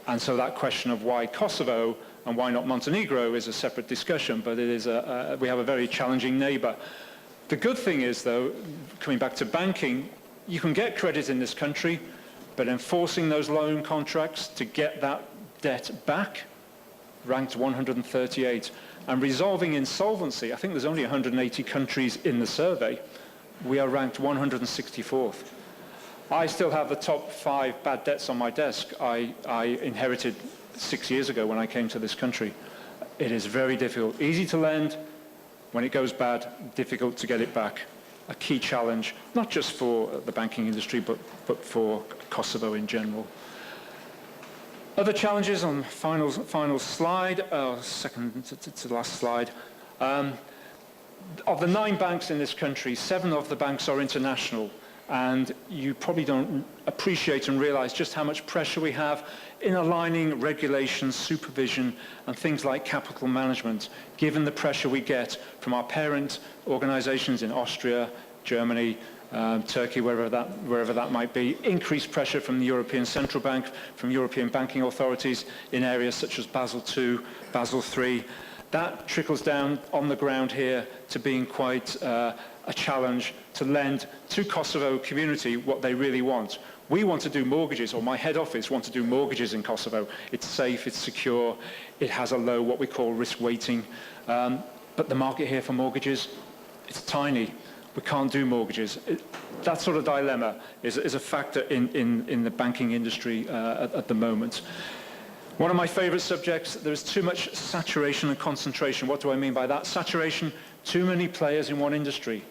And so that question of why Kosovo and why not Montenegro is a separate discussion, but it is we have a very challenging neighbour. The good thing is, though, coming back to banking, you can get credit in this country, but enforcing those loan contracts to get that debt back, ranked 138. And resolving insolvency, I think there's only 180 countries in the survey. We are ranked 164th. I still have the top 5 bad debts on my desk. I inherited 6 years ago when I came to this country. It is very difficult. Easy to lend. When it goes bad, difficult to get it back. A key challenge, not just for the banking industry, but for Kosovo in general. Other challenges on final slide, second to the last slide. Of the 9 banks in this country, 7 of the banks are international. And you probably don't appreciate and realize just how much pressure we have in aligning regulations, supervision, and things like capital management, given the pressure we get from our parent organizations in Austria, Germany, Turkey, wherever that might be, increased pressure from the European Central Bank, from European banking authorities in areas such as Basel II, Basel III. That trickles down on the ground here to being quite a challenge to lend to Kosovo community what they really want. We want to do mortgages, or my head office want to do mortgages in Kosovo. It's safe, it's secure, it has a low, what we call risk weighting. But the market here for mortgages, it's tiny. We can't do mortgages. That sort of dilemma is a factor in the banking industry at the moment. One of my favorite subjects, there's too much saturation and concentration. What do I mean by that? Saturation, too many players in one industry.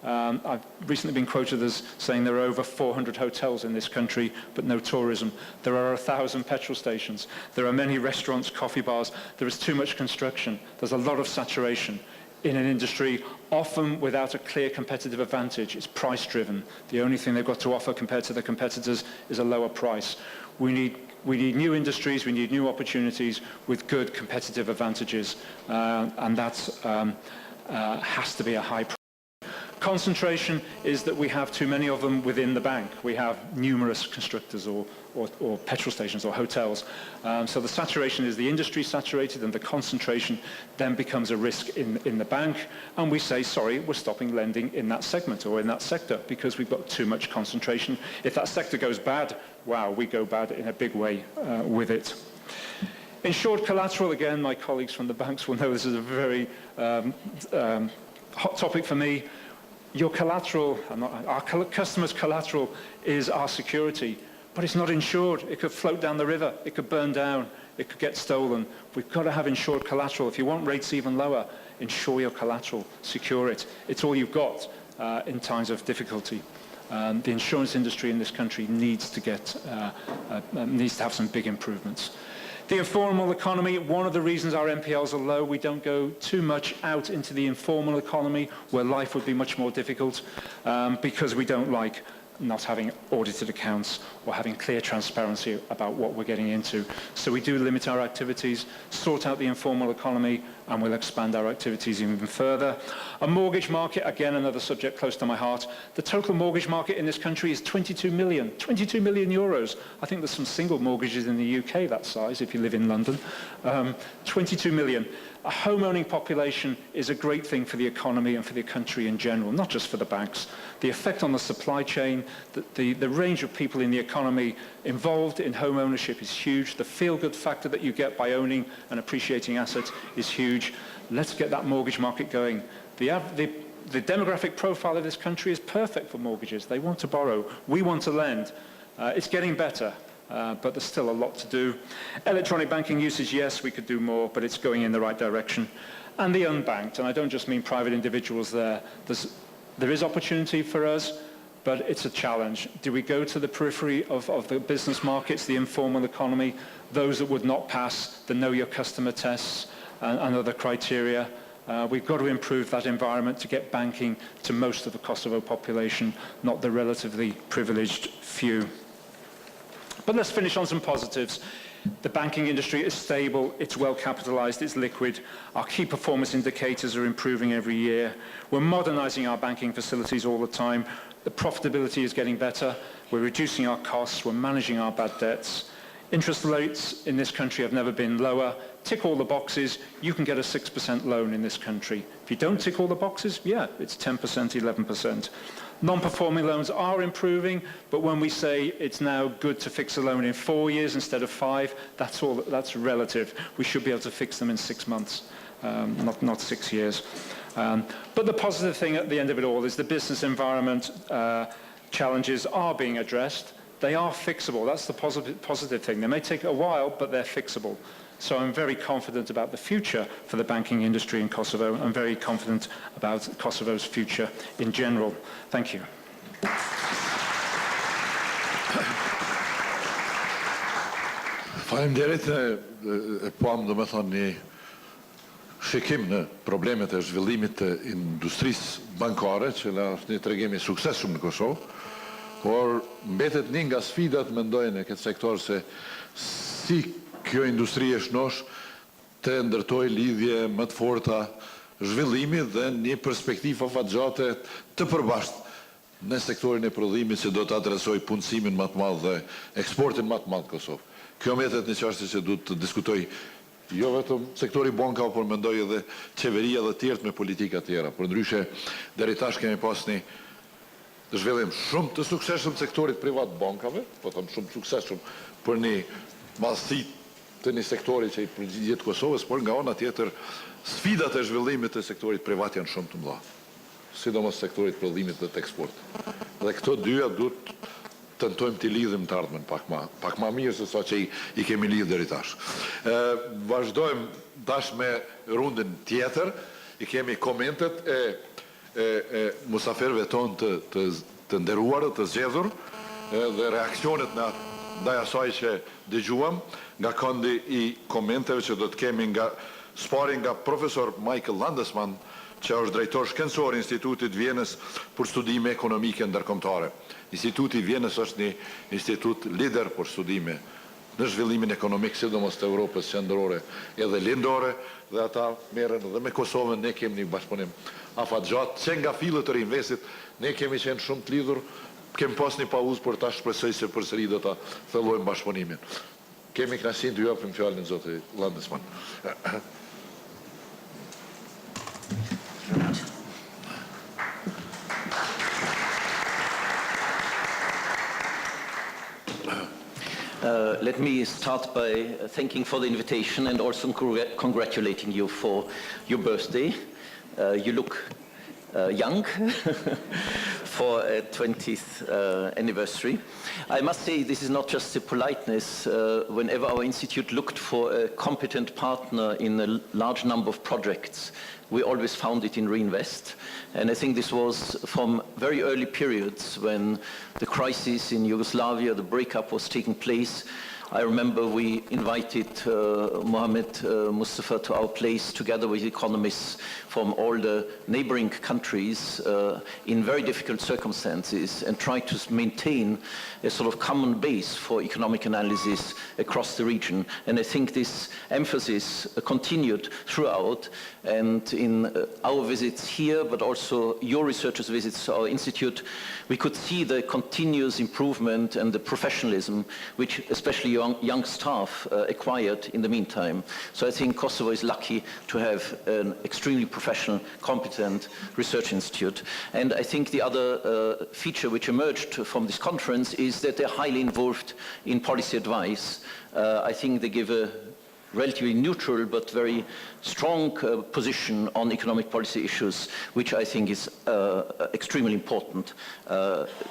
I've recently been quoted as saying there are over 400 hotels in this country, but no tourism. There are 1,000 petrol stations. There are many restaurants, coffee bars. There is too much construction. There's a lot of saturation in an industry, often without a clear competitive advantage. It's price-driven. The only thing they've got to offer compared to their competitors is a lower price. We need new industries, we need new opportunities with good competitive advantages, and that has to be a high priority. Concentration is that we have too many of them within the bank. We have numerous constructors or petrol stations or hotels. So the saturation is the industry saturated, and the concentration then becomes a risk in the bank. And we say, sorry, we're stopping lending in that segment or in that sector because we've got too much concentration. If that sector goes bad, wow, we go bad in a big way with it. Insured collateral, again, my colleagues from the banks will know this is a very hot topic for me. Your collateral, our customers' collateral is our security, but it's not insured. It could float down the river, it could burn down, it could get stolen. We've got to have insured collateral. If you want rates even lower, insure your collateral, secure it. It's all you've got in times of difficulty. The insurance industry in this country needs to have some big improvements. The informal economy, one of the reasons our NPLs are low, we don't go too much out into the informal economy where life would be much more difficult because we don't like not having audited accounts or having clear transparency about what we're getting into. So we do limit our activities, sort out the informal economy, and we'll expand our activities even further. A mortgage market, again, another subject close to my heart. The total mortgage market in this country is 22 million euros. I think there's some single mortgages in the UK that size, if you live in London. 22 million. A home-owning population is a great thing for the economy and for the country in general, not just for the banks. The effect on the supply chain, the range of people in the economy involved in home ownership is huge. The feel-good factor that you get by owning and appreciating assets is huge. Let's get that mortgage market going. The demographic profile of this country is perfect for mortgages. They want to borrow. We want to lend. It's getting better. But there's still a lot to do. Electronic banking usage, yes, we could do more, but it's going in the right direction. And the unbanked, and I don't just mean private individuals there. There is opportunity for us, but it's a challenge. Do we go to the periphery of the business markets, the informal economy, those that would not pass the know your customer tests and other criteria? We've got to improve that environment to get banking to most of the Kosovo population, not the relatively privileged few. But let's finish on some positives. The banking industry is stable, it's well capitalized, it's liquid. Our key performance indicators are improving every year. We're modernizing our banking facilities all the time. The profitability is getting better. We're reducing our costs. We're managing our bad debts. Interest rates in this country have never been lower. Tick all the boxes, you can get a 6% loan in this country. If you don't tick all the boxes, yeah, it's 10%, 11%. Non-performing loans are improving, but when we say it's now good to fix a loan in 4 years instead of 5, that's relative. We should be able to fix them in 6 months, not 6 years. But the positive thing at the end of it all is the business environment challenges are being addressed. They are fixable. That's the positive thing. They may take a while, but they're fixable. So I'm very confident about the future for the banking industry in Kosovo. I'm very confident about Kosovo's future in general. Thank you. Faleminderit, pam do me thonë një shikim në problemet e zhvillimit të industrisë bankare, që është një tregim i suksesshëm në Kosovë, por mbetet një nga sfidat, mendojnë e këtë sektor, se si kjo industri e shnosh të ndërtoj lidhje më të forta zhvillimi dhe një perspektivë afatgjate të përbashkët në sektorin e prodhimit, që do të adresoj punësimin më të madh dhe eksportin më të madh Kosovë. Kjo mbetet një çështje që duhet të diskutoj jo vetëm sektori bankave, por mendoj edhe qeveria dhe tjerët me politika tjera. Por ndryshe, deri tash kemi pas një zhvillim shumë të suksesshëm të sektorit privat bankave, po them shumë të suksesshëm për një madhësi të një sektori që i përgjigjet Kosovës, por nga ana tjetër sfidat e zhvillimit të sektorit privat janë shumë të mëdha, sidomos sektorit prodhimit dhe të eksportit. Dhe këto dyja duhet tentojmë t'i lidhim të ardhmen pak ma mirë se sa që i kemi lidhë deri tash. Vazhdojmë tash me rundin tjetër, i kemi komentet e musaferëve tonë të nderuar, të zgjedhur, dhe reakcionet ndaj asaj që dëgjuam nga këndi i komenteve që do të kemi nga spari nga profesor Michael Landesman, që është drejtor shkencor i Institutit Vienës për studime ekonomike ndërkombëtare. Instituti Vienës është një institut lider për studime në zhvillimin ekonomik, sidomos të Evropës qendrore edhe lindore, dhe ata merren edhe me Kosovën. Ne kemi një bashkëpunim afatgjatë, që nga fillet të Riinvestit ne kemi qenë shumë të lidhur, kemi pas një pauzë, por ta shpresoj se përsëri do ta fillojmë bashkëpunimin. Kemi kënaqësinë të japim fjalën zotit Landesman. Let me start by thanking for the invitation and also congratulating you for your birthday. You look young for a 20th anniversary. I must say this is not just a politeness. Whenever our institute looked for a competent partner in a large number of projects, we always found it in Riinvest. And I think this was from very early periods when the crisis in Yugoslavia, the breakup was taking place. I remember we invited Mustafa to our place together with economists from all the neighboring countries in very difficult circumstances, and tried to maintain a sort of common base for economic analysis across the region. And I think this emphasis continued throughout, and in our visits here, but also your researchers' visits to our institute, we could see the continuous improvement and the professionalism which especially young staff acquired in the meantime. So I think Kosovo is lucky to have an extremely professional, competent research institute. And I think the other feature which emerged from this conference is that they're highly involved in policy advice. I think they give a relatively neutral but very strong position on economic policy issues, which I think is extremely important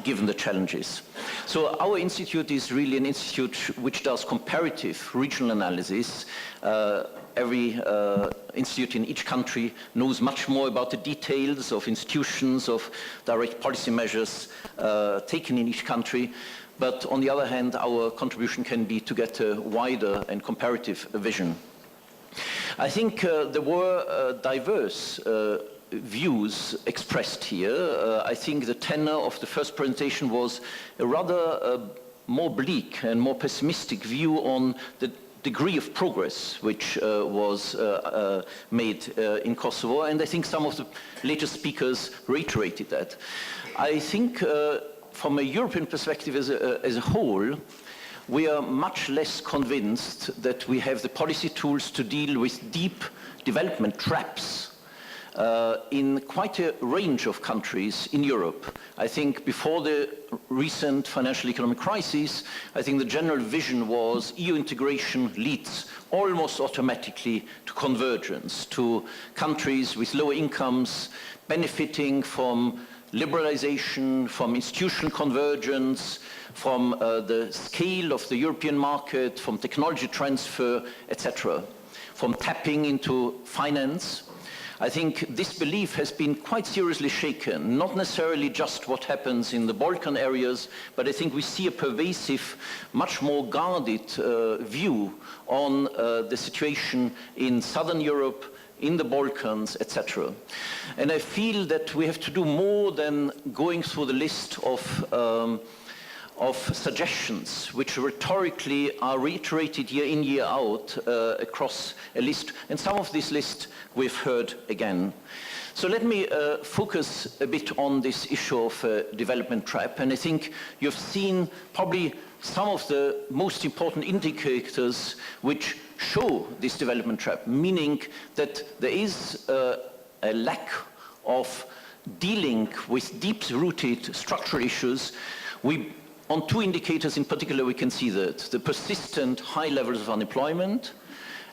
given the challenges. So our institute is really an institute which does comparative regional analysis. Every institute in each country knows much more about the details of institutions, of direct policy measures taken in each country. But on the other hand, our contribution can be to get a wider and comparative vision. I think there were diverse views expressed here. I think the tenor of the first presentation was a rather more bleak and more pessimistic view on the degree of progress which was made in Kosovo, and I think some of the later speakers reiterated that. I think from a European perspective as a whole, we are much less convinced that we have the policy tools to deal with deep development traps in quite a range of countries in Europe. I think before the recent financial economic crisis, I think the general vision was EU integration leads almost automatically to convergence, to countries with lower incomes benefiting from liberalization, from institutional convergence, from the scale of the European market, from technology transfer, etc., from tapping into finance. I think this belief has been quite seriously shaken, not necessarily just what happens in the Balkan areas, but I think we see a pervasive, much more guarded view on the situation in Southern Europe, in the Balkans, etc. And I feel that we have to do more than going through the list of suggestions which rhetorically are reiterated year in, year out across a list, and some of this list we've heard again. So let me focus a bit on this issue of development trap, and I think you've seen probably some of the most important indicators which show this development trap, meaning that there is a lack of dealing with deep-rooted structural issues. On two indicators in particular we can see that, the persistent high levels of unemployment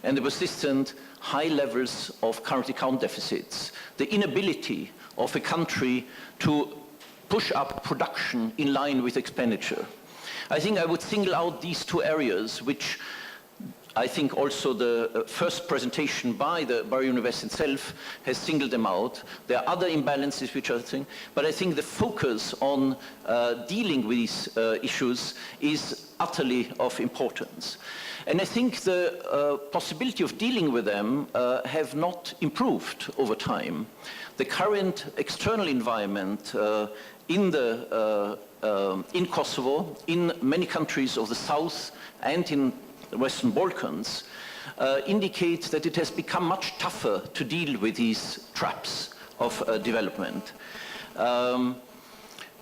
and the persistent high levels of current account deficits, the inability of a country to push up production in line with expenditure. I think I would single out these two areas, which I think also the first presentation by the University itself has singled them out. There are other imbalances which are things, but I think the focus on dealing with these issues is utterly of importance. And I think the possibility of dealing with them have not improved over time. The current external environment in Kosovo, in many countries of the South and in the Western Balkans, indicate that it has become much tougher to deal with these traps of development.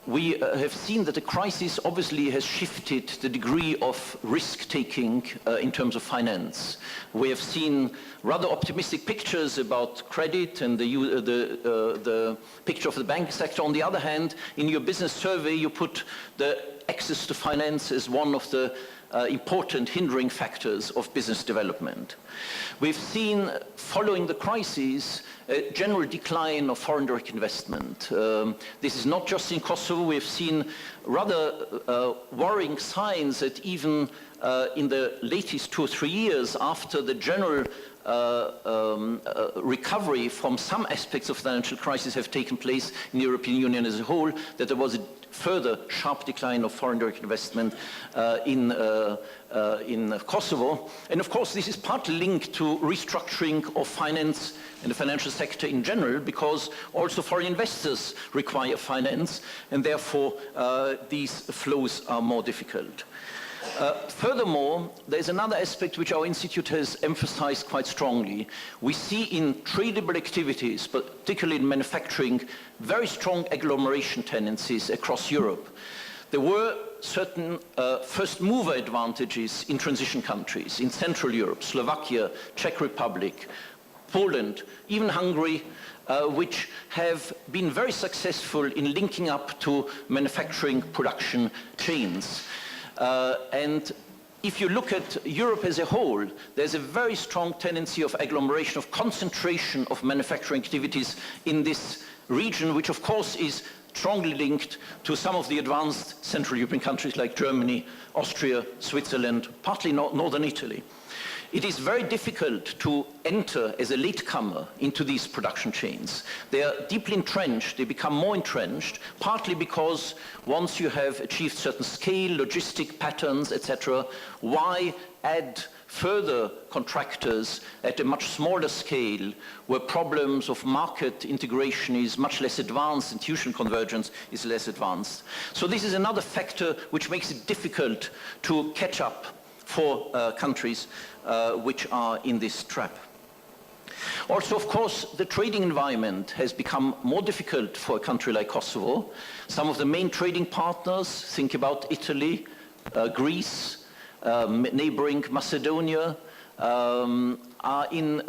We have seen that the crisis obviously has shifted the degree of risk-taking in terms of finance. We have seen rather optimistic pictures about credit and the picture of the banking sector. On the other hand, in your business survey, you put the access to finance as one of the important hindering factors of business development. We've seen, following the crisis, a general decline of foreign direct investment. This is not just in Kosovo. We've seen rather worrying signs that even in the latest 2 or 3 years after the general recovery from some aspects of the financial crisis have taken place in the European Union as a whole, that there was a further sharp decline of foreign direct investment in Kosovo. And of course, this is partly linked to restructuring of finance and the financial sector in general, because also foreign investors require finance, and therefore these flows are more difficult. Furthermore, there's another aspect which our institute has emphasized quite strongly. We see in tradable activities, particularly in manufacturing, very strong agglomeration tendencies across Europe. There were certain first mover advantages in transition countries, in Central Europe, Slovakia, Czech Republic, Poland, even Hungary, which have been very successful in linking up to manufacturing production chains. And if you look at Europe as a whole, there's a very strong tendency of agglomeration, of concentration of manufacturing activities in this region, which of course is strongly linked to some of the advanced Central European countries like Germany, Austria, Switzerland, partly northern Italy. It is very difficult to enter as a latecomer into these production chains. They are deeply entrenched, they become more entrenched, partly because once you have achieved certain scale, logistic patterns, etc., why add further contractors at a much smaller scale where problems of market integration is much less advanced, institutional convergence is less advanced. So this is another factor which makes it difficult to catch up for countries which are in this trap. Also, of course, the trading environment has become more difficult for a country like Kosovo. Some of the main trading partners, think about Italy, Greece, neighboring Macedonia, are in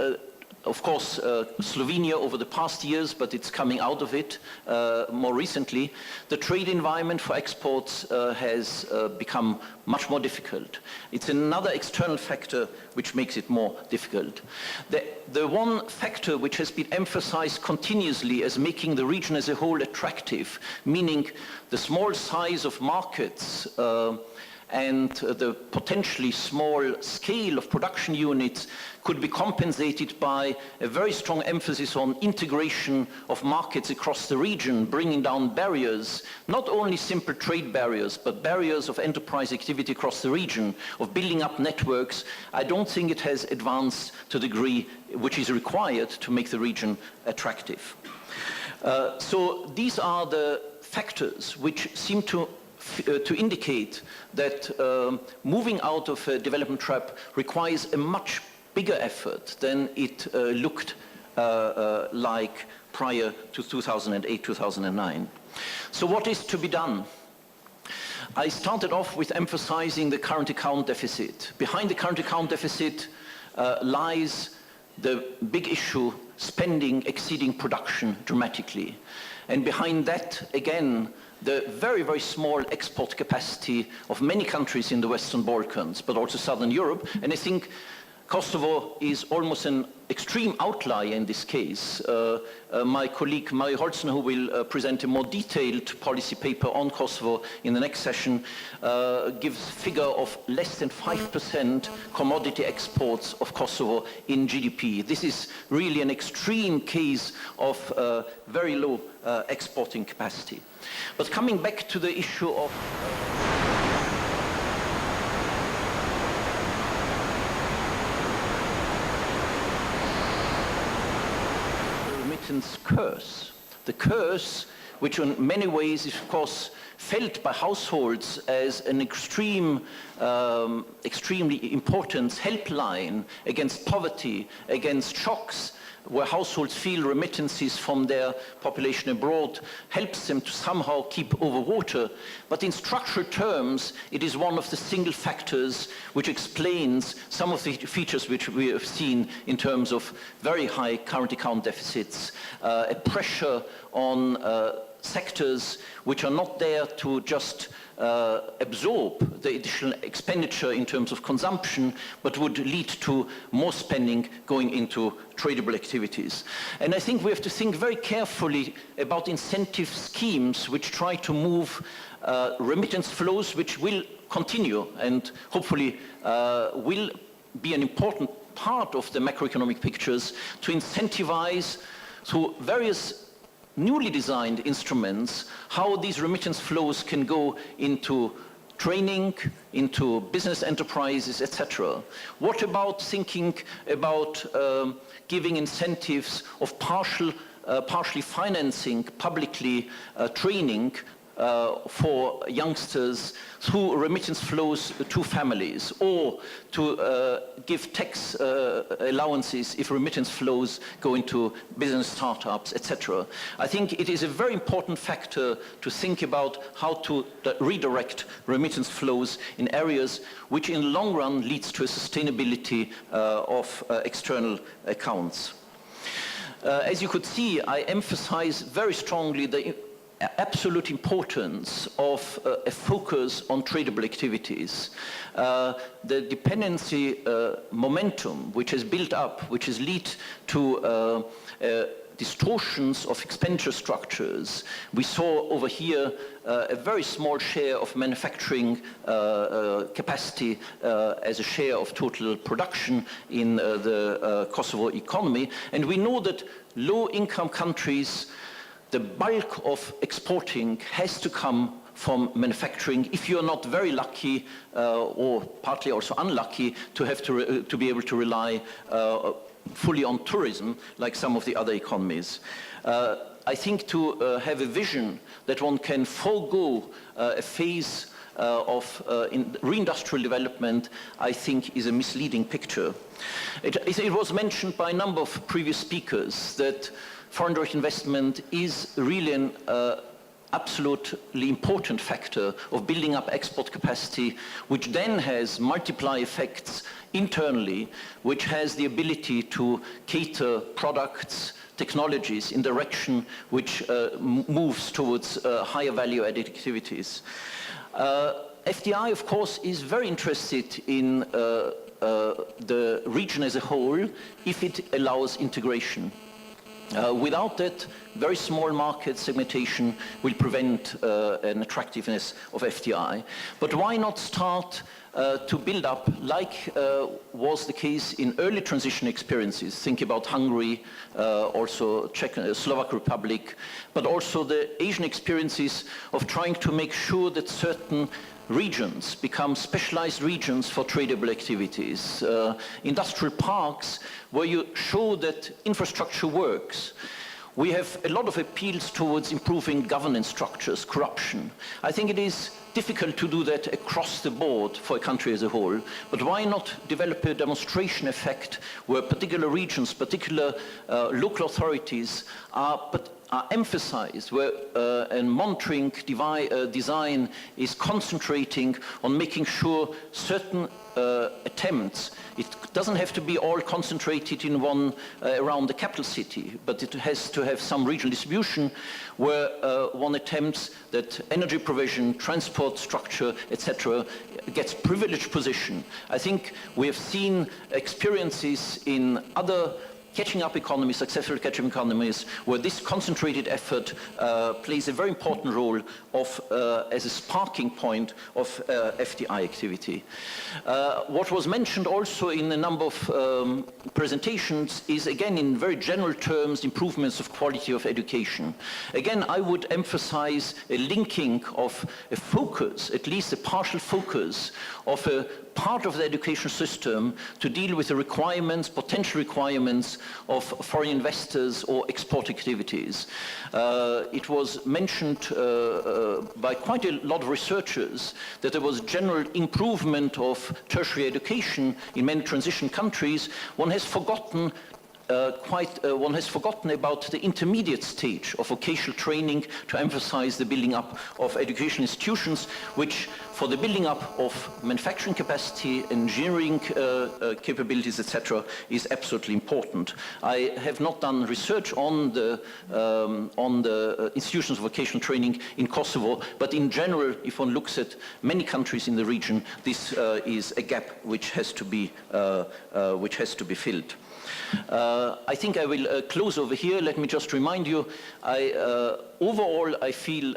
of course, Slovenia over the past years, but it's coming out of it more recently. The trade environment for exports has become much more difficult. It's another external factor which makes it more difficult. The one factor which has been emphasized continuously as making the region as a whole attractive, meaning the small size of markets and the potentially small scale of production units could be compensated by a very strong emphasis on integration of markets across the region, bringing down barriers, not only simple trade barriers, but barriers of enterprise activity across the region, of building up networks. I don't think it has advanced to the degree which is required to make the region attractive. So these are the factors which seem to indicate that moving out of a development trap requires a much bigger effort than it looked like prior to 2008-2009. So what is to be done? I started off with emphasizing the current account deficit. Behind the current account deficit lies the big issue, spending exceeding production dramatically. And behind that, again, the very, very small export capacity of many countries in the Western Balkans, but also Southern Europe. And I think Kosovo is almost an extreme outlier in this case. My colleague Mari Holzner, who will present a more detailed policy paper on Kosovo in the next session, gives a figure of less than 5% commodity exports of Kosovo in GDP. This is really an extreme case of very low exporting capacity. But coming back to the issue of curse. The curse, which in many ways is of course felt by households as an extremely important helpline against poverty, against shocks, where households feel remittances from their population abroad helps them to somehow keep over water. But in structural terms, it is one of the single factors which explains some of the features which we have seen in terms of very high current account deficits, a pressure on sectors which are not there to just absorb the additional expenditure in terms of consumption, but would lead to more spending going into tradable activities. And I think we have to think very carefully about incentive schemes which try to move remittance flows, which will continue and hopefully will be an important part of the macroeconomic pictures, to incentivize through various newly designed instruments how these remittance flows can go into training, into business enterprises, etc. What about thinking about giving incentives of partially financing publicly training for youngsters through remittance flows to families, or to give tax allowances if remittance flows go into business startups, etc. I think it is a very important factor to think about how to redirect remittance flows in areas which in the long run leads to a sustainability of external accounts. As you could see, I emphasize very strongly the absolute importance of a focus on tradable activities. The dependency momentum which has built up, which has led to distortions of expenditure structures. We saw over here a very small share of manufacturing capacity as a share of total production in the Kosovo economy. And we know that low-income countries, the bulk of exporting has to come from manufacturing, if you're not very lucky or partly also unlucky to have to be able to rely fully on tourism like some of the other economies. I think to have a vision that one can forego a phase of reindustrial development, I think is a misleading picture. It was mentioned by a number of previous speakers that foreign direct investment is really absolutely important factor of building up export capacity, which then has multiply effects internally, which has the ability to cater products, technologies in direction which moves towards higher value-added activities. FDI, of course, is very interested in the region as a whole if it allows integration. Without that, very small market segmentation will prevent an attractiveness of FDI. But why not start to build up, like was the case in early transition experiences? Think about Hungary, also Czech, Slovak Republic, but also the Asian experiences of trying to make sure that certain regions become specialized regions for tradable activities. Industrial parks where you show that infrastructure works. We have a lot of appeals towards improving governance structures, corruption. I think it is difficult to do that across the board for a country as a whole, but why not develop a demonstration effect where particular regions, particular local authorities are emphasized, where and monitoring design is concentrating on making sure certain attempts, it doesn't have to be all concentrated in one around the capital city, but it has to have some regional distribution where one attempts that energy provision, transport structure, etc. gets privileged position. I think we have seen experiences in other catching up economies, successful catching up economies, where this concentrated effort plays a very important role of, as a sparking point of FDI activity. What was mentioned also in a number of presentations is, again, in very general terms, improvements of quality of education. Again, I would emphasize a linking of a focus, at least a partial focus, of a part of the education system to deal with the requirements, potential requirements of foreign investors or export activities. It was mentioned by quite a lot of researchers that there was general improvement of tertiary education in many transition countries. One has forgotten about the intermediate stage of vocational training to emphasize the building up of education institutions, which for the building up of manufacturing capacity, engineering capabilities, etc., is absolutely important. I have not done research on the institutions of vocational training in Kosovo, but in general, if one looks at many countries in the region, this is a gap which has to be filled. I think I will close over here. Let me just remind you, overall I feel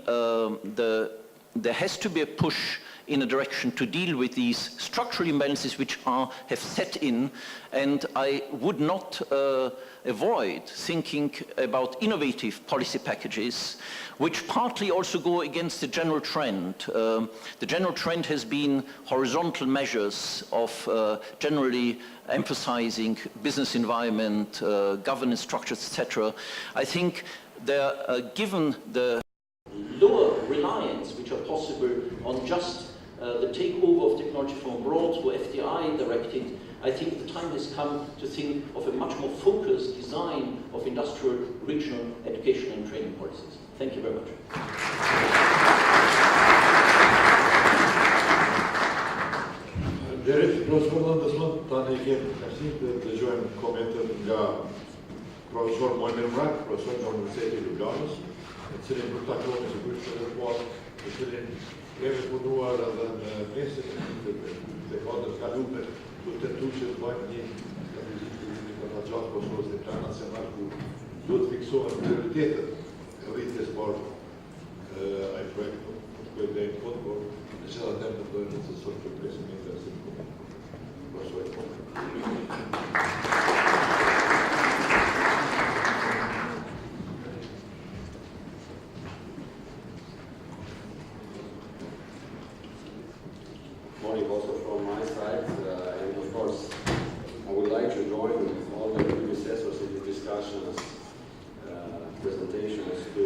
there has to be a push in a direction to deal with these structural imbalances which have set in, and I would not avoid thinking about innovative policy packages which partly also go against the general trend. The general trend has been horizontal measures of generally emphasizing business environment, governance structures, etc. I think given the lower reliance which are possible on just the takeover of technology from abroad to FDI directed, I think the time has come to think of a much more focused design of industrial, regional education and training policies. Thank you very much. Derit, profesor Ndësmën, tani kemi përsi të dëgjojmë komentet nga profesor Muhammed Mrak, profesor nga Universiteti i Ljubljanës, në cilin për takoni sigurisht edhe parë, në cilin kemi punuar edhe në mesin të kodrës kalume, të tentu që të bëjmë një stabilizim të gjatë Kosovës dhe plan nacional ku do të fiksohen prioritetet e rritjes për ai projekt nuk të bëjmë dhe në fund, por në që da tem të bëjmë në të sot për presim interesit. Morning also from my side, and of course I would like to join all the predecessors in the discussions, presentations to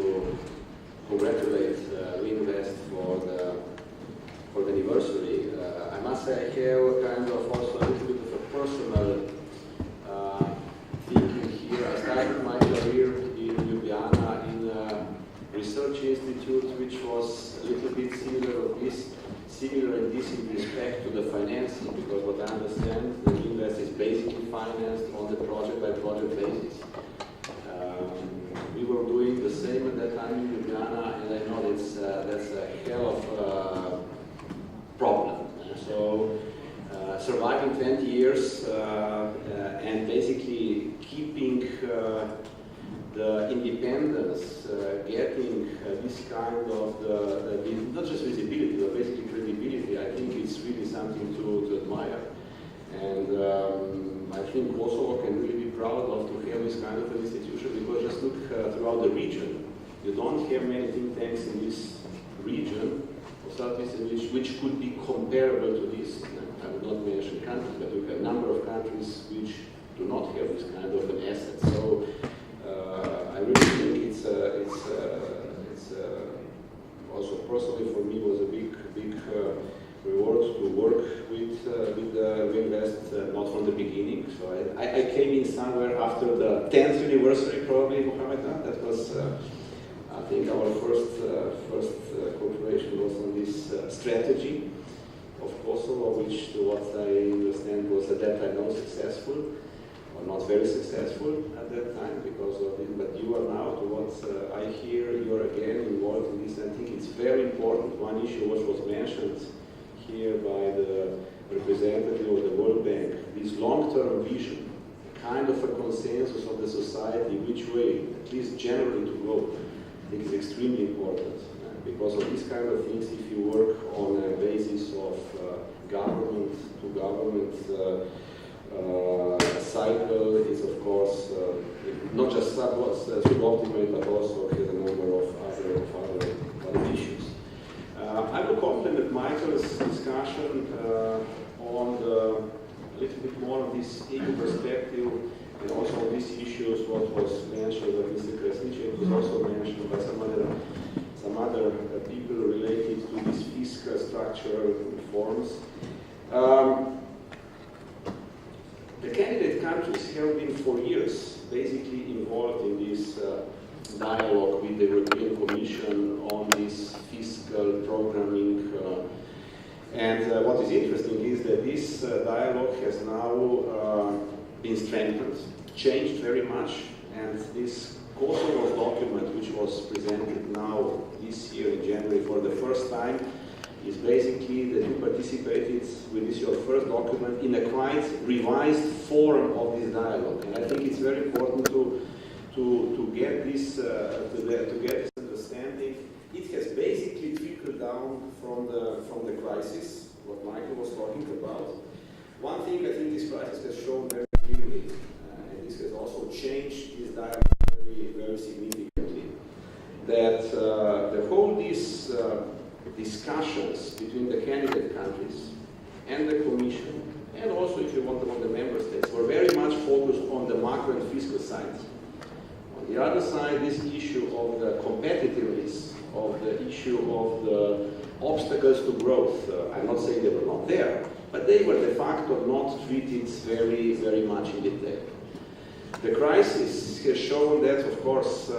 congratulate Riinvest for the anniversary. I must say I have kind of also a little bit of a personal thinking here. I started my career in Ljubljana in a research institute the financing, because what I understand, the Riinvest is basically financed on the project-by-project basis. We were doing the same at that time in Ljubljana, and I know that's a hell of a problem. So surviving 20 years and basically keeping the independence, getting this kind of not just visibility, but basically credibility, I think it's really something to admire. And I think Kosovo can really be proud of to have this kind of an institution, because just look throughout the region. You don't have many think tanks in this region of Southeast Asia which could be comparable to this. I would not mention countries, but you have a number of countries which do not have this kind of an asset. So I really think it's also personally for me was a big reward to work with the Riinvest, not from the beginning. So I came in somewhere after the 10th anniversary, probably, Mohammed. That was, I think, our first cooperation was on this strategy of Kosovo, which, to what I understand, was at that time not successful, or not very successful at that time because of it. But you are now, to what I hear, you are again involved in this. I think it's very important. One issue which was mentioned here by the representative of the World Bank, this long-term vision, kind of a consensus of the society, which way, at least generally, to go, I think is extremely important. Because of these kind of things, if you work on a basis of government to government cycle, is of course not just suboptimal, but also has a number of other issues. I will complement Michael's discussion on a little bit more on this EU perspective, and also on these issues, what was mentioned by Mr. Krasniček, was also mentioned by some other people related to these fiscal structural reforms. The candidate countries have been for years basically involved in this dialogue with the European Commission on this fiscal programming. And what is interesting is that this dialogue has now been strengthened, changed very much, and this Kosovo document, which was presented now this year in January for the first time, is basically that you participated with this your first document in a quite revised form of this dialogue. And I think it's very important to get this to get this understanding. It has basically trickled down from the crisis, what Michael was talking about. One thing I think this crisis has shown very clearly, and this has also changed this dialogue very significantly, that the whole these discussions between the candidate countries and the Commission, and also, if you want, among the member states, were very much focused on the macro and fiscal side. On the other side, this issue of the competitiveness, of the issue of the obstacles to growth, I'm not saying they were not there, but they were de facto not treated very much in detail. The crisis has shown that, of course,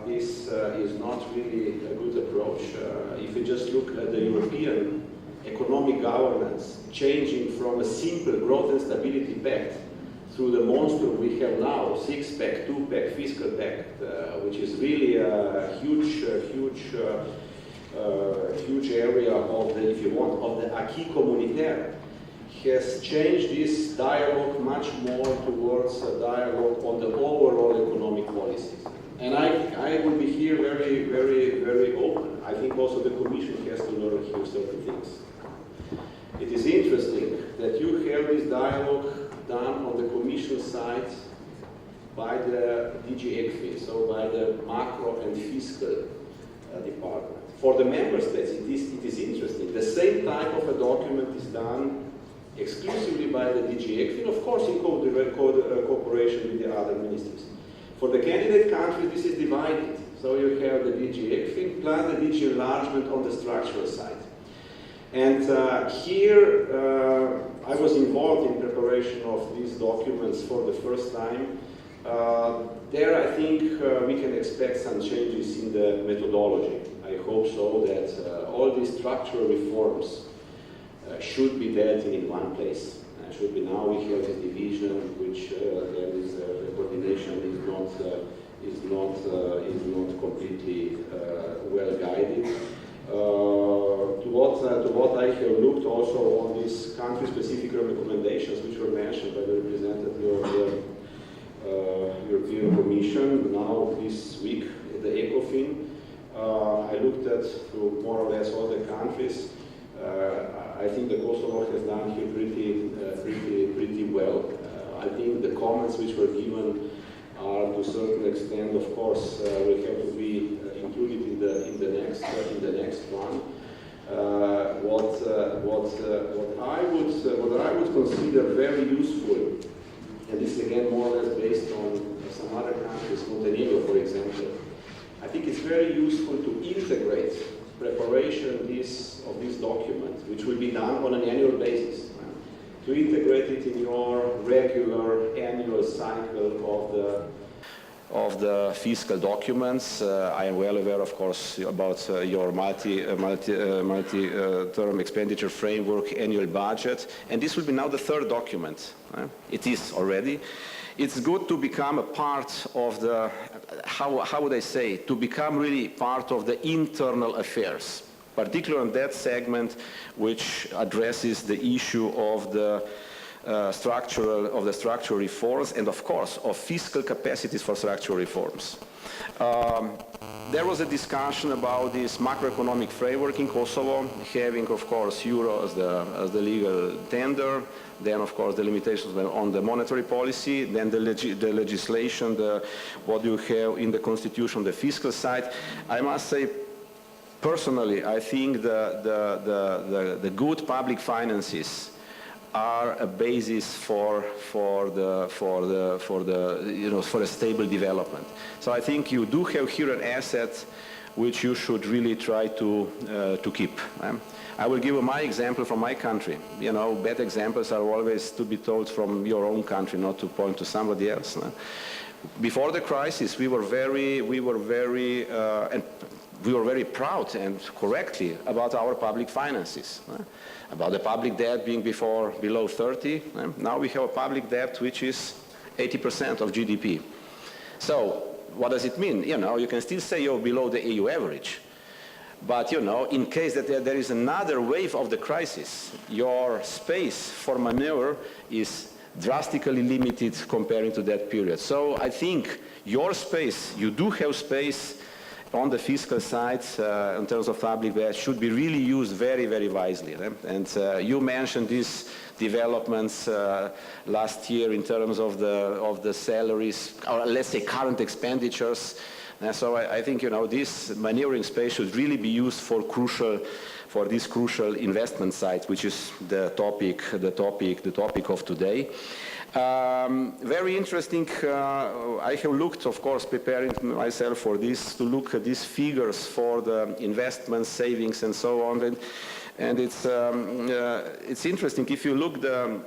this is not really a good approach. If you just look at the European economic governance changing from a simple growth and stability pact through the monster we have now, six-pack, two-pack, fiscal pact, which is really a huge area of the, if you want, of the acquis communautaire, has changed this dialogue much more towards a dialogue on the overall economic policies. And I will be here very open. I think also the Commission has to learn here certain things. It is interesting that you have this dialogue done on the Commission side by the DG ECFIN, so by the macro and fiscal department. For the member states, it is interesting. The same type of a document is done exclusively by the DG ECFIN, of course in cooperation with the other ministries. For the candidate countries, this is divided. So you have the DG ECFIN plus the DG enlargement on the structural side. And here, I was involved in preparation of these documents for the first time. There, I think we can expect some changes in the methodology. I hope so, that all these structural reforms should be dealt in one place. Should be now we have this division, which there is the coordination is not completely well guided. To what I have looked also on these country-specific recommendations, which were mentioned by the representative of the European Commission now this week at the ECOFIN. I looked at through more or less all the countries. I think the Kosovo has done here pretty well. I think the comments which were given are to a certain extent, of course, will have to be included in the next one. What I would consider very useful, and this again more or less based on some other countries, Montenegro, for example. I think it's very useful to integrate preparation of this document, which will be done on an annual basis, to integrate it in your regular annual cycle of the fiscal documents. I am well aware, of course, about your multi-term expenditure framework, annual budget, and this will be now the third document. It is already. It's good to become a part of the, how would I say, to become really part of the internal affairs, particularly on that segment which addresses the issue of the structural reforms and, of course, of fiscal capacities for structural reforms. There was a discussion about this macroeconomic framework in Kosovo, having, of course, euro as the legal tender, then, of course, the limitations on the monetary policy, then the legislation, what you have in the constitution, the fiscal side. I must say, personally, I think the good public finances are a basis for a stable development. So I think you do have here an asset which you should really try to keep. I will give you my example from my country. You know, bad examples are always to be told from your own country, not to point to somebody else. Before the crisis, we were very proud and correctly about our public finances. About the public debt being below 30. Now we have a public debt which is 80% of GDP. So what does it mean? You know, you can still say you're below the EU average. But, you know, in case that there is another wave of the crisis, your space for maneuver is drastically limited comparing to that period. So I think your space, you do have space on the fiscal side in terms of public debt should be really used very, very wisely. And you mentioned these developments last year in terms of the salaries, or let's say current expenditures. So I think, you know, this maneuvering space should really be used for this crucial investment side, which is the topic of today. Very interesting. I have looked, of course, preparing myself for this, to look at these figures for the investments, savings, and so on. And it's interesting. If you look the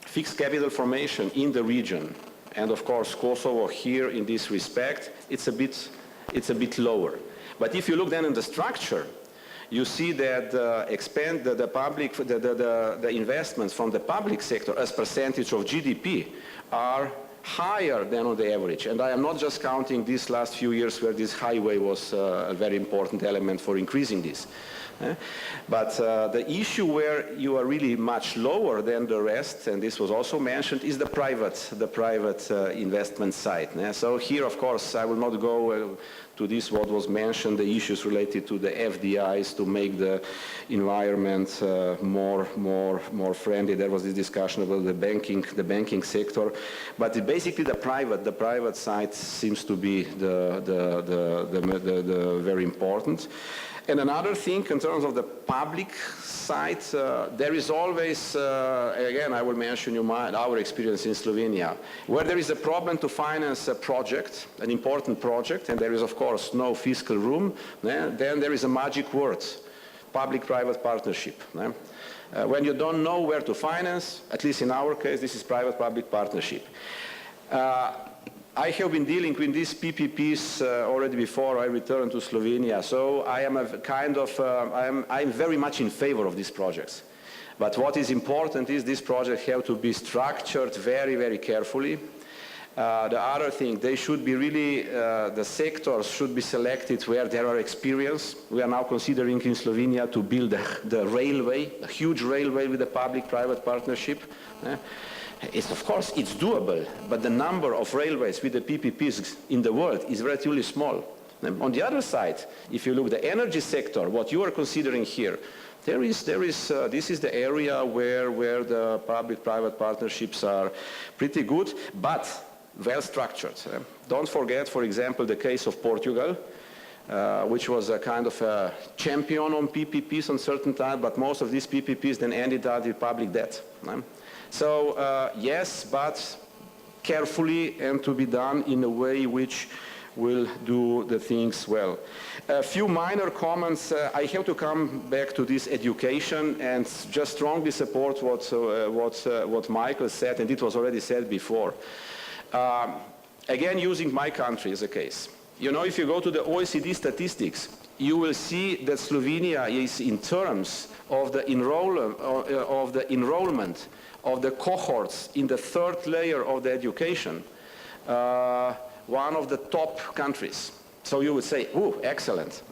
fixed capital formation in the region, and of course Kosovo here in this respect, it's a bit lower. But if you look then in the structure, you see that the investments from the public sector as percentage of GDP are higher than on the average. And I am not just counting these last few years where this highway was a very important element for increasing this. But the issue where you are really much lower than the rest, and this was also mentioned, is the private investment side. So here, of course, I will not go to this what was mentioned, the issues related to the FDIs to make the environment more friendly. There was this discussion about the banking sector, but basically the private side seems to be the very important. And another thing, in terms of the public side, there is always, again, I will mention our experience in Slovenia, where there is a problem to finance a project, an important project, and there is, of course, no fiscal room, then there is a magic word, public-private partnership. When you don't know where to finance, at least in our case, this is private-public partnership. I have been dealing with these PPPs already before I returned to Slovenia, so I am I'm very much in favor of these projects. But what is important is this project have to be structured very, very carefully. The other thing, they should be really, the sectors should be selected where there are experience. We are now considering in Slovenia to build the railway, a huge railway with a public-private partnership. Of course, it's doable, but the number of railways with the PPPs in the world is relatively small. On the other side, if you look at the energy sector, what you are considering here, this is the area where the public-private partnerships are pretty good, but well structured. Don't forget, for example, the case of Portugal, which was a kind of a champion on PPPs on certain time, but most of these PPPs then ended up with public debt. So yes, but carefully and to be done in a way which will do the things well. A few minor comments. I have to come back to this education and just strongly support what Michael said, and it was already said before. Again, using my country as a case. You know, if you go to the OECD statistics, you will see that Slovenia is, in terms of the enrollment of the cohorts in the third layer of the education, one of the top countries. So you would say, ooh, excellent.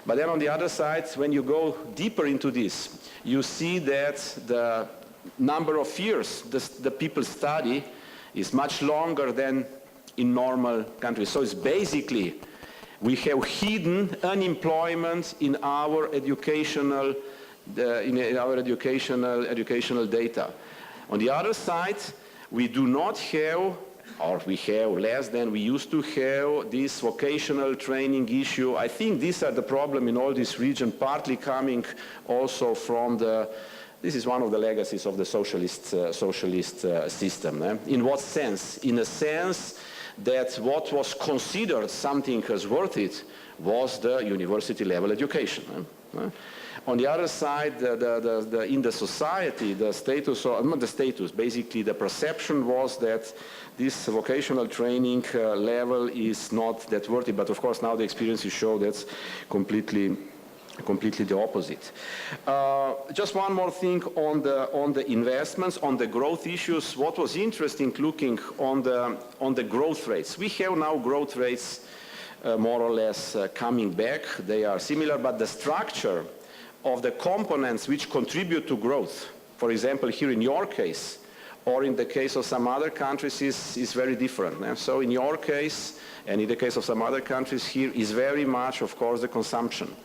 But then on the other side, when you go deeper into this, you see that the number of years the people study is much longer than in normal countries. So it's basically, we have hidden unemployment in our educational data. On the other side, we do not have, or we have less than we used to have, this vocational training issue. I think these are the problem in all this region, partly coming also from this is one of the legacies of the socialist system. In what sense? In a sense that what was considered something as worth it was the university level education. On the other side, in the society, the status, or not the status, basically the perception was that this vocational training level is not that worthy, but of course now the experiences show that's completely the opposite. Just one more thing on the investments, on the growth issues. What was interesting looking on the growth rates. We have now growth rates more or less coming back. They are similar, but the structure of the components which contribute to growth, for example, here in your case, or in the case of some other countries, is very different. So in your case, and in the case of some other countries here, is very much, of course, the consumption.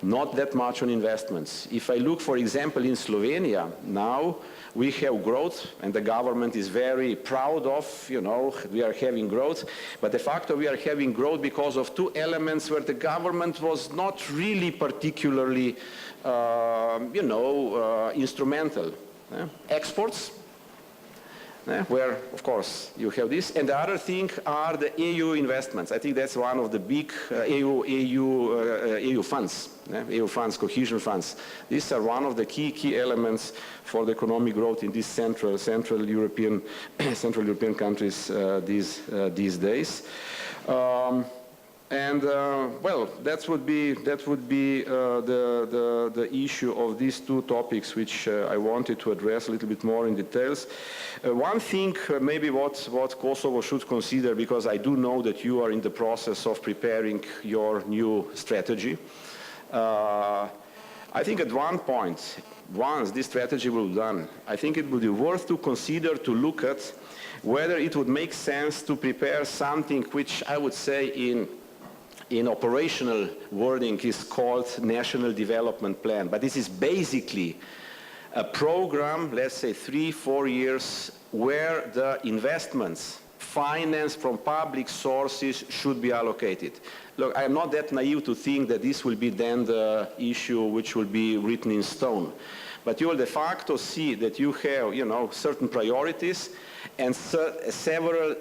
Not that much on investments. If I look, for example, in Slovenia, now we have growth, and the government is very proud of, we are having growth, but de facto we are having growth because of two elements where the government was not really particularly, instrumental. Exports, where, of course, you have this. And the other thing are the EU investments. I think that's one of the big EU funds, EU funds, cohesion funds. These are one of the key elements for the economic growth in these Central European countries these days. Well, that would be the issue of these two topics, which I wanted to address a little bit more in details. One thing, maybe what Kosovo should consider, because I do know that you are in the process of preparing your new strategy. I think at one point, once this strategy will be done, I think it would be worth to consider to look at whether it would make sense to prepare something which I would say in operational wording is called National Development Plan. But this is basically a program, let's say 3-4 years, where the investments financed from public sources should be allocated. Look, I am not that naive to think that this will be then the issue which will be written in stone. But you will de facto see that you have, certain priorities and several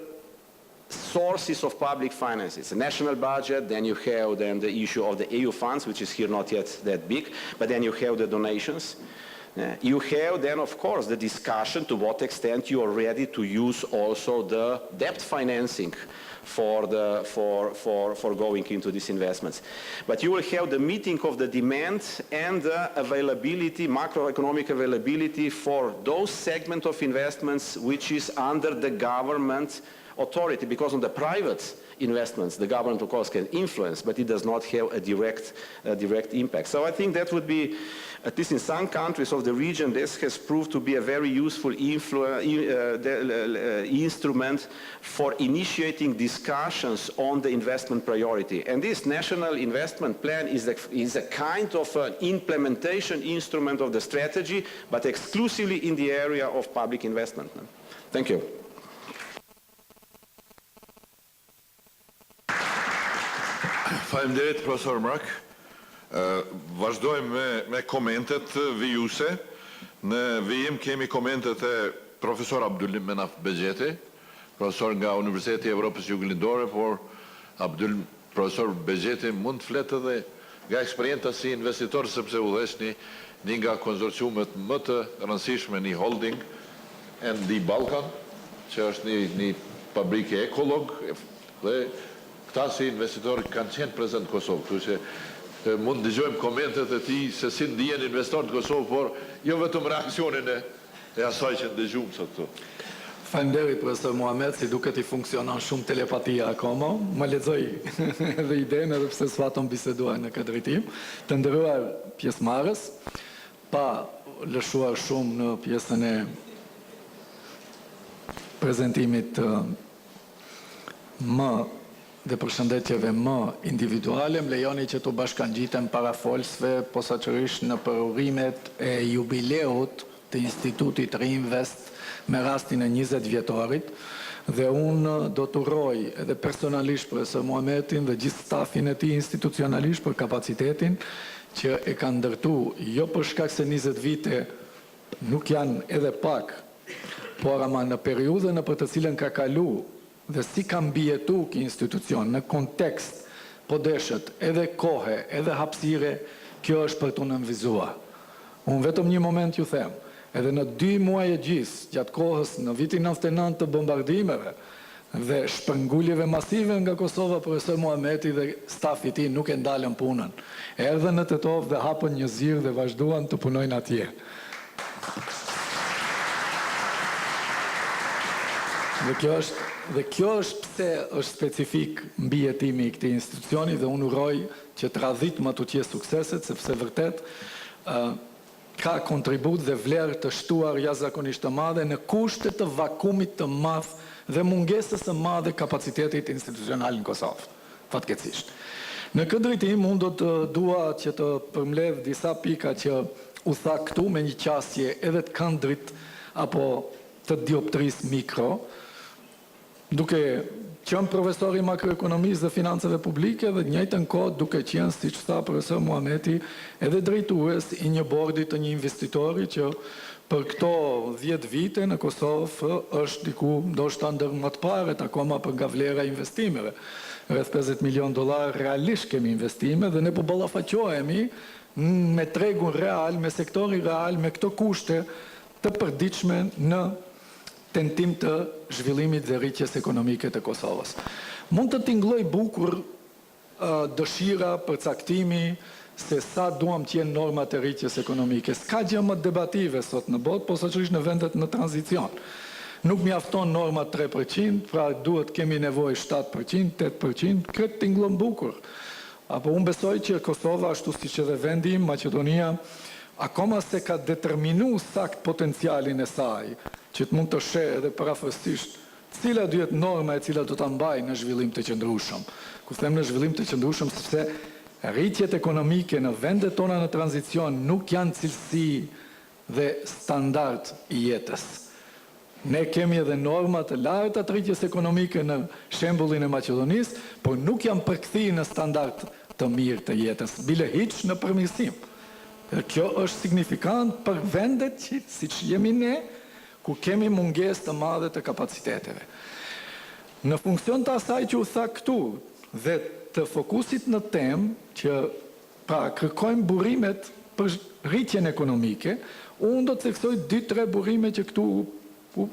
sources of public finances. The national budget, then you have the issue of the EU funds, which is here not yet that big, but then you have the donations. You have then, of course, the discussion to what extent you are ready to use also the debt financing for going into these investments. But you will have the meeting of the demand and the availability, macroeconomic availability for those segment of investments which is under the government authority, because on the private investments, the government, of course, can influence, but it does not have a direct impact. So I think that would be, at least in some countries of the region, this has proved to be a very useful instrument for initiating discussions on the investment priority. And this National Investment Plan is a kind of an implementation instrument of the strategy, but exclusively in the area of public investment. Thank you. Faleminderit, profesor Mrak. Vazhdojmë me komentet vijuse. Në vijim kemi komentet e profesor Abdixhiku, profesor nga Universiteti i Evropës Juglindore, por profesor Abdixhiku mund të fletë edhe nga eksperienca si investitor, sepse udhëheq një nga konsorciumet më të rëndësishme, një holding and the Balkan, që është një fabrike ekolog, dhe këta si investitorë kanë qenë prezent në Kosovë, kështu që mund dëgjojmë komentet e tij se si ndihen investorët në Kosovë, por jo vetëm reaksionin e asaj që dëgjojmë sot këtu. Faleminderit profesor Muhamet, si duket I funksionon shumë telepatia akoma. Më lexoj edhe idenë edhe pse s'fatëm biseduar në këtë drejtim. Të nderuar pjesëmarrës, pa lëshuar shumë në pjesën e prezantimit më dhe përshëndetjeve më individuale, më lejoni që të bashkangjitem para folsve posaçërisht në përurimet e jubileut të Institutit Riinvest me rastin e 20 vjetorit, dhe unë do të uroj edhe personalisht profesor Muhametin dhe gjithë stafin e tij institucionalisht për kapacitetin që e kanë ndërtu, jo për shkak se 20 vite nuk janë edhe pak, por ama në periudhën në për të cilën ka kalu dhe si ka mbijetu ki institucion në kontekst po deshet edhe kohe, edhe hapësire, kjo është për të nënvizuar. Unë vetëm një moment ju them, edhe në 2 muaj e gjys, gjatë kohës në vitin 99 të bombardimeve dhe shpërnguljeve masive nga Kosova, profesor Muhameti dhe stafi ti nuk e ndalën punën. Erdhën në Tetov dhe hapën një zirë dhe vazhduan të punojnë atje. Dhe kjo është pse është specifik mbijetimi I këtij institucioni dhe unë uroj që të radhit më të qe sukseset, sepse vërtet ka kontribut dhe vlerë të shtuar jashtëzakonisht të madhe në kushte të vakumit të madh dhe mungesës së madhe kapacitetit institucional në Kosovë, fatkeqësisht. Në këtë drejtim unë do të dua që të përmbledh disa pika që u tha këtu me një qasje edhe të këndrit apo të dioptrisë mikro, duke qenë profesor I makroekonomisë dhe financave publike dhe njëjtën kohë duke qenë, siç tha profesor Muhameti, edhe drejtues I një bordi të një investitori që për këto 10 vite në Kosovë është diku ndoshta ndër më të parët akoma për nga vlera e investimeve. Rreth $50 milion realisht kemi investime dhe ne po ballafaqohemi me tregun real, me sektori real, me këto kushte të përditshme në tentim të zhvillimit dhe rritjes ekonomike të Kosovës. Mund të tingëlloj bukur dëshira për caktimi se sa duam qenë normat e rritjes ekonomike. S'ka gjë më debative sot në botë, posaçërisht në vendet në tranzicion. Nuk mjafton norma 3%, pra duhet kemi nevojë 7%, 8%, këtë tingëllon bukur. Apo unë besoj që Kosova, ashtu siç edhe vendi im, Maqedonia, akoma se ka determinu sakt potencialin e saj, që të mund të sheh edhe parafësisht cila duhet norma e cila do ta mbajë në zhvillim të qëndrueshëm. Ku them në zhvillim të qëndrueshëm sepse rritjet ekonomike në vendet tona në tranzicion nuk janë cilësi dhe standard I jetës. Ne kemi edhe norma të larta të rritjes ekonomike në shembullin e Maqedonisë, por nuk janë përkthyer në standard të mirë të jetës, bile hiç në përmirësim. Kjo është signifikant për vendet që, siç jemi ne, ku kemi mungesë të madhe të kapaciteteve. Në funksion të asaj që u tha këtu dhe të fokusit në temë që pra kërkojmë burimet për rritjen ekonomike, unë do të theksoj 2-3 burime që këtu u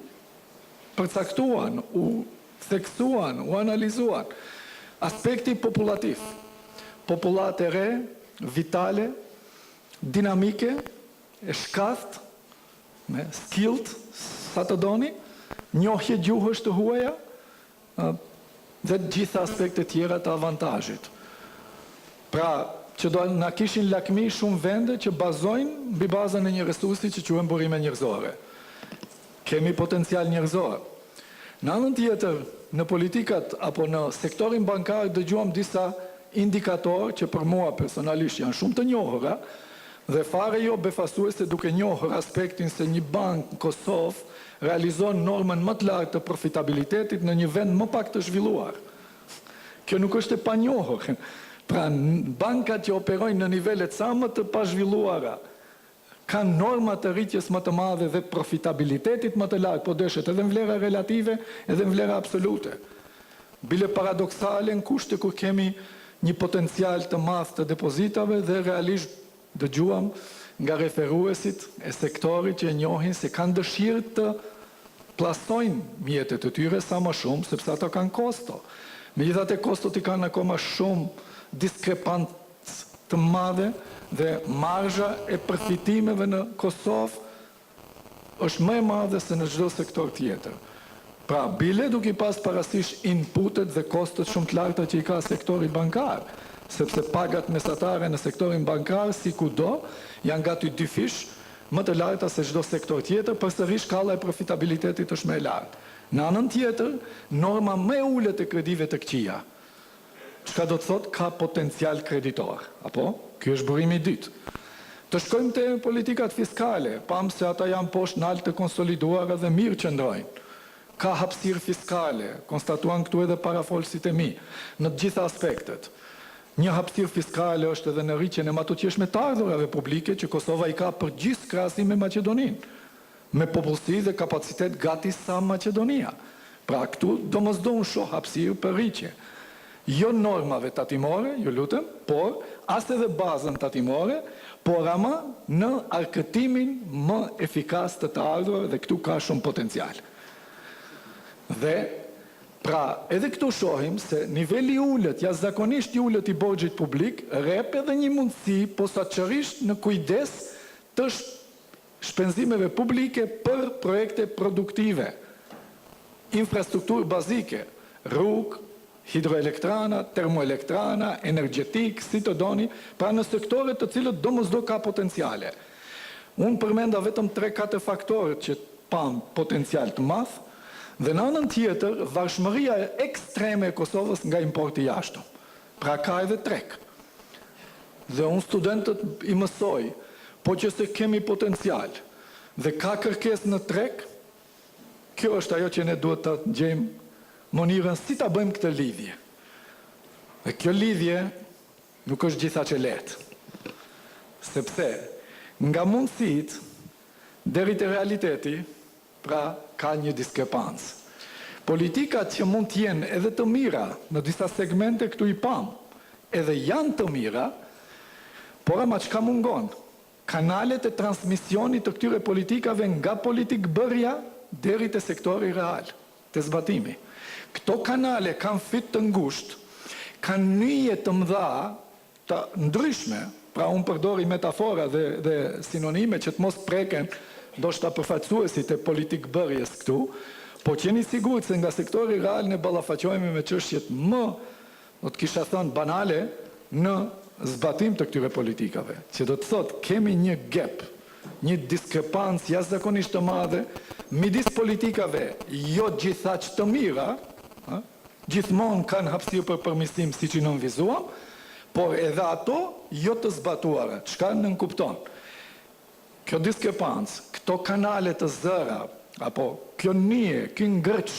përcaktuan, u theksuan, u analizuan. Aspekti populativ. Popullat e re, vitale, dinamike, e shkath, me skilled, sa të doni, njohje gjuhësh të huaja, dhe gjitha aspekte tjera të avantazhit. Pra, që do na kishin lakmi shumë vende që bazojnë mbi bazën e një resursi që quhen burime njerëzore. Kemi potencial njerëzor. Në anën tjetër, në politikat apo në sektorin bankar dëgjuam disa indikatorë që për mua personalisht janë shumë të njohura dhe fare jo befasuese duke njohur aspektin se një bank në Kosovë realizon normën më të lartë të profitabilitetit në një vend më pak të zhvilluar. Kjo nuk është e panjohur. Pra, bankat që operojnë në nivelet sa më të pazhvilluara kanë norma të rritjes më të madhe dhe profitabilitetit më të lartë, po deshet edhe në vlera relative, edhe në vlera absolute. Bile paradoksale në kushte kur kemi një potencial të madh të depozitave dhe realisht dëgjuam nga referuesit e sektorit që e njohin se kanë dëshirë të plasojnë mjetet e tyre sa më shumë, sepse ato kanë kosto. Megjithatë kostot i kanë akoma shumë diskrepancë të madhe dhe marzha e përfitimeve në Kosovë është më e madhe se në çdo sektor tjetër. Pra, bile duke i pas parasysh inputet dhe kostet shumë të larta që i ka sektori bankar, sepse pagat mesatare në sektorin bankar, si kudo, janë gati dy fish, më të larta se çdo sektor tjetër, përsëri shkalla e profitabilitetit është më e lartë. Në anën tjetër, norma më e ulët e kredive të këqija. Çka do të thotë ka potencial kreditor, apo? Ky është burimi i dytë. Të shkojmë te politikat fiskale, pam se ata janë poshtë naltë të konsoliduara dhe mirë qëndrojnë. Ka hapësirë fiskale, konstatuan këtu edhe parafolësit e mi, në të gjitha aspektet. Një hapësirë fiskale është edhe në rritjen e matutjeshme të ardhurave publike që Kosova i ka për gjithë krahasim me Maqedoninë, me popullsi dhe kapacitet gati sa Maqedonia. Pra këtu domosdoshmë shoh hapësirë për rritje. Jo normave tatimore, ju lutem, por as edhe bazën tatimore, por ama në arkëtimin më efikas të ardhurave dhe këtu ka shumë potencial. Dhe, pra, edhe këtu shohim se niveli ullët, jashtëzakonisht i ullët i borxhit publik, rep edhe një mundësi posaçërisht në kujdes të shpenzimeve publike për projekte produktive, infrastrukturë bazike, rrugë, hidroelektrana, termoelektrana, energjetik, si të doni, pra në sektore të cilët domosdo ka potenciale. Unë përmenda vetëm 3-4 faktorët që pam potencial të madh, dhe në anën tjetër, varshmëria ekstreme e Kosovës nga importi jashtëm. Pra ka edhe trek. Dhe unë studentët i mësoj, po që se kemi potencial dhe ka kërkesë në trek, kjo është ajo që ne duhet të gjejmë mënyrën si ta bëjmë këtë lidhje. Dhe kjo lidhje nuk është gjitha që lehtë. Sepse nga mundësit deri te realiteti, pra ka një diskrepancë. Politikat që mund të jenë edhe të mira në disa segmente këtu i pam, edhe janë të mira, por ama çka mungon? Kanalet e transmisionit të këtyre politikave nga politik bërja deri te sektori real, te zbatimi. Këto kanale kanë fyt të ngushtë, kanë nyje të mëdha të ndryshme, pra unë përdori metafora dhe sinonime që të mos preken ndoshta përfaqësuesit e politik bërjes këtu, po qeni sigurt se nga sektori real ne ballafaqohemi me çështjet më, do të kisha thënë banale, në zbatim të këtyre politikave. Që do të thotë kemi një gap, një diskrepancë jashtëzakonisht të madhe midis politikave jo gjithaq të mira, gjithmonë kanë hapësirë për përmirësim siç i nënvizuam, por edhe ato jo të zbatuara. Çka nënkupton? Kjo diskrepancë, këto kanale të zëra, apo kjo nije, ky ngërç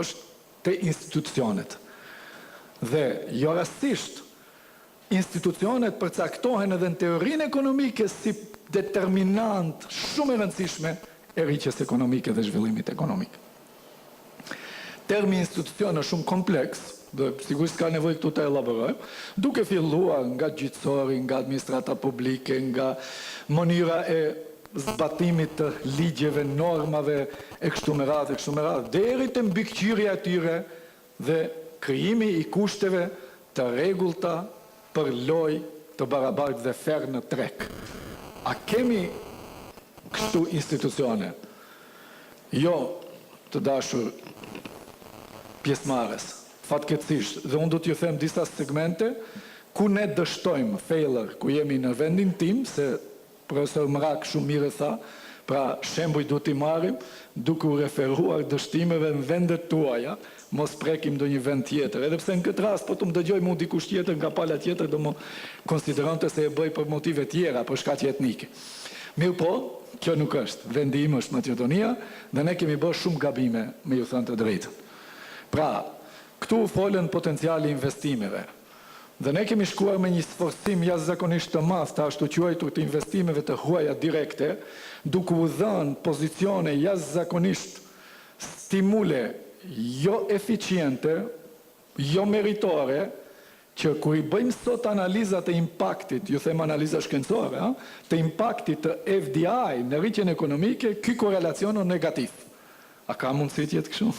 është te institucionet. Dhe jo rastisht, institucionet përcaktohen edhe në teorinë ekonomike si determinant shumë e rëndësishme e rritjes ekonomike dhe zhvillimit ekonomik. Termi institucion është shumë kompleks, dhe sigurisht ka nevojë këtu të elaborojmë, duke filluar nga gjyqësori, nga administrata publike, nga mënyra e zbatimit të ligjeve, normave e kështu me radhë, deri te mbikëqyrja e tyre dhe krijimi I kushteve të rregullta për lojë të barabartë dhe fair në treg. A kemi kështu institucione? Jo, të dashur pjesëmarrës, fatkeqësisht, dhe unë do t'ju them disa segmente ku ne dështojmë failure, ku jemi në vendin tim, se profesor Mrak shumë mirë tha, pra shembuj do t'i marrim, duke u referuar dështimeve në vendet tuaja, mos prekim do një vend tjetër. Edhe pse në këtë rast, po të më dëgjoj mu dikush tjetër nga pala tjetër, do më konsideronte se e bëj për motive tjera, për shkaqe etnike. Mirë po, kjo nuk është. Vendi im është Maqedonia, dhe ne kemi bërë shumë gabime, me ju thënë të drejtën. Pra, këtu folën potenciali investimeve. Dhe ne kemi shkuar me një sforcim jashtëzakonisht të madh të ashtu quajtur të investimeve të huaja direkte, duke u dhënë pozicione jashtëzakonisht stimule jo eficiente, jo meritore, që kur I bëjmë sot analizat e impaktit, ju them analiza shkencore, të impaktit të FDI në rritjen ekonomike, ky korelacion është negativ. A ka mundësi të jetë kështu?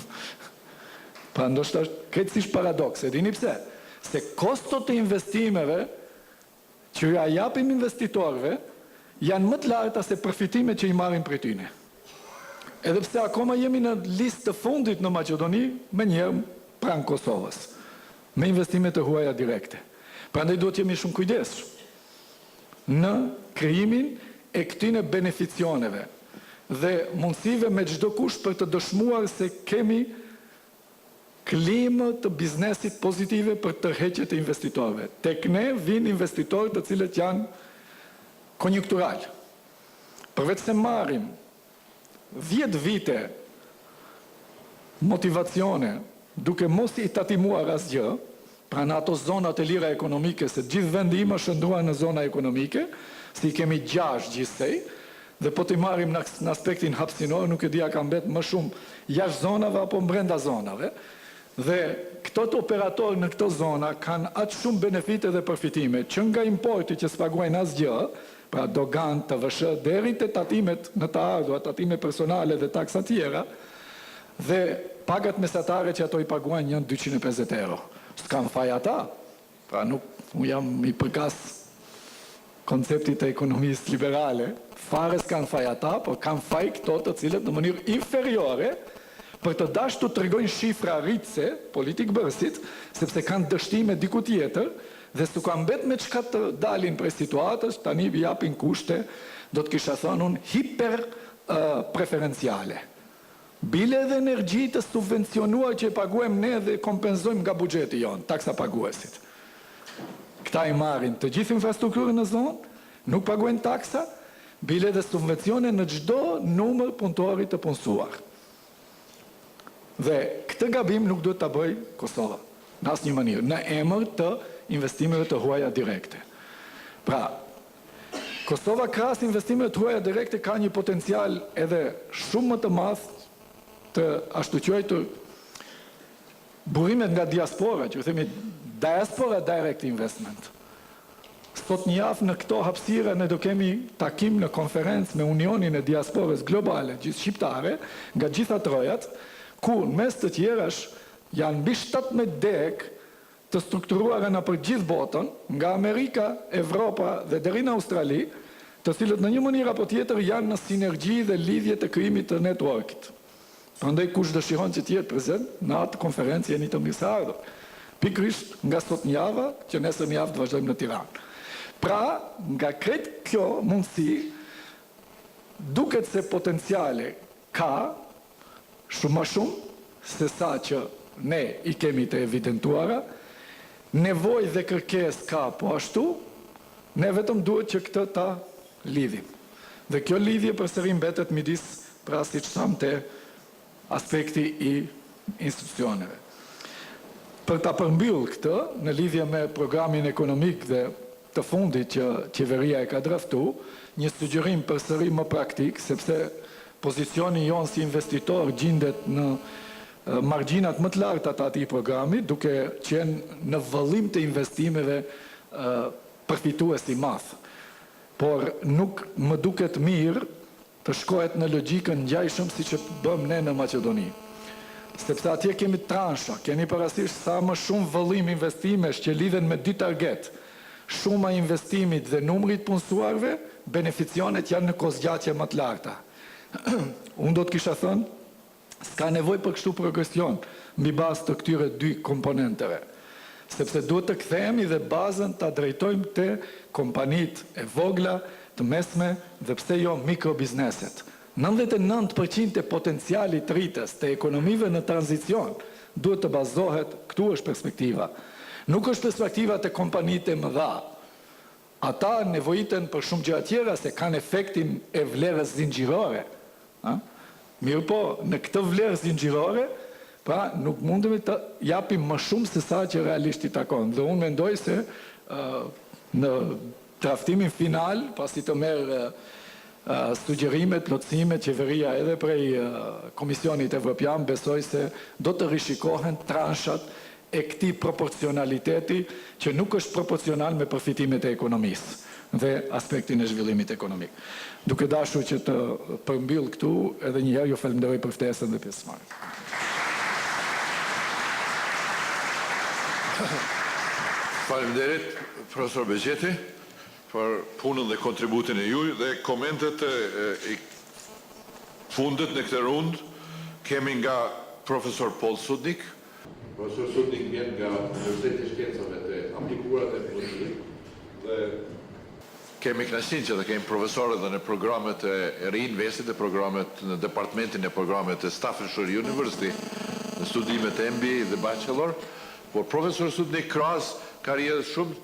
Pra ndoshta është krejtësisht paradoks, e dini pse? Se kostot e investimeve që ja japim investitorëve janë më të larta se përfitimet që I marrin prej tyre. Edhe pse akoma jemi në listë të fundit në Maqedoni, me njerë pranë Kosovës, me investimet të huaja direkte. Prandaj duhet jemi shumë kujdesshëm në krijimin e këtyre beneficioneve dhe mundësive me çdo kush për të dëshmuar se kemi klimë të biznesit pozitive për tërheqje të investitorëve. Tek ne vinë investitorë të cilët janë konjunktural. Përveç se marrim 10 vite motivacione duke mos I tatimuar asgjë, pra në ato zonat e lira ekonomike, se gjithë vendi im është shndruar në zona ekonomike, si kemi 6 gjithsej, dhe po t'i marrim në aspektin hapësinor, nuk e dia ka mbet më shumë jashtë zonave apo brenda zonave, dhe këto të operatorë në këto zona kanë atë shumë benefite dhe përfitime, që nga importi që s'paguajnë asgjë, pra dogan, të vëshë, deri të tatimet në të ardhur, tatime personale dhe taksa tjera, dhe pagat mesatare që ato I paguajnë janë 250 euro. S'kan faj ata, pra nuk jam I përkas konceptit të ekonomisë liberale, fare s'kan faj ata, por kanë faj këto të cilët në mënyrë inferiore, për të dashur të tregojnë shifra rritse, politik bërësit, sepse kanë dështime diku tjetër, dhe s'u ka mbet me çka të dalin prej situatës, tani I japin kushte, do të kisha thënë unë hiper preferenciale. Bile dhe energji të subvencionuar që I paguajmë ne dhe kompenzojmë nga buxheti jon, taksa paguesit. Këta I marrin të gjithë infrastrukturën në zonë, nuk paguajnë taksa, bile dhe subvencione në çdo numër punëtori të punësuar. Dhe këtë gabim nuk duhet ta bëj Kosova, në asnjë mënyrë, në emër të investimeve të huaja direkte. Pra, Kosova krahas investimeve të huaja direkte ka një potencial edhe shumë më të madh të ashtu quajtur burimet nga diaspora, që themi diaspora direct investment. Sot një javë në këto hapësira ne do kemi takim në konferencë me Unionin e Diasporës Globale, gjithë shqiptare, nga gjitha trojat, ku mes të tjerash janë mbi 17 dek të strukturuara në për gjithë botën, nga Amerika, Evropa dhe deri në Australi, të cilët në një mënyrë apo tjetër janë në sinergji dhe lidhje të krijimit të networkit. Prandaj kush dëshiron që të jetë prezent në atë konferencë jeni të mirëseardhur. Pikërisht nga sot një javë, që nesër një javë të vazhdojmë në Tiranë. Pra, nga krejt kjo mundësi, duket se potenciale ka shumë më shumë se sa që ne I kemi të evidentuara, nevoj dhe kërkes ka po ashtu, ne vetëm duhet që këtë ta lidhim. Dhe kjo lidhje përsëri mbetet midis, pra siç tham te aspekti I institucioneve. Për ta përmbyll këtë, në lidhje me programin ekonomik dhe të fundit që qeveria e ka draftu, një sugjerim përsëri më praktik, sepse pozicioni jonë si investitor gjendet në margjinat më të larta të atij programi, duke qenë në vëllim të investimeve përfitues I madh. Por nuk më duket mirë të shkohet në logjikën ngjajshëm siç e bëm ne në Maqedoni. sepse atje kemi transha, keni parasysh sa më shumë vëllim investimesh që lidhen me dy target, shuma investimit dhe numrit punësuarve, beneficionet janë në kozgjatje më të larta. Unë do të kisha thënë, s'ka nevoj për kështu progresion mbi bazë të këtyre dy komponenteve, sepse duhet të kthehemi dhe bazën ta drejtojmë te kompanit e vogla, të mesme dhe pse jo mikrobizneset. 99% e potencialit të rritjes të ekonomive në tranzicion duhet të bazohet, këtu është perspektiva. Nuk është perspektiva të kompanitë e mëdha. Ata nevojiten për shumë gjëra tjera se kanë efektin e vlerës zinxhirore. Mirë po, në këtë vlerë zinxhirore, pra nuk mundemi të japim më shumë se sa që realisht i takon. Dhe unë mendoj se në draftimin final, pasi të merë sugjerimet, plotësimet, qeveria edhe prej Komisionit Evropian, besoj se do të rishikohen transhat e këtij proporcionaliteti që nuk është proporcional me përfitimet e ekonomisë dhe aspektin e zhvillimit ekonomik. Duke dashur që të përmbyll këtu, edhe një herë ju falenderoj për ftesën dhe pjesëmarrjen. Faleminderit, profesor Beqeti, për punën dhe kontributin e juaj dhe komentet e fundit në këtë rund kemi nga profesor Paul Sudnik. Profesor Sudnik vjen nga Universiteti i Shkencave të Aplikuara të Lumir dhe kemi kënaqësinë që të kemi profesorë dhe në programet e Riinvestit dhe programet në departamentin e programet e Staffordshire University në studimet e MBA dhe bachelor, por profesor Sudnik krahas karrierës shumë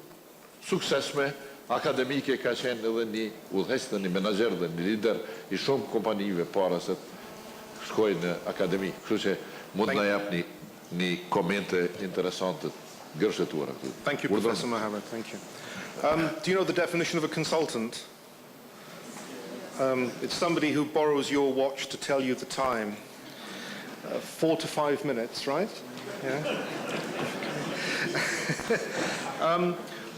suksesshme akademike ka qenë edhe një udhëheqës dhe një menaxher dhe një lider i shumë kompanive para se të shkojnë në akademi. Kështu që mund na jap një komente interesante gërshetuara këtu. Thank you, Professor Mohammed. Thank you. Do you know the definition of a consultant? It's somebody who borrows your watch to tell you the time. 4 to 5 minutes, right? Yeah.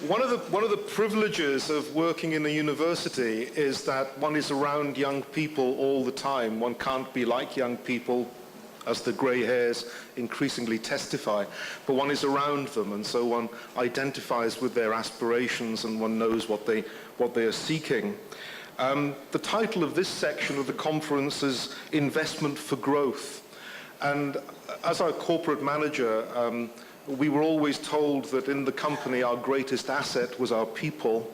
One of the privileges of working in a university is that one is around young people all the time. One can't be like young people, as the grey hairs increasingly testify, but one is around them, and so one identifies with their aspirations and one knows what they are seeking. The title of this section of the conference is Investment for Growth. And as our corporate manager, we were always told that in the company our greatest asset was our people.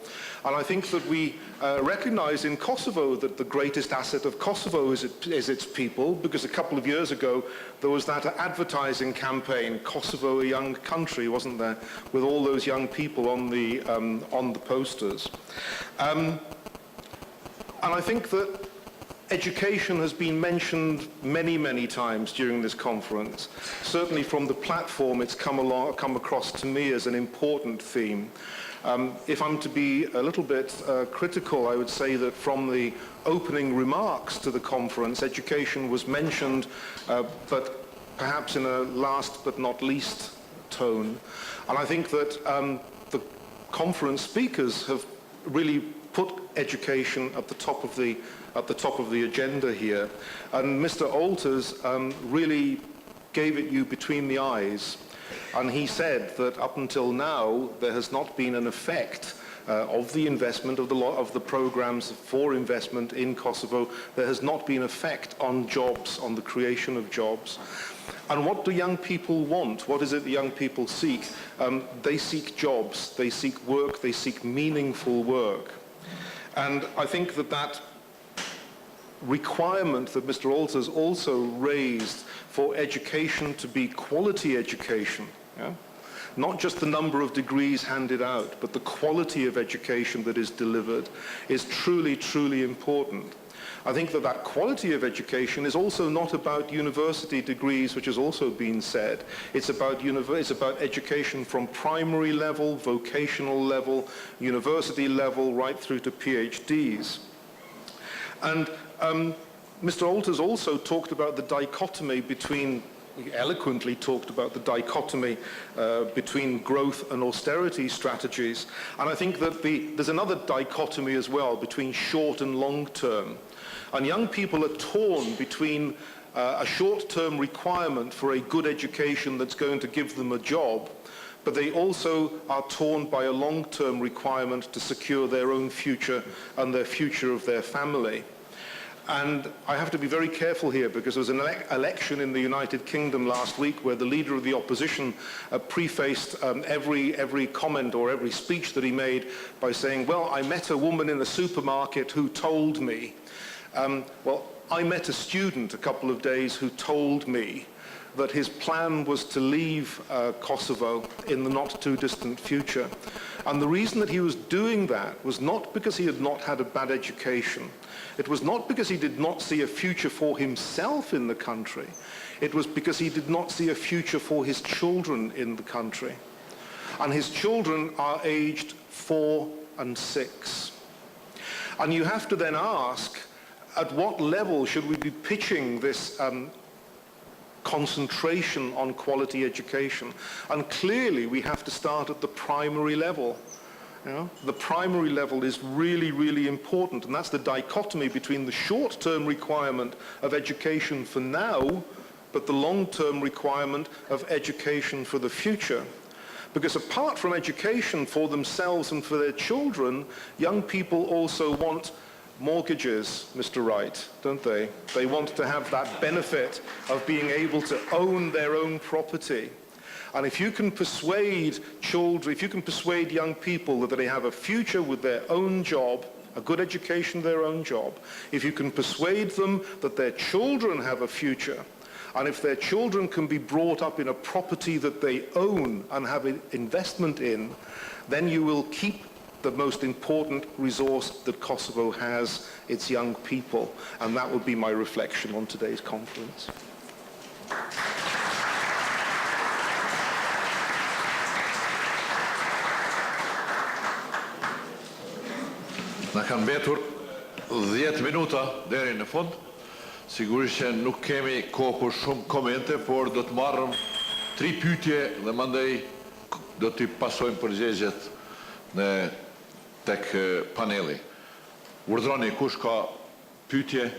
And I think that we recognize in Kosovo that the greatest asset of Kosovo is its people, because a couple of years ago there was that advertising campaign, Kosovo, a young country, wasn't there, with all those young people on the posters. And I think that education has been mentioned many, many times during this conference. Certainly from the platform it's come across to me as an important theme. If I'm to be a little bit critical, I would say that from the opening remarks to the conference, education was mentioned, but perhaps in a last but not least tone. And I think that the conference speakers have really put education at the top of the agenda here. And Mr. Alters really gave it you between the eyes. And he said that up until now, there has not been an effect of the investment, of the programs for investment in Kosovo. There has not been effect on jobs, on the creation of jobs. And what do young people want? What is it the young people seek? They seek jobs, they seek work, they seek meaningful work. And I think that requirement that Mr. Alters also raised for education to be quality education, yeah? Not just the number of degrees handed out, but the quality of education that is delivered is truly, truly important. I think that quality of education is also not about university degrees, which has also been said. It's about education from primary level, vocational level, university level, right through to PhDs. And Mr. Alters also talked about the dichotomy between, he eloquently talked about the dichotomy between growth and austerity strategies. And I think that there's another dichotomy as well between short and long term. And young people are torn between a short-term requirement for a good education that's going to give them a job, but they also are torn by a long-term requirement to secure their own future and the future of their family. And I have to be very careful here because there was an election in the United Kingdom last week where the leader of the opposition prefaced every comment or every speech that he made by saying, well, I met a woman in the supermarket who told me. Well, I met a student a couple of days who told me that his plan was to leave Kosovo in the not too distant future. And the reason that he was doing that was not because he had not had a bad education. It was not because he did not see a future for himself in the country. It was because he did not see a future for his children in the country. And his children are aged 4 and 6. And you have to then ask, at what level should we be pitching this concentration on quality education? And clearly we have to start at the primary level. You know, the primary level is really, really important, and that's the dichotomy between the short-term requirement of education for now, but the long-term requirement of education for the future. Because apart from education for themselves and for their children, young people also want mortgages, Mr. Wright, don't they? They want to have that benefit of being able to own their own property. And if you can persuade children, if you can persuade young people that they have a future with their own job, a good education, their own job, if you can persuade them that their children have a future, and if their children can be brought up in a property that they own and have an investment in, then you will keep the most important resource that Kosovo has, its young people. And that would be my reflection on today's conference. Na kanë mbetur 10 minuta deri në fund. Sigurisht që nuk kemi kohë për shumë komente, por do të marrëm 3 pyetje dhe mandej do t'i pasojmë përgjigjet në tek paneli. Urdhroni kush ka pyetje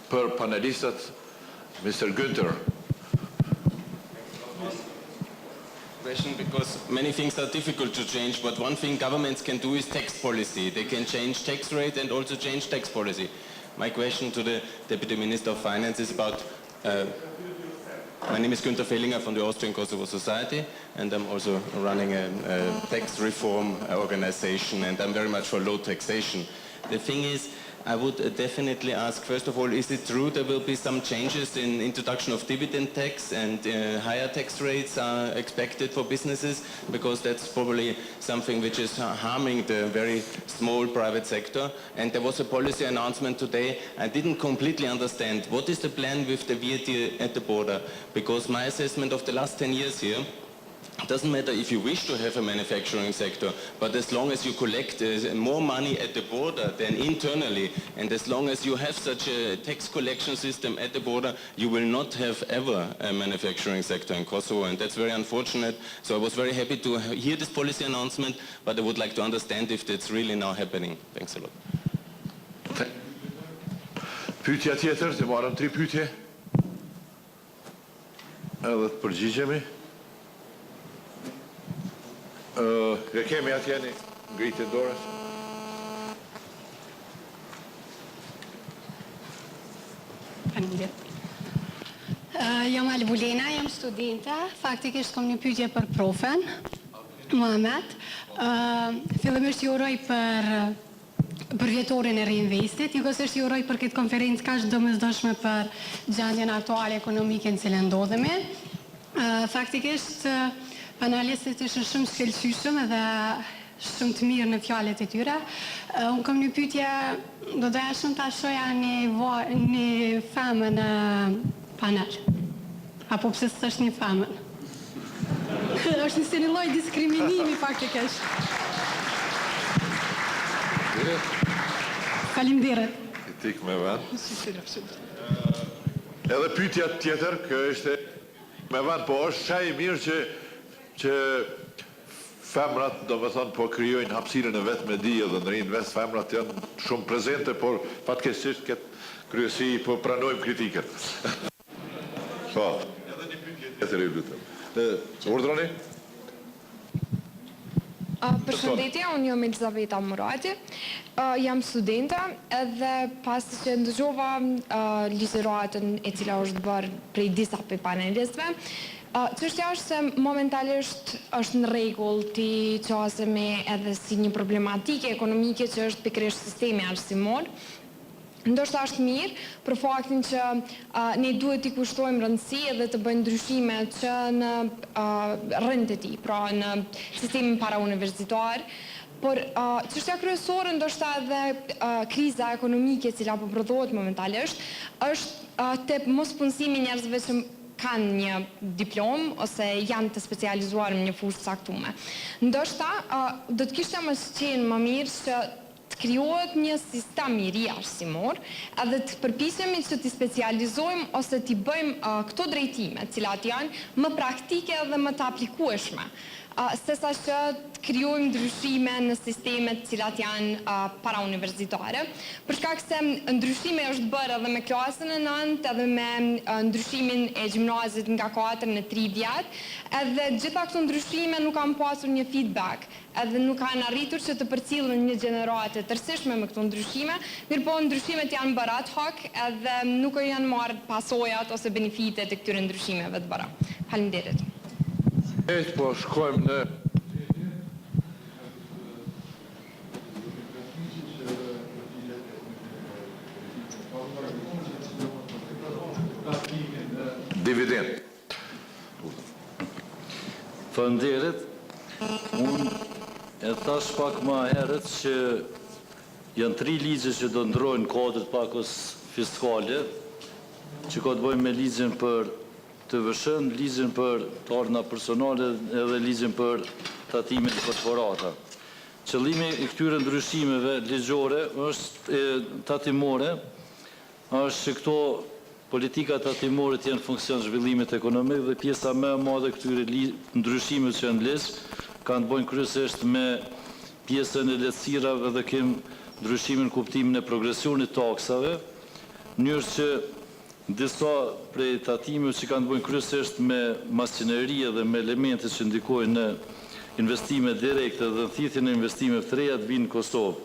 për panelistët. Mr. Günther. Because many things are difficult to change, but one thing governments can do is tax policy. They can change tax rate and also change tax policy. My question to the Deputy Minister of Finance is about, my name is Günther Fellinger from the Austrian Kosovo Society, and I'm also running a tax reform organization, and I'm very much for low taxation. The thing is, I would definitely ask, first of all, is it true there will be some changes in introduction of dividend tax and higher tax rates are expected for businesses? Because that's probably something which is harming the very small private sector. And there was a policy announcement today. I didn't completely understand. What is the plan with the VAT at the border? Because my assessment of the last 10 years here, it doesn't matter if you wish to have a manufacturing sector, but as long as you collect more money at the border than internally, and as long as you have such a tax collection system at the border, you will not have ever a manufacturing sector in Kosovo, and that's very unfortunate. So I was very happy to hear this policy announcement, but I would like to understand if that's really now happening. Thanks a lot. Pyetja tjetër, të marrëm 3 pyetje. Edhe të përgjigjemi. Kemi atje një ngritje dorës. Jam Albulena, jam studente. Faktikisht kom një pyetje për profen, Muhamet. Fillimisht ju uroj për vjetorin e Riinvestit, njëkohësisht ju uroj për këtë konferencë kaq domosdoshme për gjendjen aktuale ekonomike në cilën ndodhemi. Faktikisht panelistët ishin shumë shkëlqyshëm dhe shumë të mirë në fjalët e tyre. Unë kam një pyetje, do doja shumë ta shoja një femë në panel. Apo pse s'është një femën? Është një lloj diskriminimi faktikisht. Faleminderit. Kritik me vend. Edhe pyetja tjetër, kjo është me vend, po është shaj mirë që femrat, do me thonë, po kryojnë hapësirën e vetë me dije dhe në Riinvest femrat janë shumë prezente, por fatkeqësisht këtë kryesi po pranojmë kritikën. Po, edhe një pyetje tjetër ju lutem. Urdhroni? Përshëndetje, unë jam Elizaveta Murati, jam studenta edhe pasi që ndëgjova ligjëratën e cila është bërë prej disa për panelistëve, çështja është se momentalisht është në rregull ti qasemi edhe si një problematike ekonomike që është pikërisht sistemi arsimor. Ndoshta është mirë për faktin që ne duhet t'i kushtojmë rëndësi edhe të bëjmë ndryshime që në rrënjët e tij, pra në sistemin parauniversitar. Por çështja kryesore ndoshta edhe kriza ekonomike e cila po prodhohet momentalisht është te mospunësimi i njerëzve që kanë një diplom ose janë të specializuar në një fushë caktuar. Ndoshta do të kishte më qenë më mirë që të krijohet një sistem i ri arsimor, edhe të përpiqemi që t'i specializojmë ose t'i bëjmë këto drejtime, të cilat janë më praktike dhe më të aplikueshme, sesa që të krijojmë ndryshime në sistemet të cilat janë parauniversitare, për shkak se ndryshime është bërë edhe me klasën e 9, edhe me ndryshimin e gjimnazit nga 4 në 3 vjet, edhe gjitha këto ndryshime nuk kanë pasur një feedback, edhe nuk kanë arritur që të përcjellin një gjeneratë të tërësishme me këto ndryshime, mirëpo ndryshimet janë bërë ad hoc edhe nuk janë marrë pasojat ose benefitet e këtyre ndryshimeve të bëra. Faleminderit. Po shkojmë në dividend. Faleminderit. Unë e thash pak më herët që janë 3 ligje që do ndrojnë kodrat pakos fiskale, që ka të bëjmë me ligjin për të vëshën, ligjin për të ardhna personale edhe ligjin për tatimin e korporata. Qëllimi i këtyre ndryshimeve ligjore është tatimore, është që këto politika tatimore të jenë funksion zhvillimit ekonomik dhe pjesa më e madhe këtyre ndryshimeve që janë ligj kanë të bëjnë kryesisht me pjesën e lehtësirave dhe ndryshimin kuptimin e progresionit taksave, mënyrë që disa prej tatimeve që kanë të bëjnë kryesisht me masinerie dhe me elemente që ndikojnë në investime direkte dhe thithjen e investimeve të reja të vinë në Kosovë.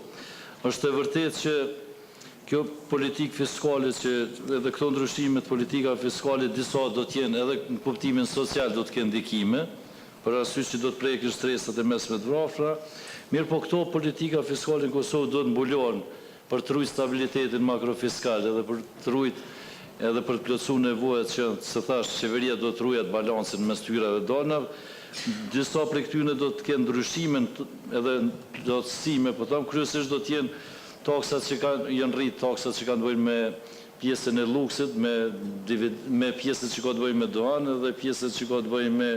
Është e vërtetë që kjo politikë fiskale që edhe këto ndryshimet politika fiskale disa do të jenë edhe në kuptimin social do të kenë ndikime, për arsye që do të prekin stresat e mesme të vrafra, mirë po këto politika fiskale në Kosovë do të mbulohen për të ruajtur stabilitetin makrofiskal edhe për të ruajtur edhe për të plotësuar nevojat që, se thash, qeveria do të ruajë balancin mes tyrave donave. Disa prej këtyre do të kenë ndryshime edhe plotësime, po them kryesisht do të jenë taksat që janë rrit, taksat që kanë të bëjnë me pjesën e luksit, me pjesën që ka të bëjnë me doanë dhe pjesën që ka të bëjnë me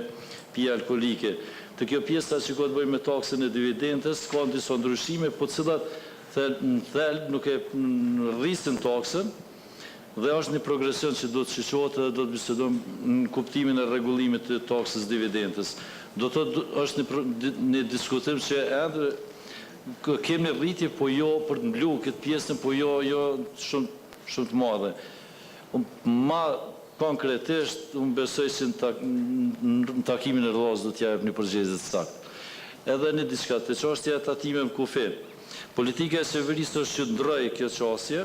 pije alkolike. Të kjo pjesa që ka të bëjnë me taksën e dividendës, ka disa ndryshime, po cilat në thelb nuk e rrisin taksën, dhe është një progresion që do të shiqohet dhe do të bisedojmë në kuptimin e rregullimit të taksës dividendës. Do të është një diskutim që edhe kemi rritje, po jo për të mblu këtë pjesën, po jo shumë të madhe. Ma konkretisht, unë besoj që në takimin e rrallës do t'jap një përgjigje të saktë. Edhe një diçka, të çështja e tatimeve në kufi. Politika e qeverisë është që ndroi kjo çështje,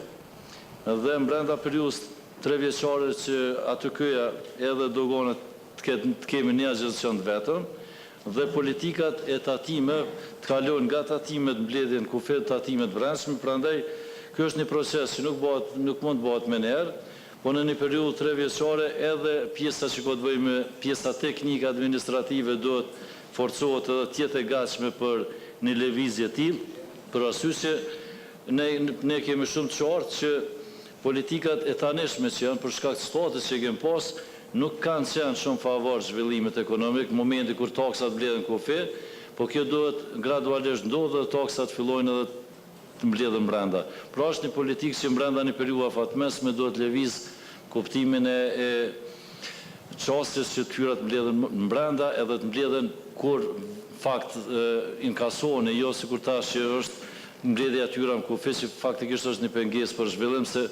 dhe brenda periudhës 3 vjeçare që aty këja edhe dogonët të kemi një agjencion të vetëm dhe politikat e tatimeve të kalojnë nga tatimet mbledhje në kufi tatimet brendshme, prandaj ky është një proces që nuk mund të bëhet me herë, po në një periudhë 3 vjeçare edhe pjesa që ka të bëjë me pjesa teknike administrative duhet forcohet edhe të jetë e gatshme për një lëvizje të tillë, për arsye që ne kemi shumë të qartë që politikat e tanishme që janë për shkak të statit që kemi pas, nuk kanë qenë shumë favor zhvillimit ekonomik në momentin kur taksat mbledhen kufi, po kjo duhet gradualisht ndodhë dhe taksat fillojnë edhe të mbledhen brenda. Pra është një politikë që brenda një periudhë afatmesme duhet lëviz kuptimin e çështjes që tyrat mbledhen brenda edhe të mbledhen kur fakt inkasohen, jo sikur tash që është mbledhja tyra në kufi që faktikisht është një pengesë për zhvillim se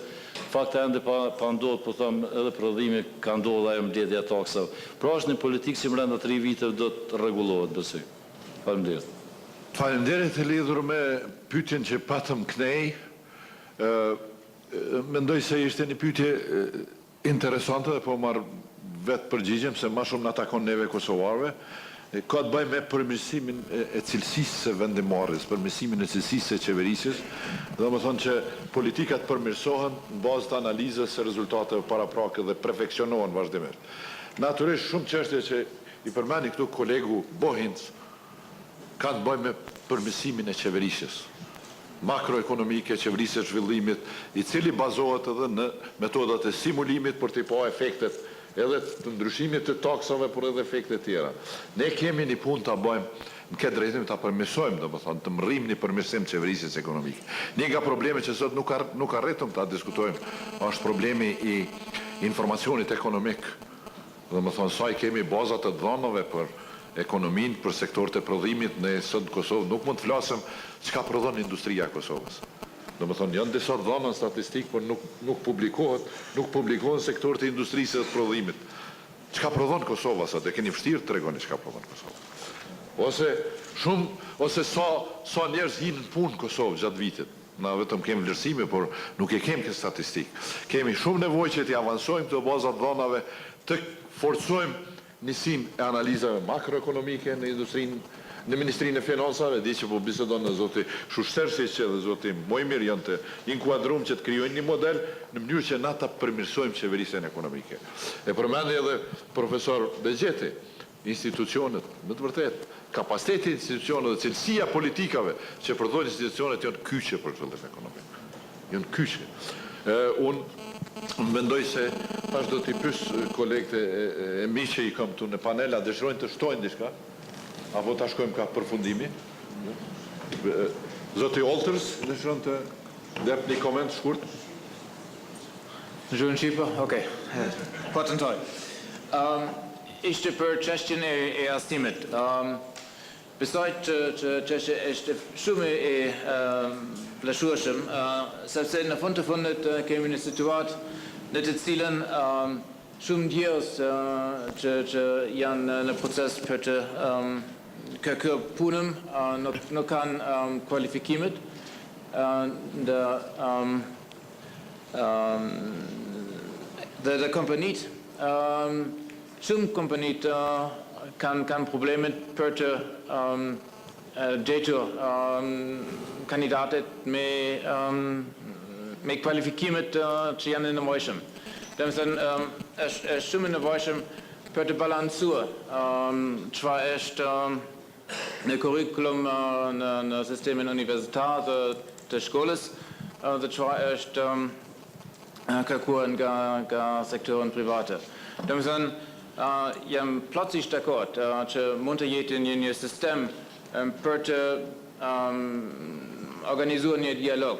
fakta ende pa ndodhë, po thëmë edhe prodhimi ka ndodhë ajo mbledhja taksave. Pra është një politikë që mbrenda 3 viteve do të rregullohet, besoj. Faleminderit. Faleminderit, e lidhur me pyetjen që patëm knej, mendoj se ishte një pyetje interesante dhe po marr vetë përgjigjem se më shumë na takon neve kosovarëve. Ka të bëjë me përmirësimin e cilësisë së vendimarrjes, përmirësimin e cilësisë së qeverisjes, dhe më thonë që politikat përmirësohen në bazë të analizës së rezultateve paraprake dhe perfeksionohen vazhdimisht. Natyrisht shumë çështje që i përmendi këtu kolegu Bohinc kanë të bëjë me përmirësimin e qeverisjes makroekonomike, qeverisje zhvillimit, i cili bazohet edhe në metodat e simulimit për të pa efektet edhe të ndryshimit të taksave, por edhe efekte tjera. Ne kemi një punë të bëjmë në këtë drejtim të përmirësojmë, dhe më thonë, të mërim një përmirësim të qeverisjes ekonomike. Një nga probleme që sot nuk arritëm të diskutojmë, është problemi i informacionit ekonomik. Dhe më thonë, saj kemi bazat të dhënave për ekonomin, për sektorët e prodhimit, ne sot në Kosovë nuk mund të flasëm çka prodhon industria e Kosovës. Do më thonë, janë disa dhëna statistikë, por nuk publikohen sektorët e industrisë dhe të prodhimit. Çka prodhon Kosova, sa të keni vështirë të tregoni çka prodhon Kosova. Ose sa njerëz hinë në punë në Kosovë gjatë vitit. Na vetëm kemi vlerësime, por nuk e kemi këtë statistikë. Kemi shumë nevojë që të avansojmë të bazat dhënave, të forcojmë nisin e analizave makroekonomike në industrinë, në Ministrinë e Financave, di që po bisedon në zoti Shushtersi që dhe zoti Mojmir janë të inkuadrum që të krijojnë një model në mënyrë që na ta përmirësojmë qeverisjen ekonomike. E përmendi edhe profesor Bexheti, institucionet, me të vërtet, kapaciteti institucionet dhe cilësia politikave që përdojnë institucionet janë kyçe për zhvillim ekonomik. Janë kyçe. Unë mendoj se tash do t'i pyes kolegët e mi që i kam tu në panel, a dëshirojnë të shtojnë diçka? Apo ta shkojmë ka përfundimi? Zoti Olters, dëshiron të jap një koment shkurt? Zhurën Shqipa? Okej. Patentoj. Ishte për çështjen e arsimit. Besoj që çështja është shumë e vlefshëm, sepse në fund të fundit kemi një situatë në të cilën shumë njerëz që janë në proces për të kërkuar punën, nuk kanë kualifikimet dhe kompanitë, shumë kompanitë kanë probleme për të gjetur kandidatet me kualifikimet që janë në nevojshëm. Dhe më thënë, është shumë nevojshëm për të balancuar çfarë është në kurrikulum në sistemin universitar të shkollës dhe çfarë është kërkuar nga sektorin private. Dhe më thënë, jam plotësisht dakord që mund të jetë një sistem për të organizuar një dialog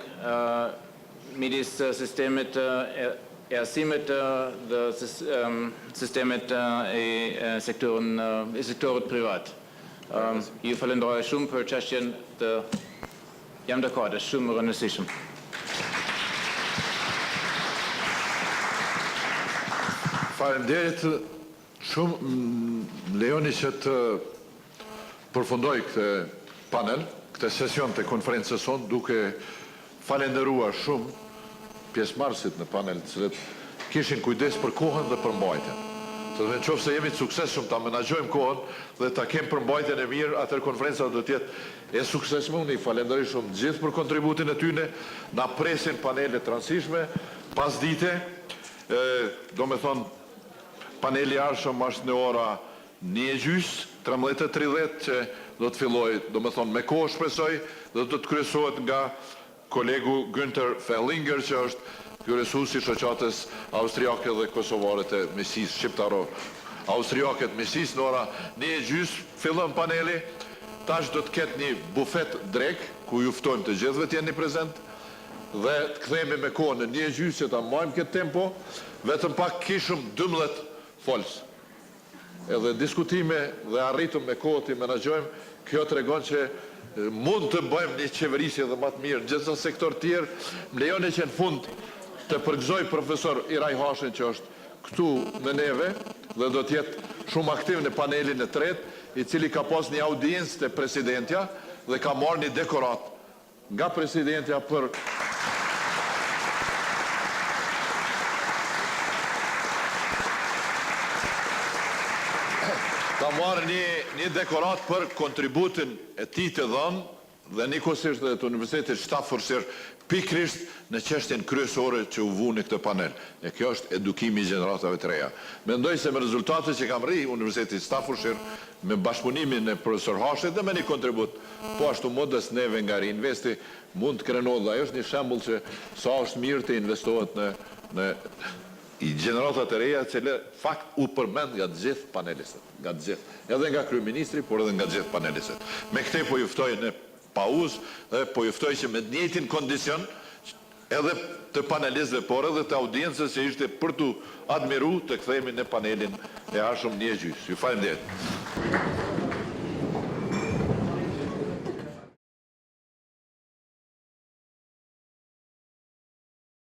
midis sistemit e arsimit dhe sistemet e sektorit privat. Ju falenderoj shumë për çështjen dhe jam dakord, është shumë e rëndësishme. Faleminderit shumë, lejoni që të përfundoj këtë panel, këtë sesion të konferencës sonë, duke falenderuar shumë pjesëmarrësit në panel, të cilët kishin kujdes për kohën dhe për mbajtjen. Në qoftë se jemi të suksesshëm ta menaxhojmë kohën dhe ta kemi përmbajtjen e mirë, atëherë konferenca do të jetë e suksesshme. Unë i falenderoj shumë të gjithë për kontributin e tyre. Na presin panele të rëndësishme pasdite. Do me thonë, paneli arshëm është në ora 1:30, 13:30 që do të filloj, do me thonë, me kohë shpresoj, dhe do të kryesohet nga kolegu Günther Fellinger, që është kryesuesi i shoqatës austriake dhe kosovare të mesisë shqiptaro-austriake të mesisë. Në ora 1:30 fillon paneli. Tash do të ketë një bufet drek, ku ju ftojmë të gjithëve të jeni prezent, dhe të kthehemi me kohën në 1:30 që ta mbajmë këtë tempo. Vetëm pak kishëm 12 folës. Edhe diskutime dhe arritëm me kohë të menaxhojmë. Kjo tregon që mund të bëjmë një qeverisje dhe më të mirë në gjithë sektor tjerë. Më lejoni që në fund të përgëzoj profesor Iraj Hashin që është këtu me neve dhe do t'jetë shumë aktiv në panelin e tretë, i cili ka pas një audiencë të presidentja dhe ka marrë një dekorat nga presidentja për ka marrë një dekorat për kontributin e tij të dhënë dhe njëkohësisht dhe të Universitetit Staffordshire pikrisht në çështjen kryesore që u vu në këtë panel. E kjo është edukimi i gjeneratave të reja. Mendoj se me rezultatet që kam rri Universitetit Staffordshire me bashkëpunimin e profesor Hashit dhe me një kontribut po ashtu modest neve nga Riinvesti mund të krenohet dhe ajo është një shembull që sa është mirë të investohet në i gjeneratat e reja që fakt u përmend nga të gjithë panelistët, nga të gjithë, edhe nga kryeministri, por edhe nga të gjithë panelistët. Me këtë po juftoj në pauzë dhe po juftoj që me të njëjtin kondicion edhe të panelistëve, por edhe të audiencës që ishte për të admiru të kthehemi në panelin e ardhshëm një gjys. Ju faleminderit.